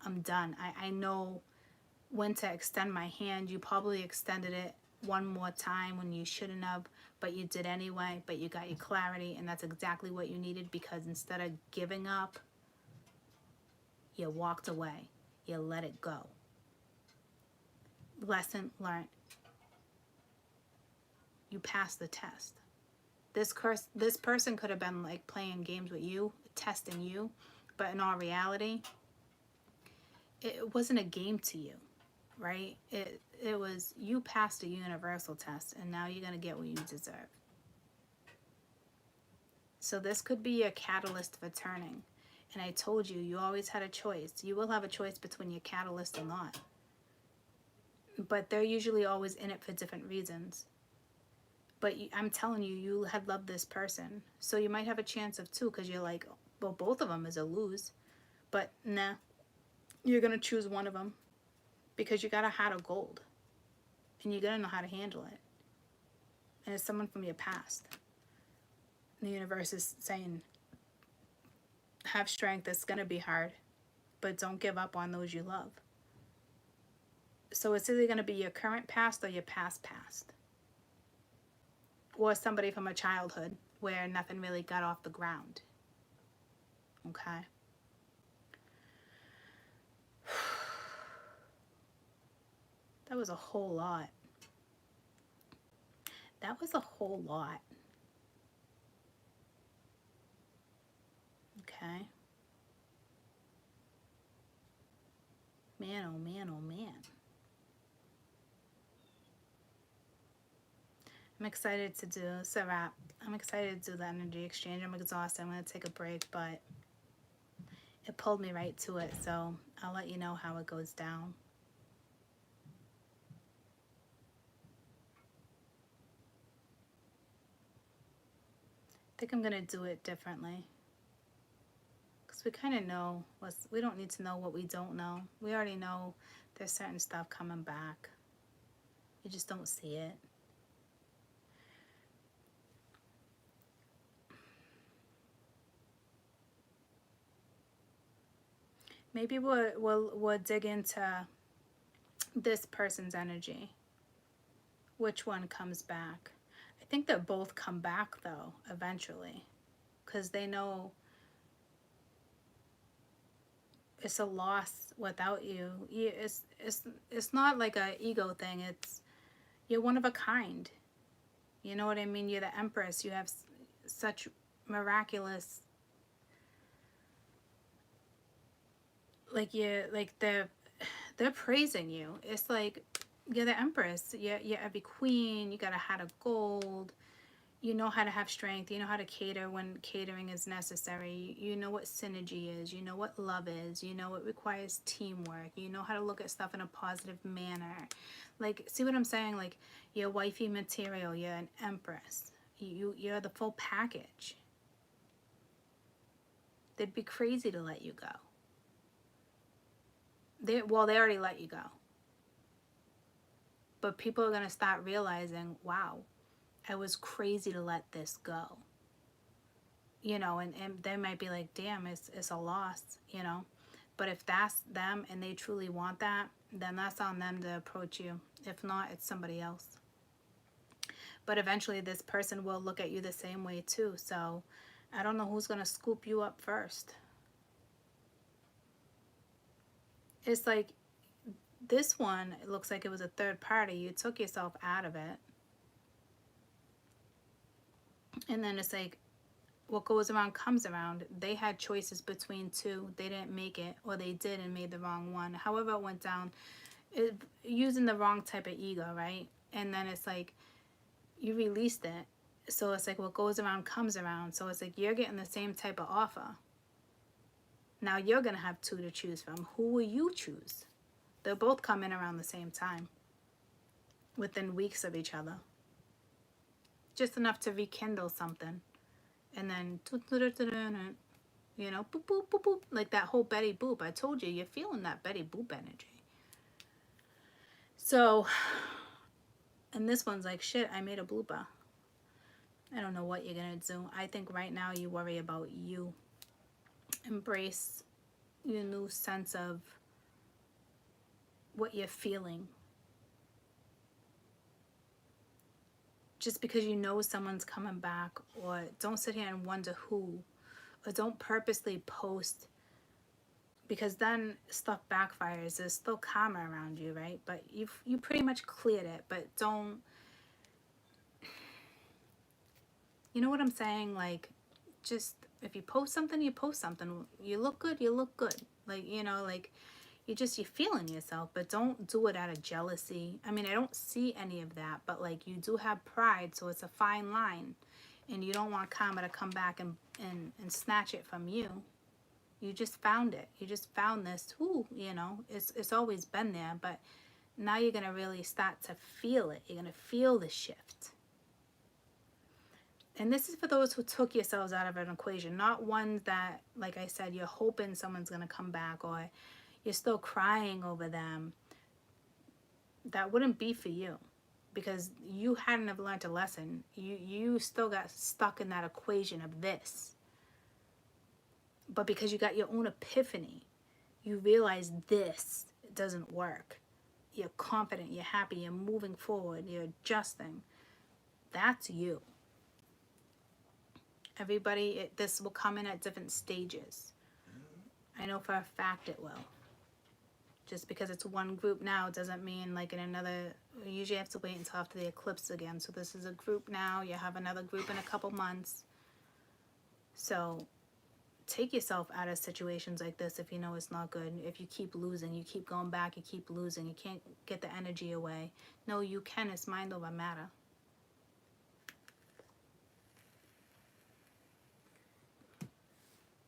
I'm done. I know when to extend my hand. You probably extended it one more time when you shouldn't have, but you did anyway. But you got your clarity, and that's exactly what you needed, because instead of giving up, you walked away. You let it go. Lesson learned. You passed the test. This person could have been like playing games with you, testing you, but in all reality, it wasn't a game to you, right? It was, you passed a universal test, and now you're going to get what you deserve. So this could be your catalyst for turning. And I told you, you always had a choice. You will have a choice between your catalyst or not. But they're usually always in it for different reasons. But I'm telling you, you had loved this person. So you might have a chance of 2, because you're like, well, both of them is a lose. But nah, you're going to choose one of them. Because you got a heart of gold. And you got to know how to handle it. And it's someone from your past. The universe is saying, have strength. It's going to be hard. But don't give up on those you love. So it's either going to be your current past or your past. Or somebody from a childhood where nothing really got off the ground. Okay? That was a whole lot. That was a whole lot. Okay? Man, oh man, oh man. I'm excited to do, it's a wrap. I'm excited to do the energy exchange. I'm exhausted. I'm going to take a break, but it pulled me right to it, so I'll let you know how it goes down. I think I'm going to do it differently, Because we kind of know what's, we don't need to know what we don't know. We already know there's certain stuff coming back. You just don't see it. Maybe we'll dig into this person's energy. Which one comes back? I think that both come back though, eventually. Because they know it's a loss without you. It's not like a ego thing. It's, you're one of a kind. You know what I mean? You're the Empress. You have such miraculous, like, they're praising you. It's like, you're the Empress. You're every queen. You got a heart of gold. You know how to have strength. You know how to cater when catering is necessary. You know what synergy is. You know what love is. You know it requires teamwork. You know how to look at stuff in a positive manner. Like, see what I'm saying? Like, you're wifey material. You're an Empress. You're the full package. They'd be crazy to let you go. They already let you go. But people are going to start realizing, wow, I was crazy to let this go. You know, and they might be like, damn, it's a loss, you know. But if that's them and they truly want that, then that's on them to approach you. If not, it's somebody else. But eventually this person will look at you the same way too. So I don't know who's going to scoop you up first. It's like, this one, it looks like it was a third party. You took yourself out of it. And then it's like, what goes around comes around. They had choices between two. They didn't make it, or they did and made the wrong one. However it went down, using the wrong type of ego, right? And then it's like, you released it. So it's like, what goes around comes around. So it's like, you're getting the same type of offer. Now you're going to have two to choose from. Who will you choose? They'll both come in around the same time. Within weeks of each other. Just enough to rekindle something. And then, you know, boop, boop, boop, boop. Like that whole Betty Boop. I told you, you're feeling that Betty Boop energy. So, and this one's like, shit, I made a blooper. I don't know what you're going to do. I think right now you worry about you. Embrace your new sense of what you're feeling. Just because you know someone's coming back, or don't sit here and wonder who, or don't purposely post, because then stuff backfires. There's still karma around you, right? But you pretty much cleared it. But don't, you know what I'm saying? Like, just, if you post something, you post something. You look good, you look good. Like, you know, like, you're feeling yourself, but don't do it out of jealousy. I mean, I don't see any of that, but like, you do have pride, so it's a fine line, and you don't want karma to come back and snatch it from you. You just found it. You just found this. Ooh, you know, it's always been there, but now you're gonna really start to feel it. You're gonna feel the shift. And this is for those who took yourselves out of an equation, not ones that, like I said, you're hoping someone's gonna come back, or you're still crying over them. That wouldn't be for you, because you hadn't have learned a lesson. You still got stuck in that equation of this. But because you got your own epiphany, you realize this doesn't work. You're confident, you're happy, you're moving forward, you're adjusting. That's you. Everybody, this will come in at different stages. I know for a fact it will. Just because it's one group now doesn't mean like in another, you usually have to wait until after the eclipse again. So this is a group now, you have another group in a couple months. So take yourself out of situations like this if you know it's not good. If you keep losing, you keep going back, you keep losing, you can't get the energy away. No, you can, it's mind over matter.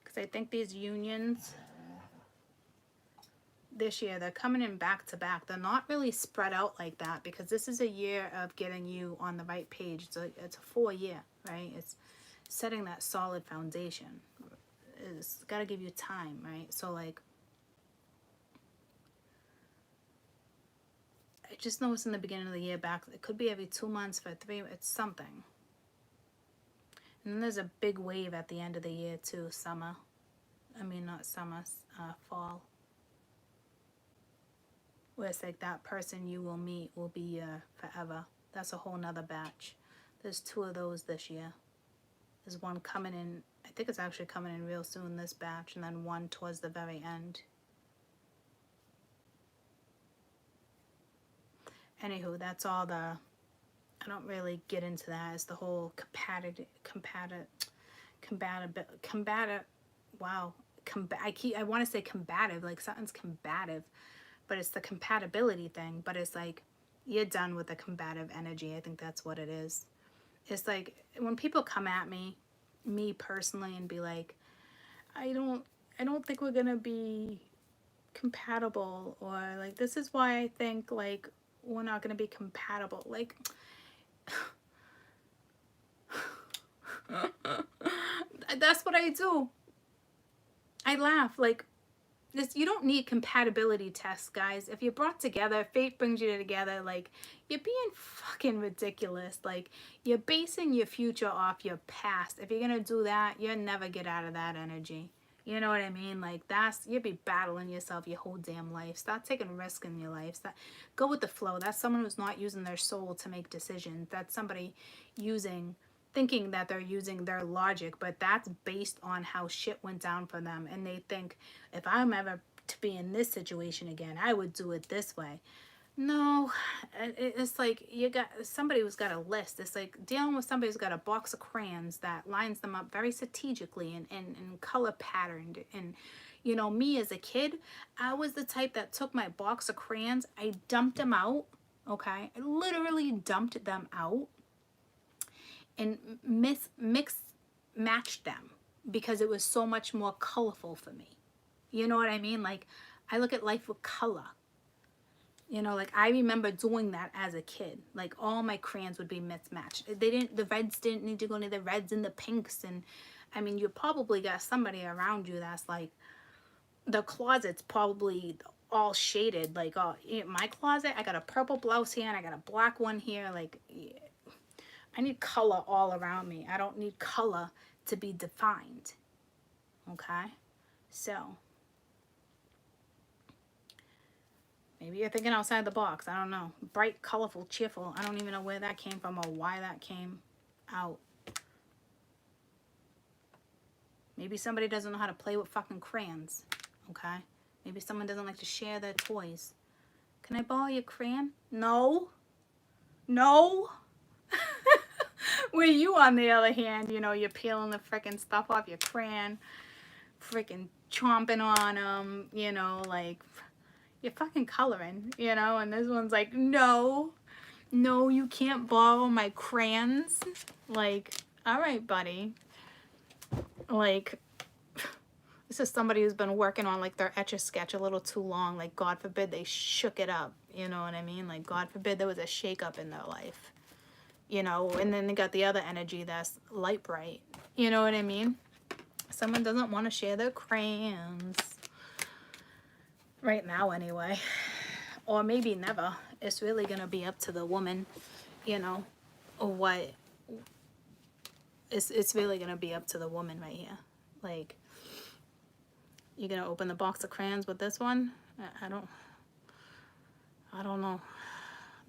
Because I think these unions this year, they're coming in back to back. They're not really spread out like that, because this is a year of getting you on the right page. It's a 4 year, right? It's setting that solid foundation. is got to give you time, right? So like, I just know it's in the beginning of the year back. It could be every 2 months for 3. It's something. And then there's a big wave at the end of the year too. Summer. I mean, not summer. Fall. Where it's like that person you will meet will be forever. That's a whole nother batch. There's 2 of those this year. There's one coming in. I think it's actually coming in real soon, this batch. And then one towards the very end. Anywho, that's all the... I don't really get into that. It's the whole wow. I want to say combative, like something's combative, but it's the compatibility thing. But it's like, you're done with the combative energy. I think that's what it is. It's like, when people come at me personally, and be like, I don't think we're gonna be compatible, or like, this is why I think like we're not gonna be compatible. Like, that's what I do. I laugh. Like, this, you don't need compatibility tests, guys. If you're brought together, fate brings you together, like, you're being fucking ridiculous. Like, you're basing your future off your past. If you're gonna do that, you'll never get out of that energy. You know what I mean? Like, you'll be battling yourself your whole damn life. Stop taking risks in your life. Go with the flow. That's someone who's not using their soul to make decisions. That's somebody thinking that they're using their logic, but that's based on how shit went down for them. And they think, if I'm ever to be in this situation again, I would do it this way. No, it's like, you got somebody who's got a list. It's like dealing with somebody who's got a box of crayons that lines them up very strategically and color patterned. And, you know, me as a kid, I was the type that took my box of crayons, I dumped them out, okay? I literally dumped them out and matched them because it was so much more colorful for me. You know what I mean? Like, I look at life with color. You know, like, I remember doing that as a kid. Like, all my crayons would be mismatched. The reds didn't need to go into the reds and the pinks. And, I mean, you probably got somebody around you that's like, the closet's probably all shaded. Like, in my closet, I got a purple blouse here and I got a black one here. Like, I need color all around me. I don't need color to be defined. Okay? So, maybe you're thinking outside the box. I don't know. Bright, colorful, cheerful. I don't even know where that came from or why that came out. Maybe somebody doesn't know how to play with fucking crayons. Okay? Maybe someone doesn't like to share their toys. Can I borrow your crayon? No. No. Where you, on the other hand, you know, you're peeling the freaking stuff off your crayon, freaking chomping on them, you know, like, you're fucking coloring, you know, and this one's like, no, you can't borrow my crayons. Like, all right, buddy. Like, this is somebody who's been working on, like, their Etch-a-Sketch a little too long. Like, God forbid they shook it up, you know what I mean? Like, God forbid there was a shake-up in their life. You know, and then they got the other energy that's light bright. You know what I mean? Someone doesn't want to share their crayons. Right now, anyway. Or maybe never. It's really going to be up to the woman, you know, or what. It's really going to be up to the woman right here. Like, you're going to open the box of crayons with this one? I don't know.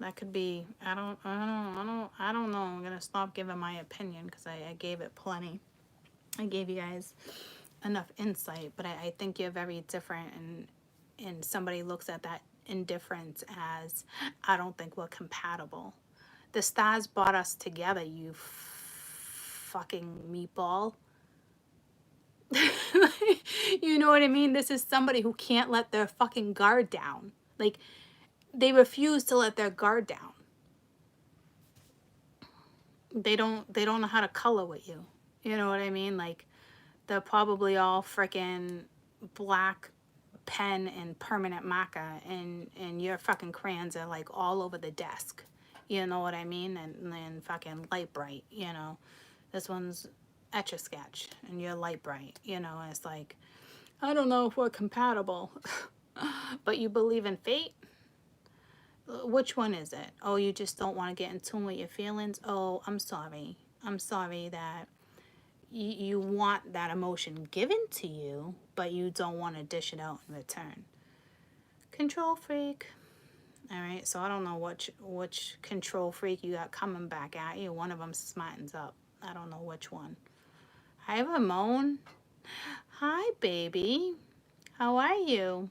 That could be, I don't know. I'm going to stop giving my opinion because I gave it plenty. I gave you guys enough insight, but I think you're very different, and somebody looks at that indifference as, I don't think we're compatible. The stars brought us together, you fucking meatball. You know what I mean? This is somebody who can't let their fucking guard down. Like, they refuse to let their guard down. They don't know how to color with you. You know what I mean? Like, they're probably all freaking black pen and permanent marker, and your fucking crayons are like all over the desk. You know what I mean? And fucking light bright, you know. This one's Etch a sketch and you're light bright, you know, and it's like, I don't know if we're compatible. But you believe in fate? Which one is it? Oh, you just don't want to get in tune with your feelings? Oh, I'm sorry. I'm sorry that you want that emotion given to you, but you don't want to dish it out in return. Control freak. All right, so I don't know which control freak you got coming back at you. One of them smartens up. I don't know which one. Hi, Ramon. Hi, baby. How are you?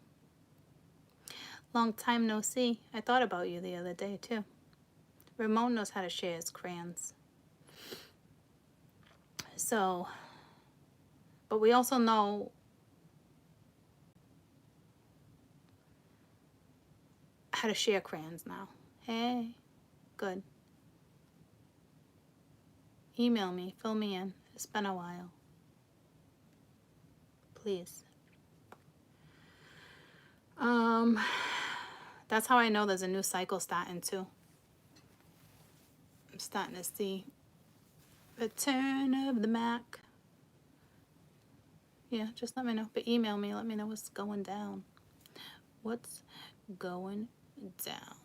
Long time no see. I thought about you the other day, too. Ramon knows how to share his crayons. So, but we also know how to share crayons now. Hey, good. Email me, fill me in. It's been a while. Please. That's how I know there's a new cycle starting too. I'm starting to see return of the Mac. Yeah, just let me know. But email me, let me know what's going down. What's going down?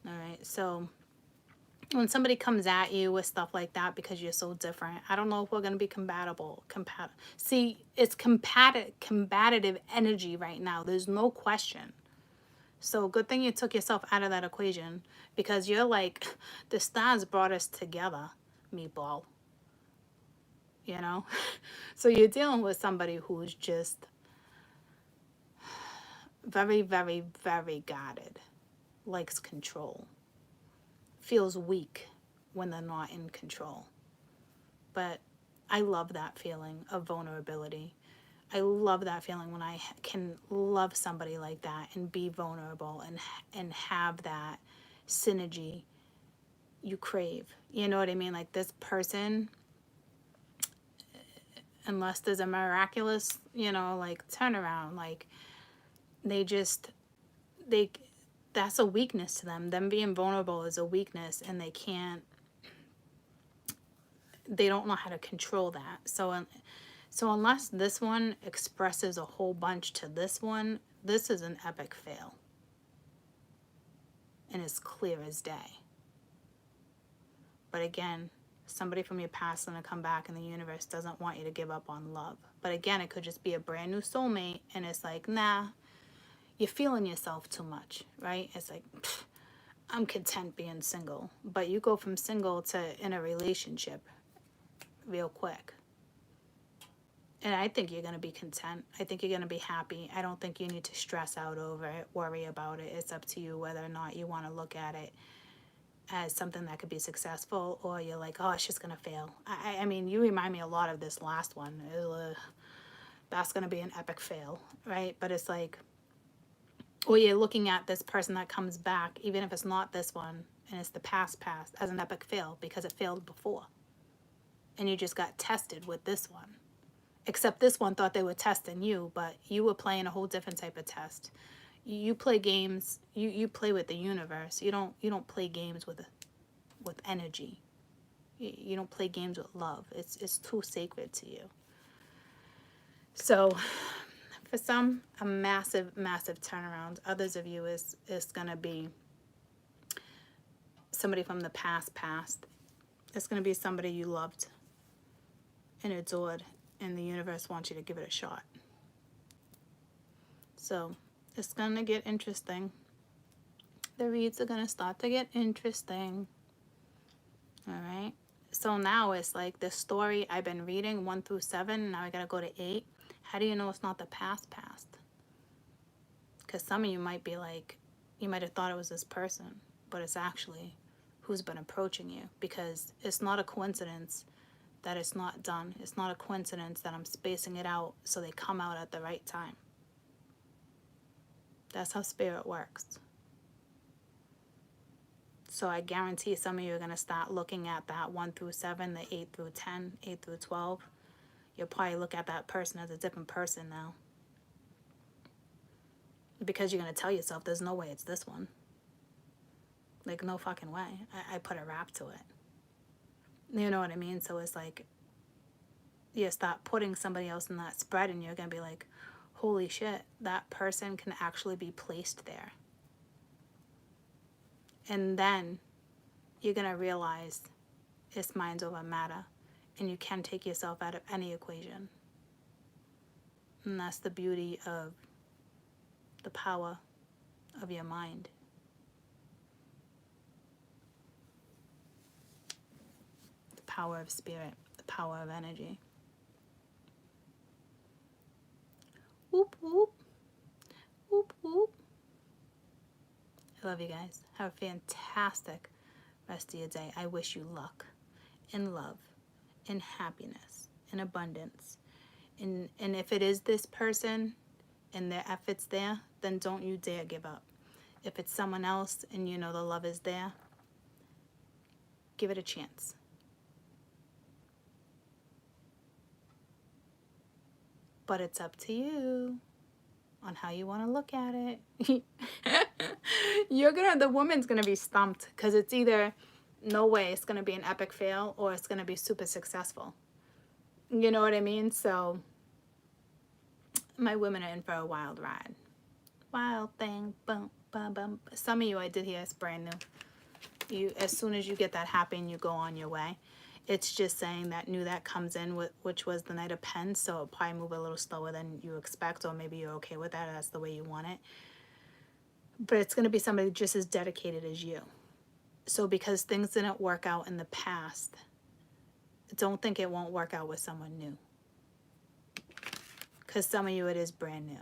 All right, so when somebody comes at you with stuff like that because you're so different, I don't know if we're going to be compatible. See, it's combative energy right now. There's no question. So good thing you took yourself out of that equation, because you're like, the stars brought us together, meatball. You know? So you're dealing with somebody who's just very, very, very guarded, likes control, feels weak when they're not in control. But I love that feeling of vulnerability. I love that feeling when I can love somebody like that and be vulnerable and have that synergy you crave. You know what I mean? Like, this person, unless there's a miraculous, you know, like, turnaround, like, they that's a weakness to them. Them being vulnerable is a weakness, and they don't know how to control that. So unless this one expresses a whole bunch to this one, this is an epic fail. And it's clear as day. But again, somebody from your past is going to come back, and the universe doesn't want you to give up on love. But again, it could just be a brand new soulmate, and it's like, nah, you're feeling yourself too much, right? It's like, I'm content being single. But you go from single to in a relationship real quick. And I think you're going to be content. I think you're going to be happy. I don't think you need to stress out over it, worry about it. It's up to you whether or not you want to look at it as something that could be successful, or you're like, oh, it's just going to fail. I mean, you remind me a lot of this last one. That's going to be an epic fail, right? But it's like, or you're looking at this person that comes back, even if it's not this one, and it's the past, as an epic fail because it failed before. And you just got tested with this one. Except this one thought they were testing you, but you were playing a whole different type of test. You play games. You play with the universe. You don't play games with energy. You don't play games with love. It's too sacred to you. So, for some, a massive, massive turnaround. Others of you is gonna be somebody from the past. It's gonna be somebody you loved and adored, and the universe wants you to give it a shot. So it's gonna get interesting. The reads are gonna start to get interesting. All right. So now it's like the story I've been reading 1 through 7. Now I gotta go to 8. How do you know it's not the past? Because some of you might be like, you might have thought it was this person, but it's actually who's been approaching you. Because it's not a coincidence that it's not done. It's not a coincidence that I'm spacing it out so they come out at the right time. That's how spirit works. So I guarantee some of you are going to start looking at that 1 through 7, the 8 through 10, 8 through 12. You'll probably look at that person as a different person now. Because you're going to tell yourself, there's no way it's this one. Like, no fucking way. I put a rap to it. You know what I mean? So it's like, you start putting somebody else in that spread and you're going to be like, holy shit, that person can actually be placed there. And then you're going to realize it's minds over matter, and you can take yourself out of any equation. And that's the beauty of the power of your mind. The power of spirit, the power of energy. Whoop, whoop. Whoop, whoop. I love you guys. Have a fantastic rest of your day. I wish you luck and love and happiness and abundance. And if it is this person and their efforts there, then don't you dare give up. If it's someone else and you know the love is there, give it a chance. But it's up to you on how you want to look at it. The woman's gonna be stumped, because it's either no way it's gonna be an epic fail or it's gonna be super successful. You know what I mean? So my women are in for a wild ride. Wild thing, boom, bum, bum. Some of you I did hear it's brand new. As soon as you get that happen, you go on your way. It's just saying that new that comes in, which was the Knight of Pens, so it'll probably move a little slower than you expect, or maybe you're okay with that. That's the way you want it. But it's going to be somebody just as dedicated as you. So because things didn't work out in the past, don't think it won't work out with someone new. Because some of you, it is brand new.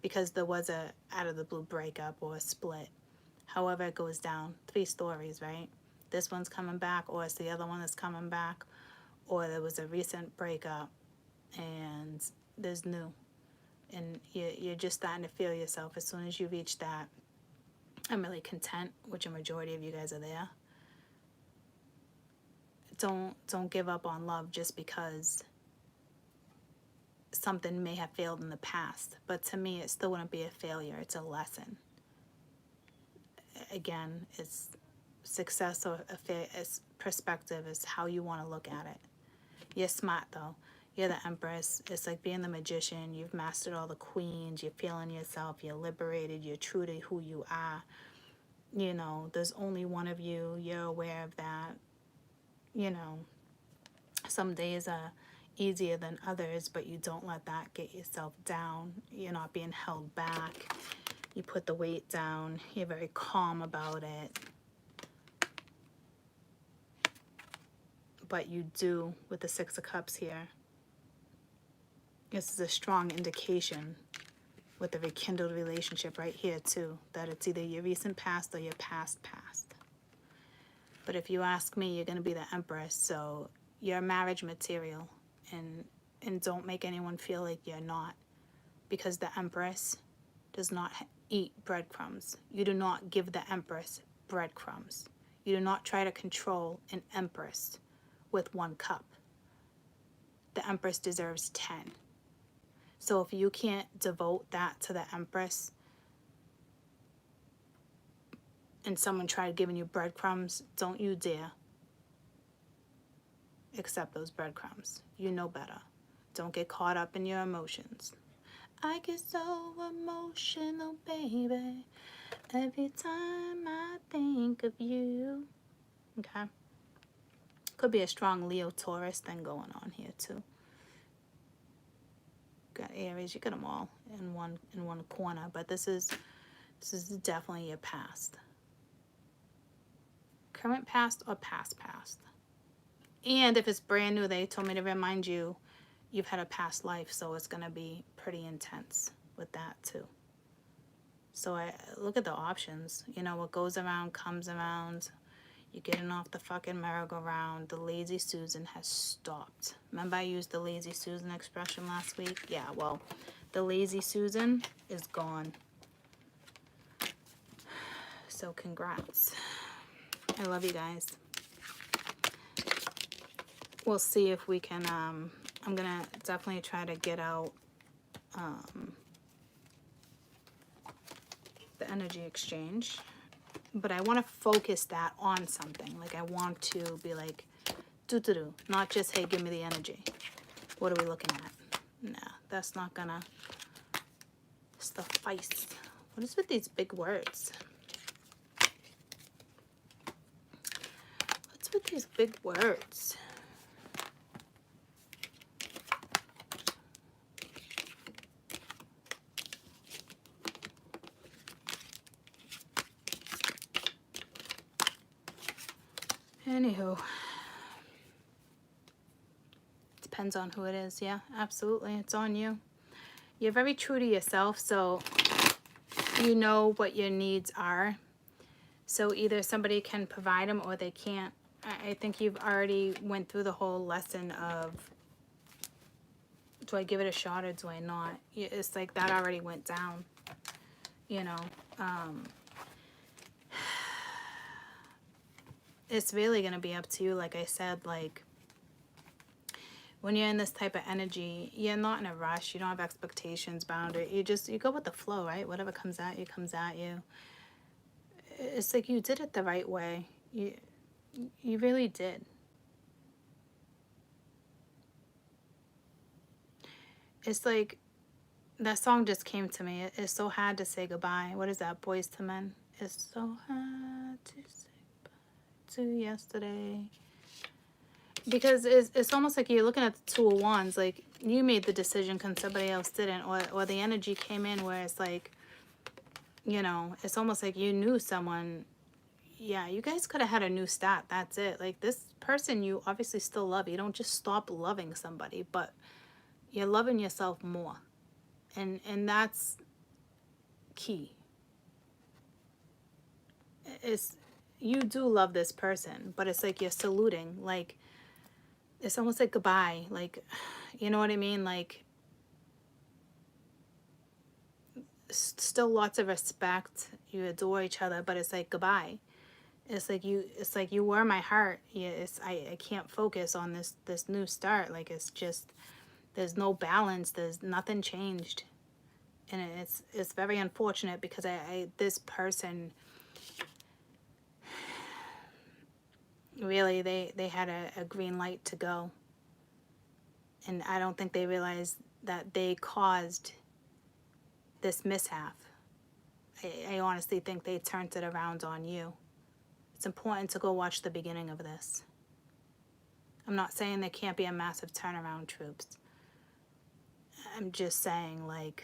Because there was a out of the blue breakup or a split. However it goes down. 3 stories, right? This one's coming back, or it's the other one that's coming back, or there was a recent breakup and there's new. And you're just starting to feel yourself. As soon as you reach that, I'm really content, which a majority of you guys are there. Don't give up on love just because something may have failed in the past. But to me, it still wouldn't be a failure. It's a lesson. Again, it's success or it's perspective is how you want to look at it. You're smart though. You're the Empress. It's like being the magician. You've mastered all the queens. You're feeling yourself. You're liberated. You're true to who you are. You know, there's only one of you. You're aware of that. You know, some days are easier than others, but you don't let that get yourself down. You're not being held back. You put the weight down. You're very calm about it. But you do with the 6 of Cups here. This is a strong indication with the rekindled relationship right here too, that it's either your recent past or your past. But if you ask me, you're going to be the Empress, so you're marriage material, and don't make anyone feel like you're not, because the Empress does not eat breadcrumbs. You do not give the Empress breadcrumbs. You do not try to control an Empress with 1 cup. The Empress deserves 10. So if you can't devote that to the Empress, and someone tried giving you breadcrumbs, don't you dare accept those breadcrumbs. You know better. Don't get caught up in your emotions. I get so emotional, baby, every time I think of you. Okay? Could be a strong Leo Taurus thing going on here too. Got Aries, you got them all in one corner, but this is definitely your past. Current past or past. And if it's brand new, they told me to remind you, you've had a past life, so it's going to be pretty intense with that too. So I look at the options. You know, what goes around comes around. You're getting off the fucking merry-go-round. The lazy Susan has stopped. Remember I used the lazy Susan expression last week? Yeah, well, the lazy Susan is gone. So congrats. I love you guys. We'll see if we can, I'm going to definitely try to get out the energy exchange. But I want to focus that on something. Like, I want to be like, do, not just, hey, give me the energy. What are we looking at? Nah, that's not gonna suffice. What is with these big words? What's with these big words? Anywho, depends on who it is. Yeah, absolutely. It's on you. You're very true to yourself, so you know what your needs are. So either somebody can provide them or they can't. I think you've already went through the whole lesson of, do I give it a shot or do I not? It's like that already went down, you know. It's really going to be up to you. Like I said, like, when you're in this type of energy, you're not in a rush. You don't have expectations, boundary. You go with the flow, right? Whatever comes at you, comes at you. It's like you did it the right way. You really did. It's like, that song just came to me. It's so hard to say goodbye. What is that, Boys to Men? It's so hard to say goodbye to yesterday. Because it's almost like you're looking at the Two of Wands, like you made the decision because somebody else didn't, or the energy came in where it's like, you know, it's almost like you knew someone. Yeah, you guys could have had a new start. That's it. Like, this person you obviously still love. You don't just stop loving somebody, but you're loving yourself more. And that's key. It's, you do love this person, but it's like you're saluting. Like, it's almost like goodbye. Like, you know what I mean? Like, still lots of respect. You adore each other, but it's like goodbye. It's like you were my heart. Yeah, I can't focus on this new start. Like, it's just, there's no balance. There's nothing changed. And it's very unfortunate because this person, really, they had a green light to go. And I don't think they realized that they caused this mishap. I honestly think they turned it around on you. It's important to go watch the beginning of this. I'm not saying there can't be a massive turnaround, troops. I'm just saying, like,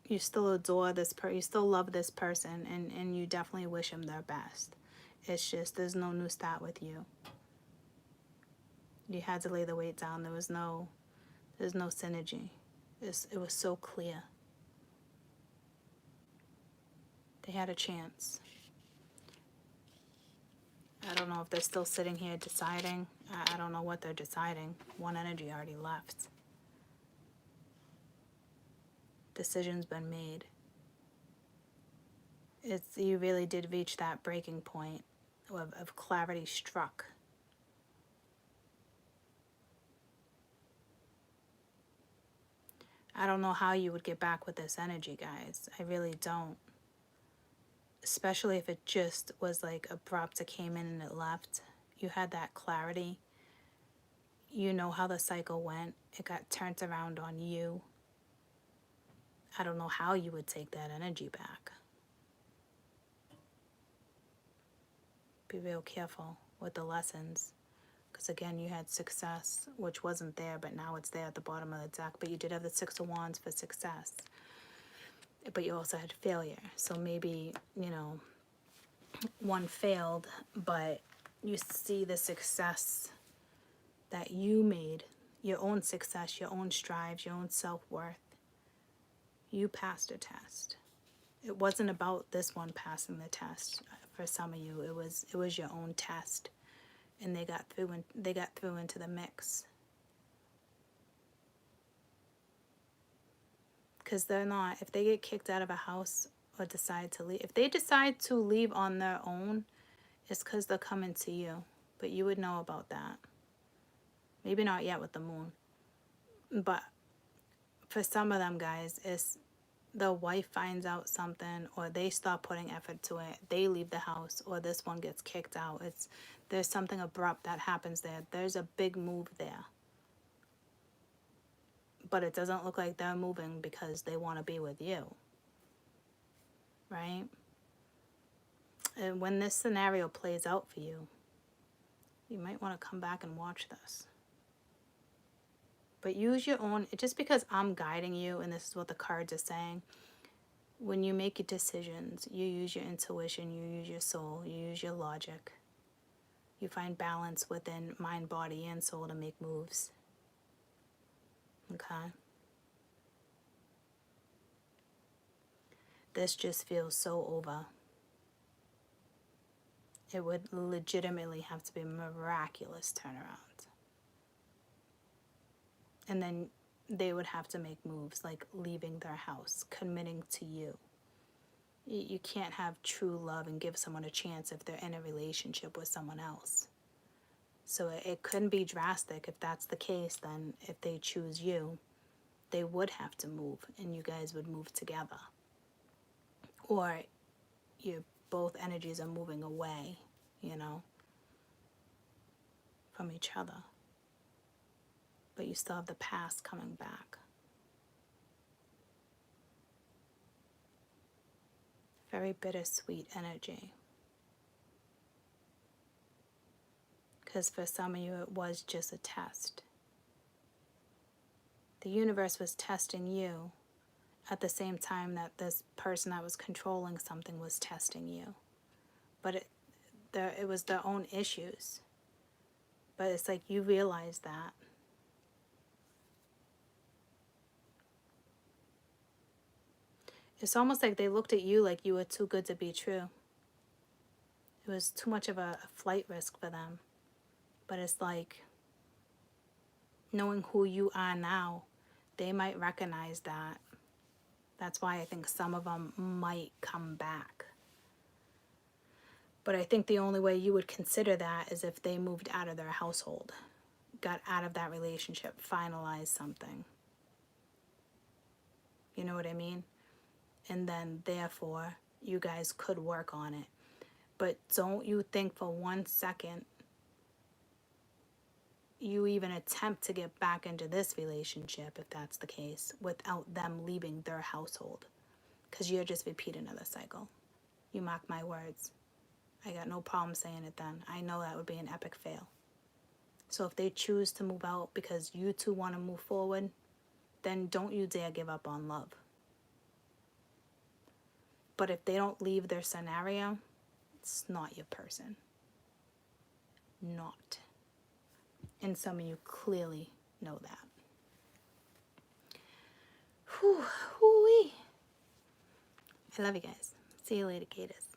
you still adore this person, you still love this person, and you definitely wish them their best. It's just, there's no new start with you. You had to lay the weight down. There's no synergy. It was so clear. They had a chance. I don't know if they're still sitting here deciding. I don't know what they're deciding. One energy already left. Decision's been made. You really did reach that breaking point of clarity struck. I don't know how you would get back with this energy, guys. I really don't. Especially if it just was like abrupt, it came in and it left. You had that clarity. You know how the cycle went. It got turned around on you. I don't know how you would take that energy back. Be real careful with the lessons. Because again, you had success, which wasn't there, but now it's there at the bottom of the deck. But you did have the Six of Wands for success. But you also had failure. So maybe, you know, one failed, but you see the success that you made, your own success, your own strives, your own self-worth. You passed a test. It wasn't about this one passing the test. For some of you, it was your own test, and they got through into the mix. Because they're not, if they get kicked out of a house or decide to leave, if they decide to leave on their own, it's because they're coming to you. But you would know about that. Maybe not yet with the moon. But for some of them, guys, the wife finds out something, or they stop putting effort to it, they leave the house, or this one gets kicked out. There's something abrupt that happens there. There's a big move there. But it doesn't look like they're moving because they want to be with you. Right? And when this scenario plays out for you, you might want to come back and watch this. But use your own, just because I'm guiding you and this is what the cards are saying, when you make your decisions, you use your intuition, you use your soul, you use your logic. You find balance within mind, body, and soul to make moves. Okay? This just feels so over. It would legitimately have to be a miraculous turnaround. And then they would have to make moves like leaving their house, committing to you. You can't have true love and give someone a chance if they're in a relationship with someone else. So it couldn't be drastic. If that's the case, then if they choose you, they would have to move and you guys would move together. Or both energies are moving away, from each other. But you still have the past coming back. Very bittersweet energy. Because for some of you, it was just a test. The universe was testing you at the same time that this person that was controlling something was testing you. But it was their own issues. But it's like you realize that. It's almost like they looked at you like you were too good to be true. It was too much of a flight risk for them. But it's like, knowing who you are now, they might recognize that. That's why I think some of them might come back. But I think the only way you would consider that is if they moved out of their household, got out of that relationship, finalized something. You know what I mean? And then, therefore, you guys could work on it. But don't you think for 1 second you even attempt to get back into this relationship, if that's the case, without them leaving their household. Because you're just repeating another cycle. You mark my words. I got no problem saying it then. I know that would be an epic fail. So if they choose to move out because you two want to move forward, then don't you dare give up on love. But if they don't leave their scenario, it's not your person. Not. And some of you clearly know that. Whew, whoo-wee. I love you guys. See you later, Gators.